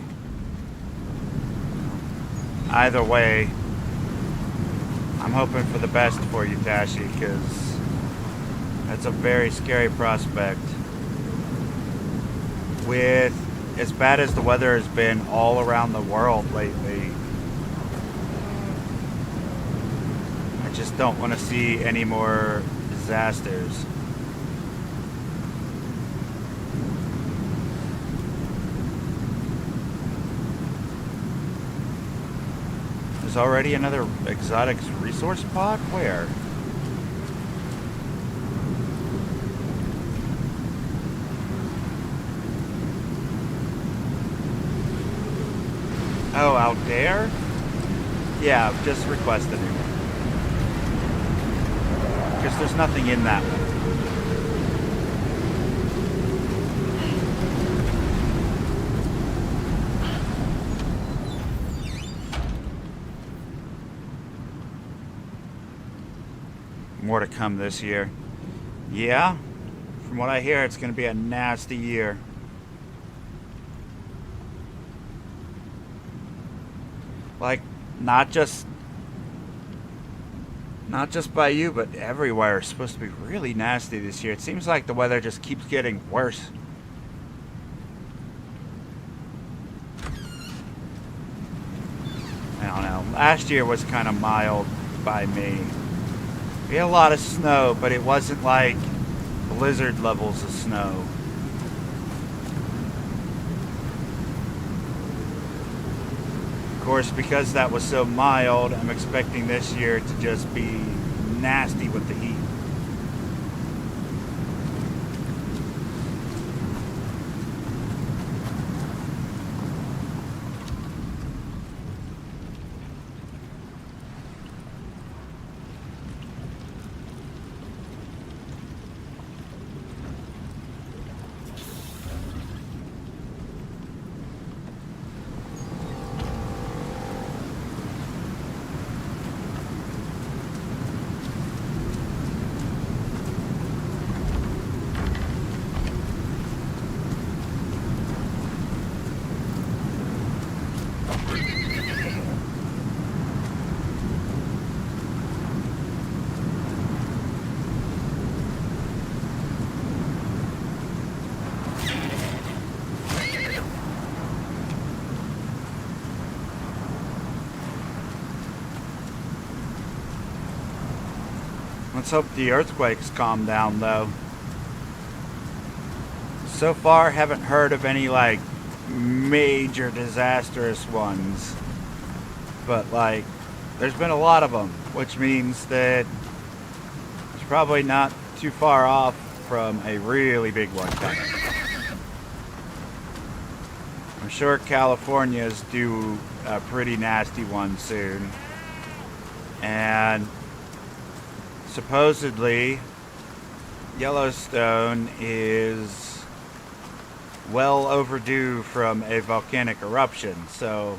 Either way, I'm hoping for the best for you, Tashi, because that's a very scary prospect. With as bad as the weather has been all around the world lately, I just don't want to see any more disasters. There's already another exotic resource pod? Where? Oh, out there? Yeah, I've just requested it. Because there's nothing in that one. More to come this year. Yeah, From what I hear, it's going to be a nasty year. Like, not just by you, but everywhere. It's supposed to be really nasty this year. It seems like the weather just keeps getting worse. I don't know. Last year was kind of mild by me. We had a lot of snow, but it wasn't like blizzard levels of snow. Of course, because that was so mild, I'm expecting this year to just be nasty with the heat. Let's hope the earthquakes calm down, though. So far, haven't heard of any, like, major disastrous ones. But, like, there's been a lot of them, which means that it's probably not too far off from a really big one coming. I'm sure California's due a pretty nasty one soon. And supposedly, Yellowstone is well overdue from a volcanic eruption, so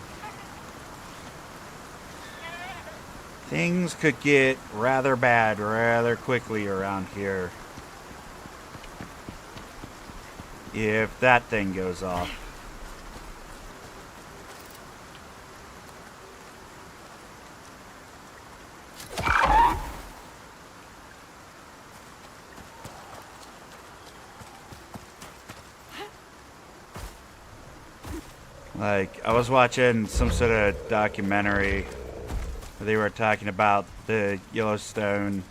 things could get rather bad rather quickly around here if that thing goes off. Like, I was watching some sort of documentary where they were talking about the Yellowstone.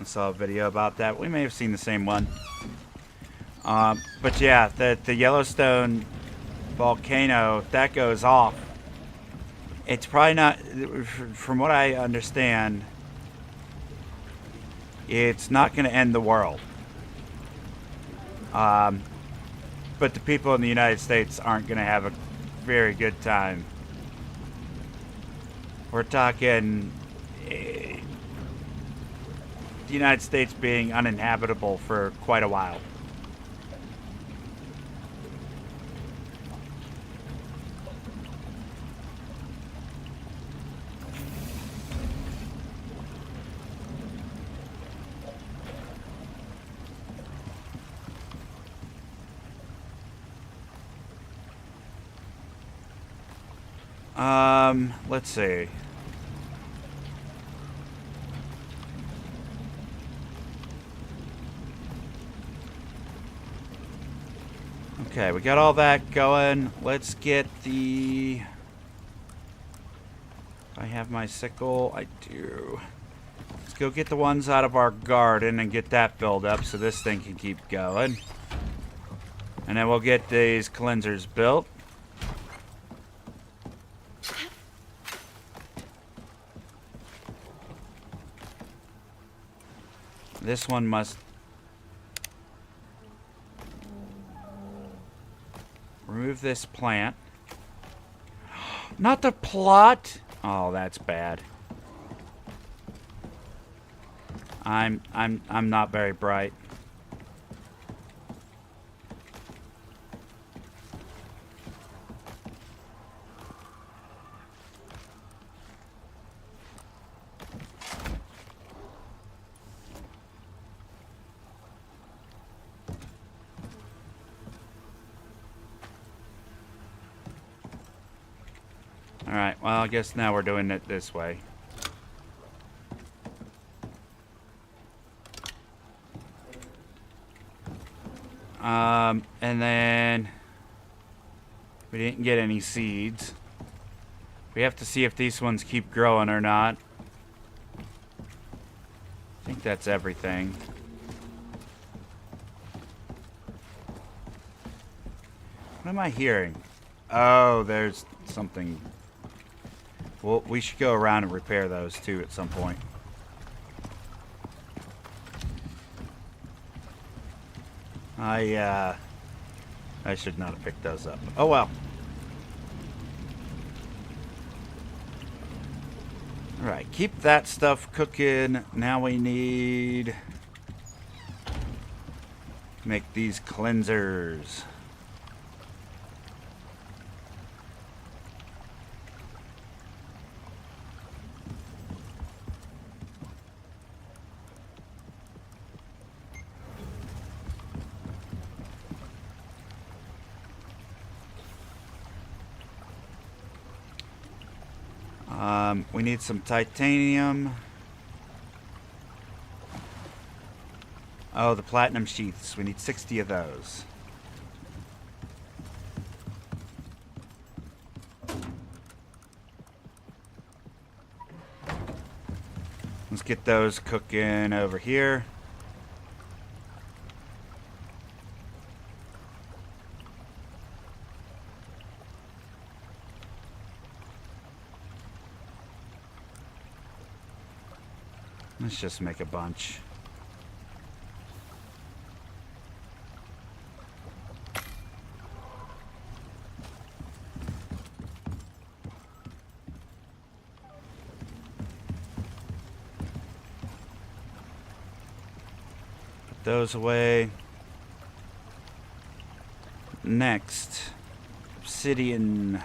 I saw a video about that. We may have seen the same one. But yeah, the Yellowstone volcano, if that goes off, it's probably not, from what I understand, it's not going to end the world. But the people in the United States aren't going to have a very good time. We're talking the United States being uninhabitable for quite a while. Let's see. Okay, we got all that going. Let's get the... I have my sickle. I do. Let's go get the ones out of our garden and get that filled up so this thing can keep going. And then we'll get these cleansers built. This one must remove this plant. Not the plot. Oh, that's bad. I'm not very bright. Alright, well, I guess now we're doing it this way. And then we didn't get any seeds. We have to see if these ones keep growing or not. I think that's everything. What am I hearing? Oh, there's something. Well, we should go around and repair those too at some point. I should not have picked those up. Oh well. Alright, keep that stuff cooking. Now we need... make these cleansers. We need some titanium. Oh, the platinum sheaths. We need 60 of those. Let's get those cooking over here. Let's just make a bunch. Put those away. Next, obsidian.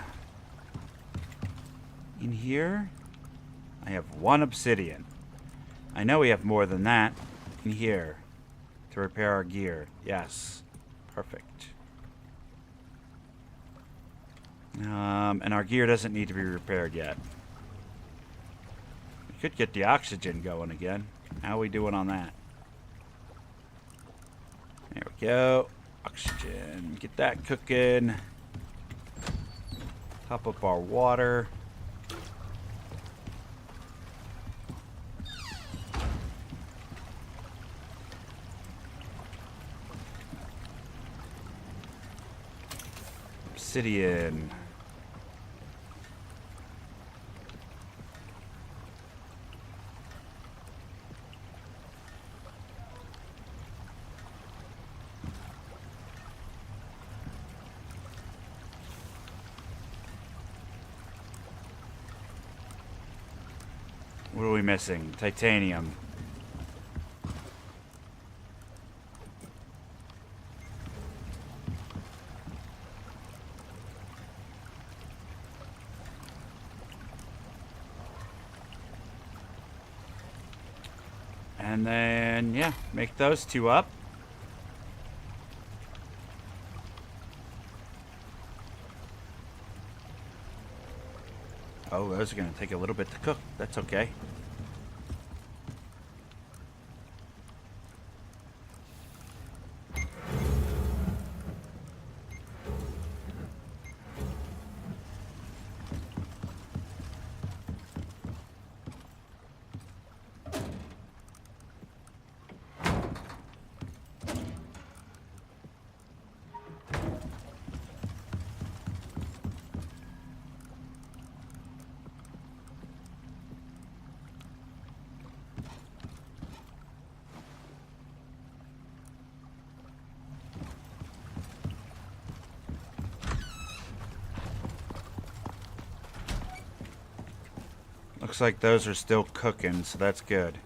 In here, I have 1 obsidian. I know we have more than that in here to repair our gear. Yes. Perfect. And our gear doesn't need to be repaired yet. We could get the oxygen going again. How are we doing on that? There we go. Oxygen. Get that cooking. Top up our water. Obsidian. What are we missing? Titanium. And then, yeah, make those 2 up. Oh, those are going to take a little bit to cook. That's okay. Looks like those are still cooking, so that's good.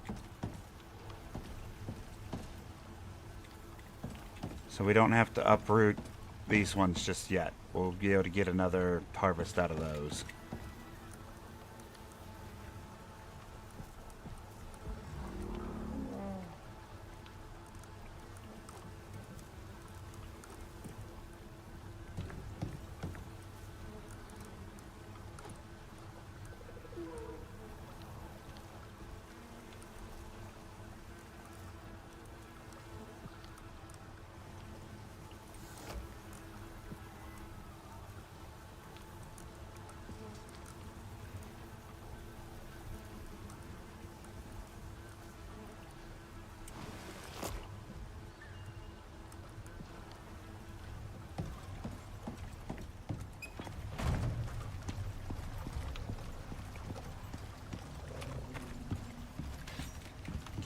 So we don't have to uproot these ones just yet. We'll be able to get another harvest out of those.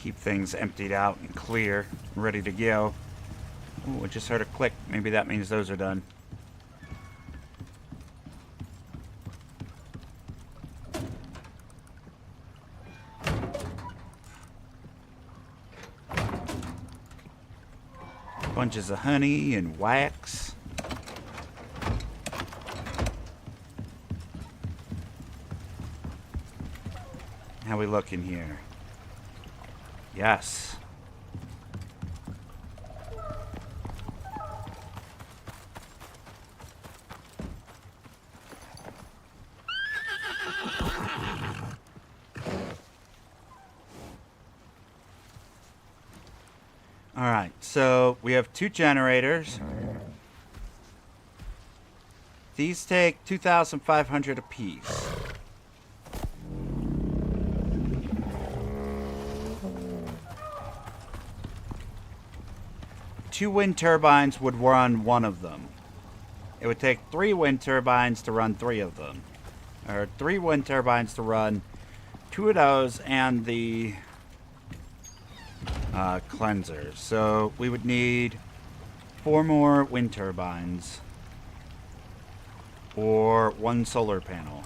Keep things emptied out and clear, ready to go. Ooh, I just heard a click. Maybe that means those are done. Bunches of honey and wax. How we looking here? Yes. Alright, so we have 2 generators. These take 2,500 apiece. Two wind turbines would run one of them. It would take 3 wind turbines to run 3 of them. Or 3 wind turbines to run 2 of those and the cleansers. So we would need 4 more wind turbines or 1 solar panel.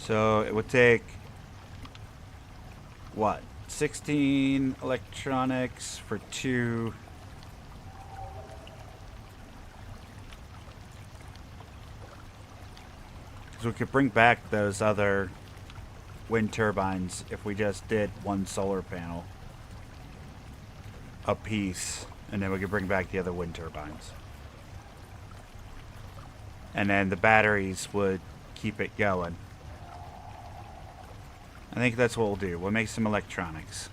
So it would take, what, 16 electronics for 2. Because we could bring back those other wind turbines if we just did 1 solar panel a piece. And then we could bring back the other wind turbines. And then the batteries would keep it going. I think that's what we'll do. We'll make some electronics.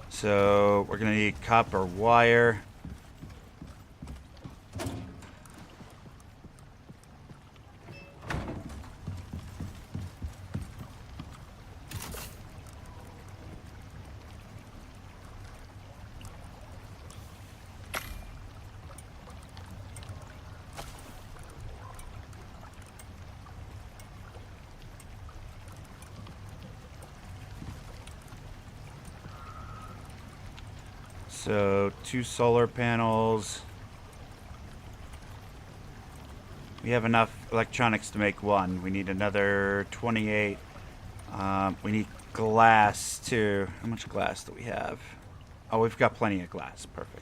So we're going to need copper wire. So 2 solar panels. We have enough electronics to make 1. We need another 28. We need glass too. How much glass do we have? Oh, we've got plenty of glass. Perfect.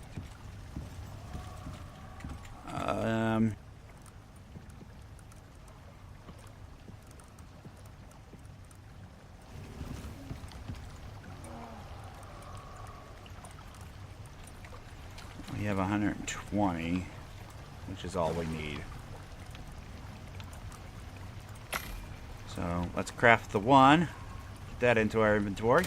We have 120, which is all we need. So let's craft the 1. Put that into our inventory.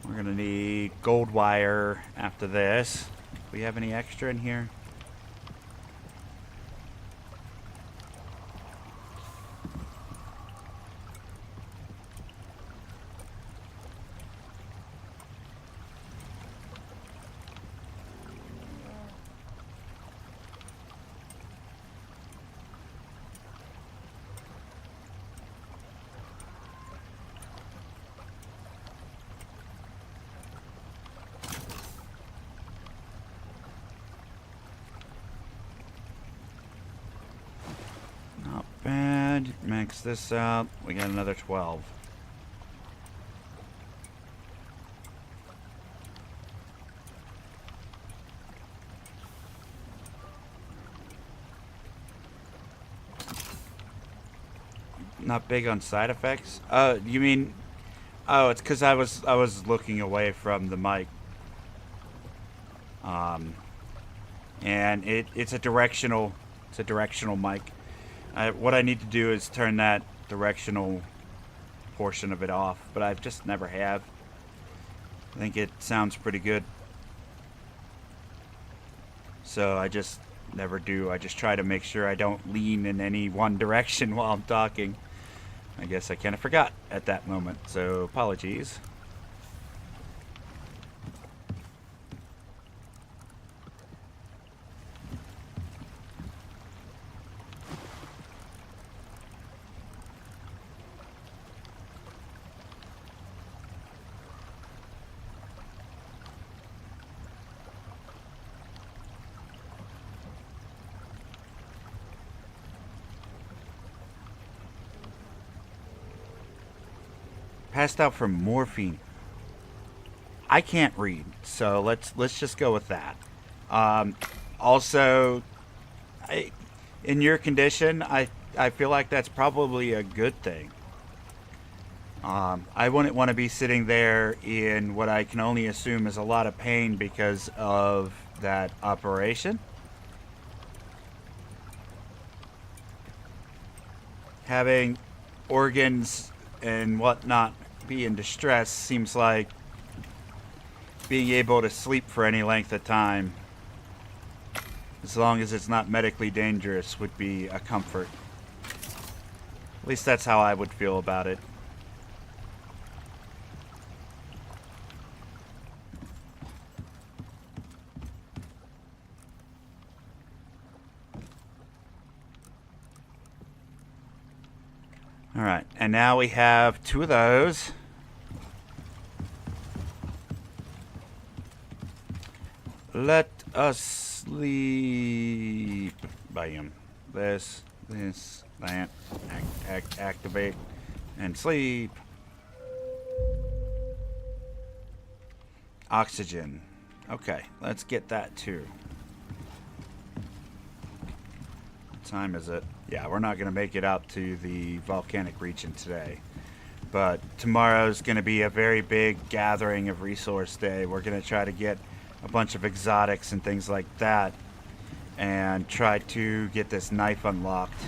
We're going to need gold wire after this. Do we have any extra in here? Bad. Max this out. We got another 12. Not big on side effects? You mean... Oh, it's because I was looking away from the mic. And it's a directional mic. What I need to do is turn that directional portion of it off, but I've just never have. I think it sounds pretty good. So I just never do. I just try to make sure I don't lean in any one direction while I'm talking. I guess I kind of forgot at that moment, so apologies. Passed out from morphine. I can't read, so let's just go with that. Also, in your condition, I feel like that's probably a good thing. I wouldn't want to be sitting there in what I can only assume is a lot of pain because of that operation. Having organs and whatnot be in distress seems like being able to sleep for any length of time, as long as it's not medically dangerous, would be a comfort. At least that's how I would feel about it. Alright, and now we have 2 of those. Let us sleep. Bam. This, that. Activate. And sleep. Oxygen. Okay, let's get that too. What time is it? Yeah, we're not going to make it out to the volcanic region today. But tomorrow's going to be a very big gathering of resource day. We're going to try to get a bunch of exotics and things like that. And try to get this knife unlocked.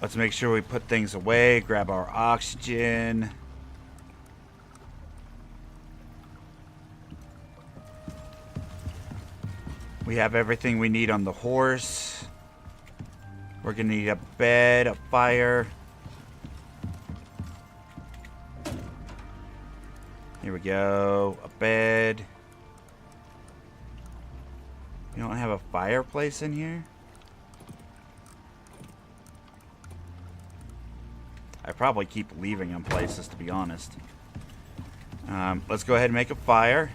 Let's make sure we put things away. Grab our oxygen. We have everything we need on the horse. We're gonna need a bed, a fire. Here we go. A bed. You don't have a fireplace in here? I probably keep leaving them places, to be honest. Let's go ahead and make a fire.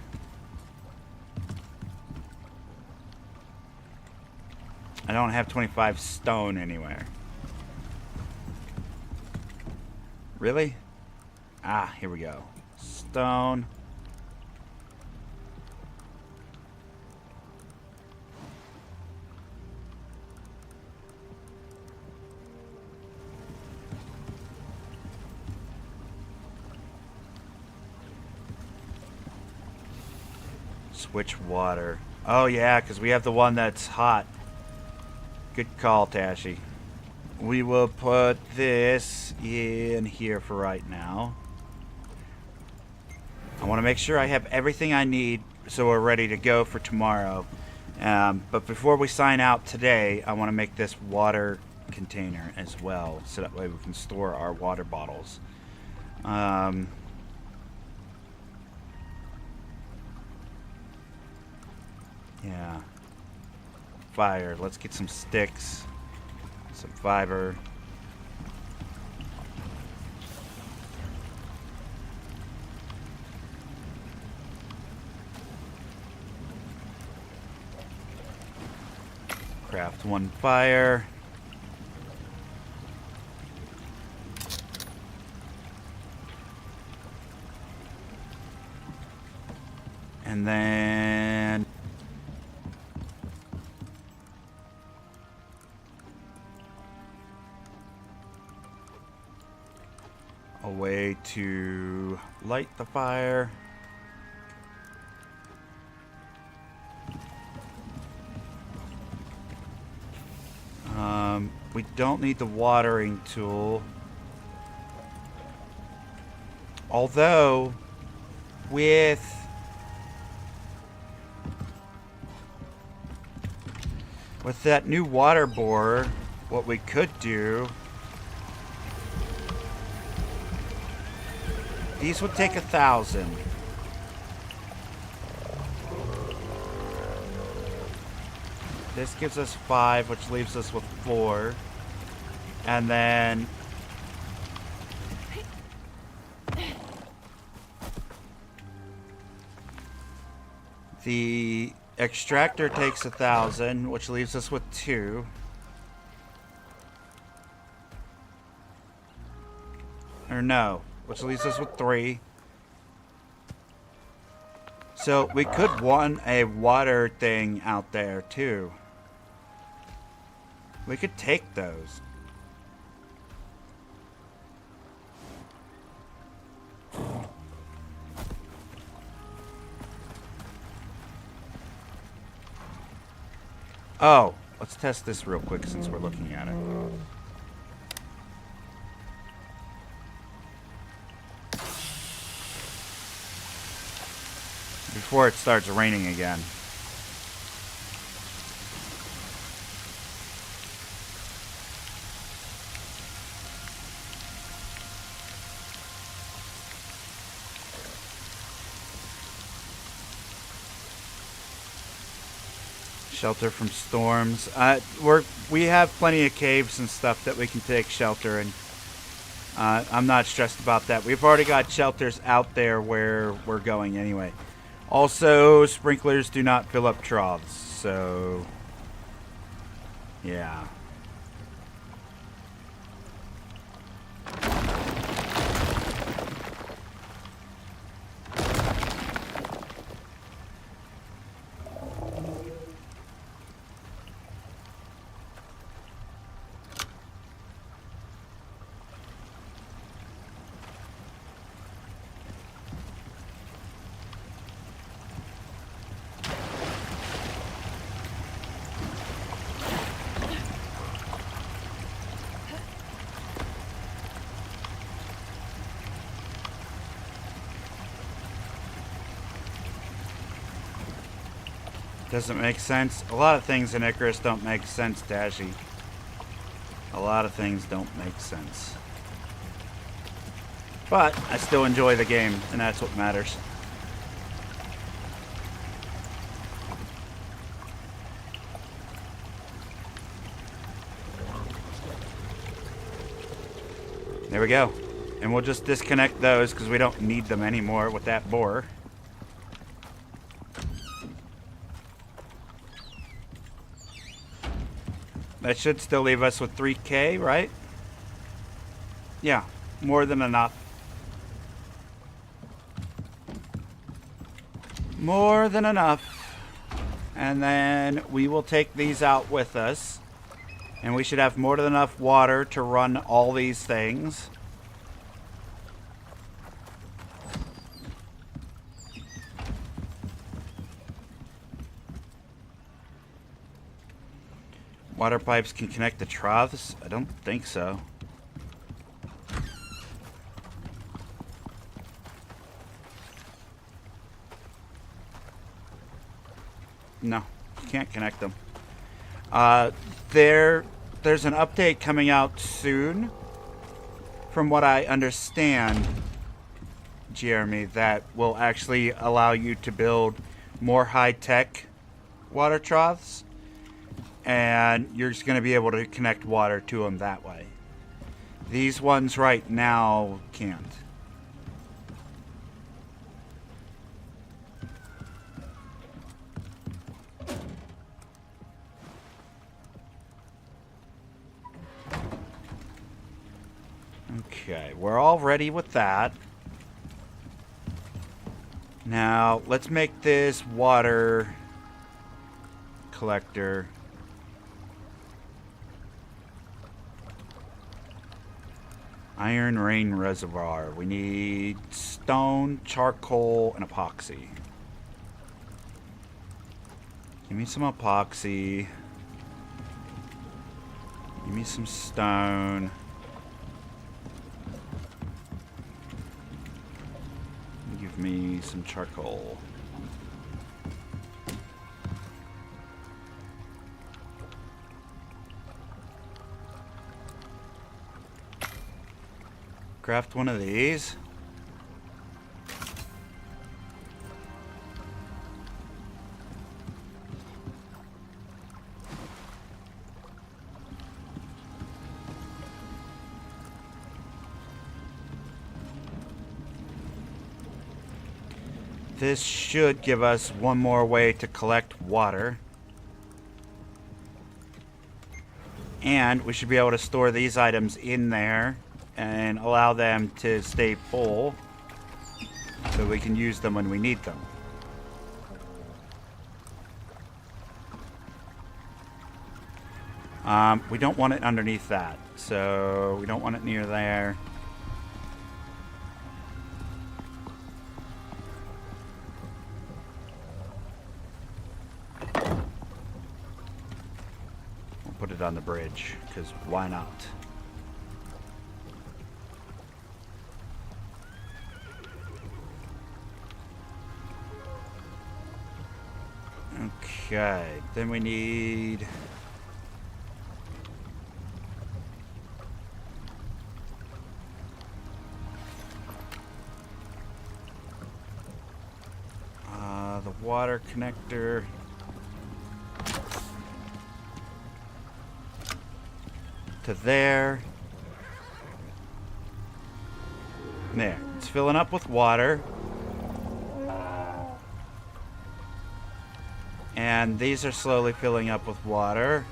I don't have 25 stone anywhere. Really? Ah, here we go. Stone. Switch water. Oh yeah, because we have the one that's hot. Good call, Tashi. We will put this in here for right now. I want to make sure I have everything I need so we're ready to go for tomorrow. But before we sign out today, I want to make this water container as well, so that way we can store our water bottles. Yeah. Fire. Let's get some sticks, some fiber. Craft 1 fire. And then to light the fire. We don't need the watering tool. Although, with that new water borer, what we could do, these would take 1,000. This gives us 5, which leaves us with 4. And then the extractor takes 1,000, which leaves us with 2. Or no, which leaves us with 3. So we could want a water thing out there too. We could take those. Oh, let's test this real quick since we're looking at it. Before it starts raining again. Shelter from storms. We have plenty of caves and stuff that we can take shelter in. I'm not stressed about that. We've already got shelters out there where we're going anyway. Also, sprinklers do not fill up troughs, so yeah. Doesn't make sense. A lot of things in Icarus don't make sense, Dashy. A lot of things don't make sense. But I still enjoy the game, and that's what matters. There we go. And we'll just disconnect those because we don't need them anymore with that borer. That should still leave us with 3K, right? Yeah, more than enough. More than enough. And then we will take these out with us. And we should have more than enough water to run all these things. Water pipes can connect the troughs? I don't think so. No, you can't connect them. There's an update coming out soon, from what I understand, Jeremy, that will actually allow you to build more high-tech water troughs. And you're just going to be able to connect water to them that way. These ones right now can't. Okay, we're all ready with that. Now, let's make this water collector. Iron Rain Reservoir. We need stone, charcoal, and epoxy. Give me some epoxy. Give me some stone. Give me some charcoal. Craft one of these. This should give us one more way to collect water. And we should be able to store these items in there and allow them to stay full so we can use them when we need them. We don't want it underneath that, so we don't want it near there. We'll put it on the bridge, because why not? Okay, then we need... the water connector. To there. There. It's filling up with water. And these are slowly filling up with water.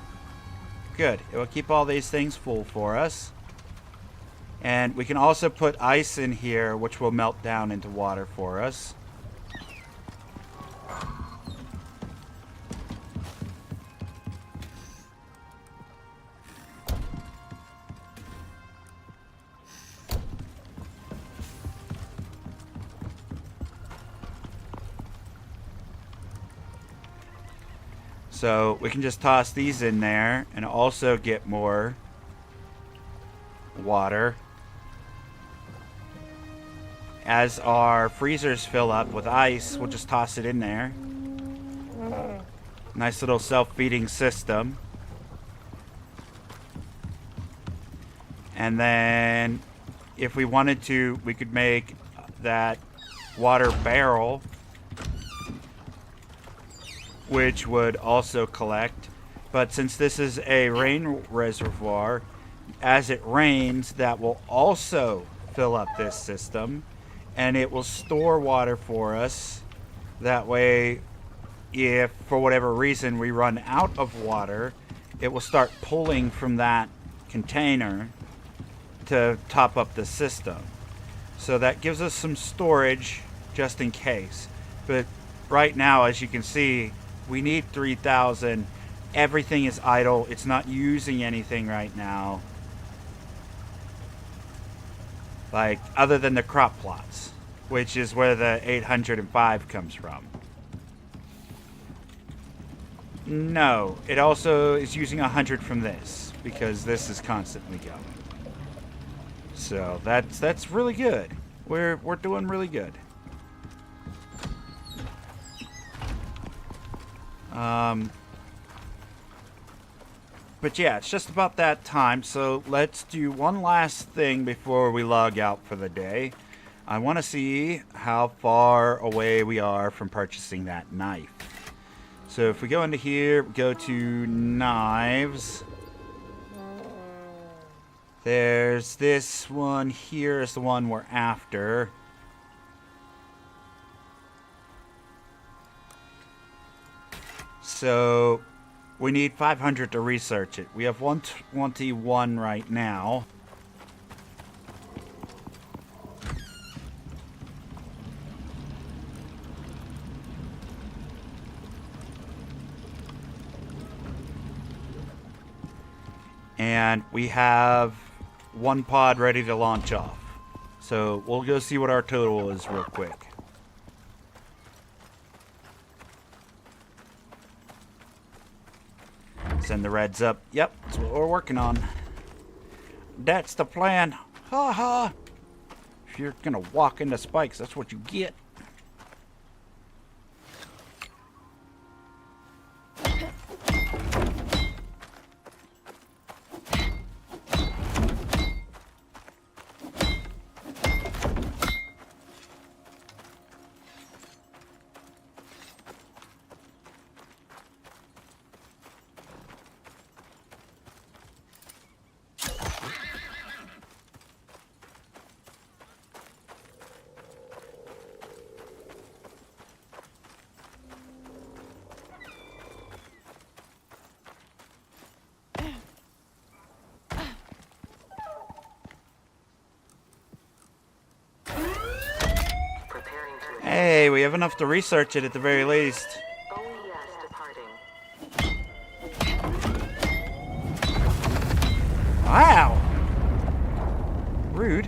Good. It will keep all these things full for us. And we can also put ice in here, which will melt down into water for us. So we can just toss these in there and also get more water. As our freezers fill up with ice, we'll just toss it in there. Nice little self-feeding system. And then if we wanted to, we could make that water barrel, which would also collect. But since this is a rain reservoir, as it rains, that will also fill up this system, and it will store water for us. That way, if for whatever reason we run out of water, it will start pulling from that container to top up the system. So that gives us some storage just in case. But right now, as you can see, we need 3,000. Everything is idle. It's not using anything right now. Like, other than the crop plots, which is where the 805 comes from. No, it also is using 100 from this, because this is constantly going. So that's really good. We're doing really good. But yeah, it's just about that time, so let's do one last thing before we log out for the day. I want to see how far away we are from purchasing that knife. So if we go into here, go to knives. There's this one here is the one we're after. So we need 500 to research it. We have 121 right now. And we have one pod ready to launch off. So we'll go see what our total is real quick. Send the reds up. Yep, that's what we're working on. That's the plan. Ha ha. If you're gonna walk into spikes, that's what you get. Hey, we have enough to research it at the very least. Oh yes, departing. Wow! Rude.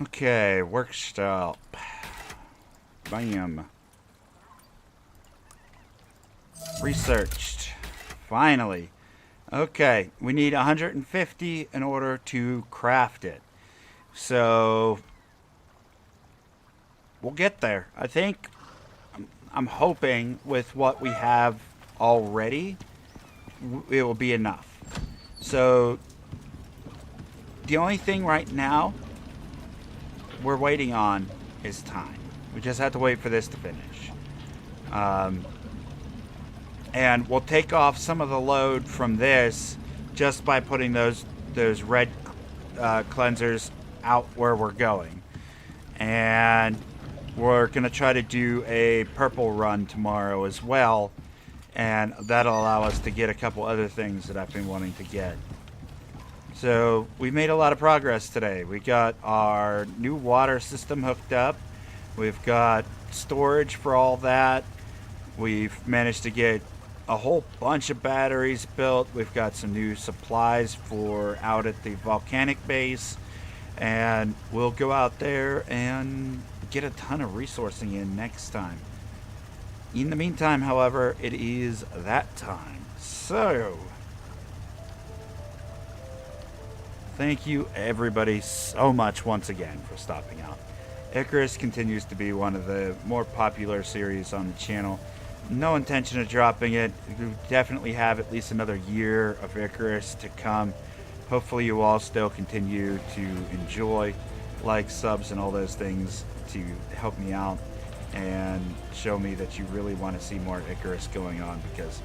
Okay, workshop. Bam. Researched. Finally. Okay, we need 150 in order to craft it. So, we'll get there. I think, I'm hoping with what we have already, it will be enough. So, the only thing right now we're waiting on is time. We just have to wait for this to finish. And we'll take off some of the load from this just by putting those red cleansers out where we're going. And we're going to try to do a purple run tomorrow as well. And that'll allow us to get a couple other things that I've been wanting to get. So we made a lot of progress today. We got our new water system hooked up. We've got storage for all that. We've managed to get a whole bunch of batteries built. We've got some new supplies for out at the volcanic base. And we'll go out there and get a ton of resourcing in next time. In the meantime, however, it is that time. So, thank you everybody so much once again for stopping out. Icarus continues to be one of the more popular series on the channel. No intention of dropping it. We definitely have at least another year of Icarus to come. Hopefully you all still continue to enjoy, like, subs, and all those things to help me out and show me that you really want to see more Icarus going on, because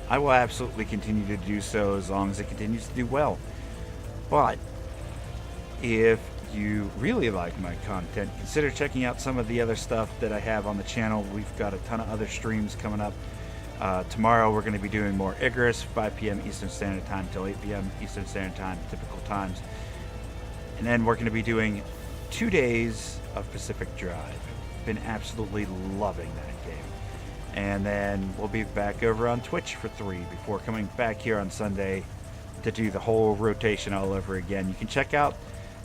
I will absolutely continue to do so as long as it continues to do well. But if you really like my content, consider checking out some of the other stuff that I have on the channel. We've got a ton of other streams coming up. Tomorrow we're going to be doing more Icarus, 5 p.m. Eastern Standard Time till 8 p.m. Eastern Standard Time, typical times. And then we're going to be doing 2 days of Pacific Drive. Been absolutely loving that game. And then we'll be back over on Twitch for 3 before coming back here on Sunday to do the whole rotation all over again. You can check out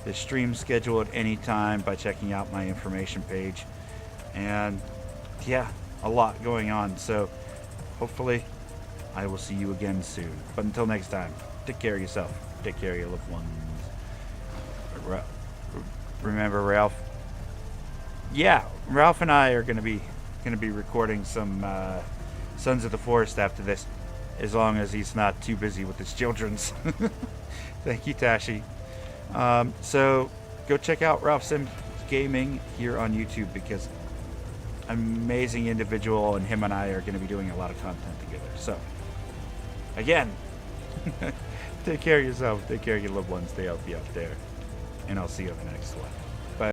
the stream schedule at any time by checking out my information page. And yeah, a lot going on. So hopefully I will see you again soon. But until next time, take care of yourself. Take care of your loved ones. Remember Ralph? Yeah, Ralph and I are going to be recording some Sons of the Forest after this, as long as he's not too busy with his children's. Thank you, Tashi. So go check out Ralph's Gaming here on YouTube because amazing individual, and him and I are going to be doing a lot of content together. So, again, take care of yourself, take care of your loved ones, stay healthy out there, and I'll see you on the next one.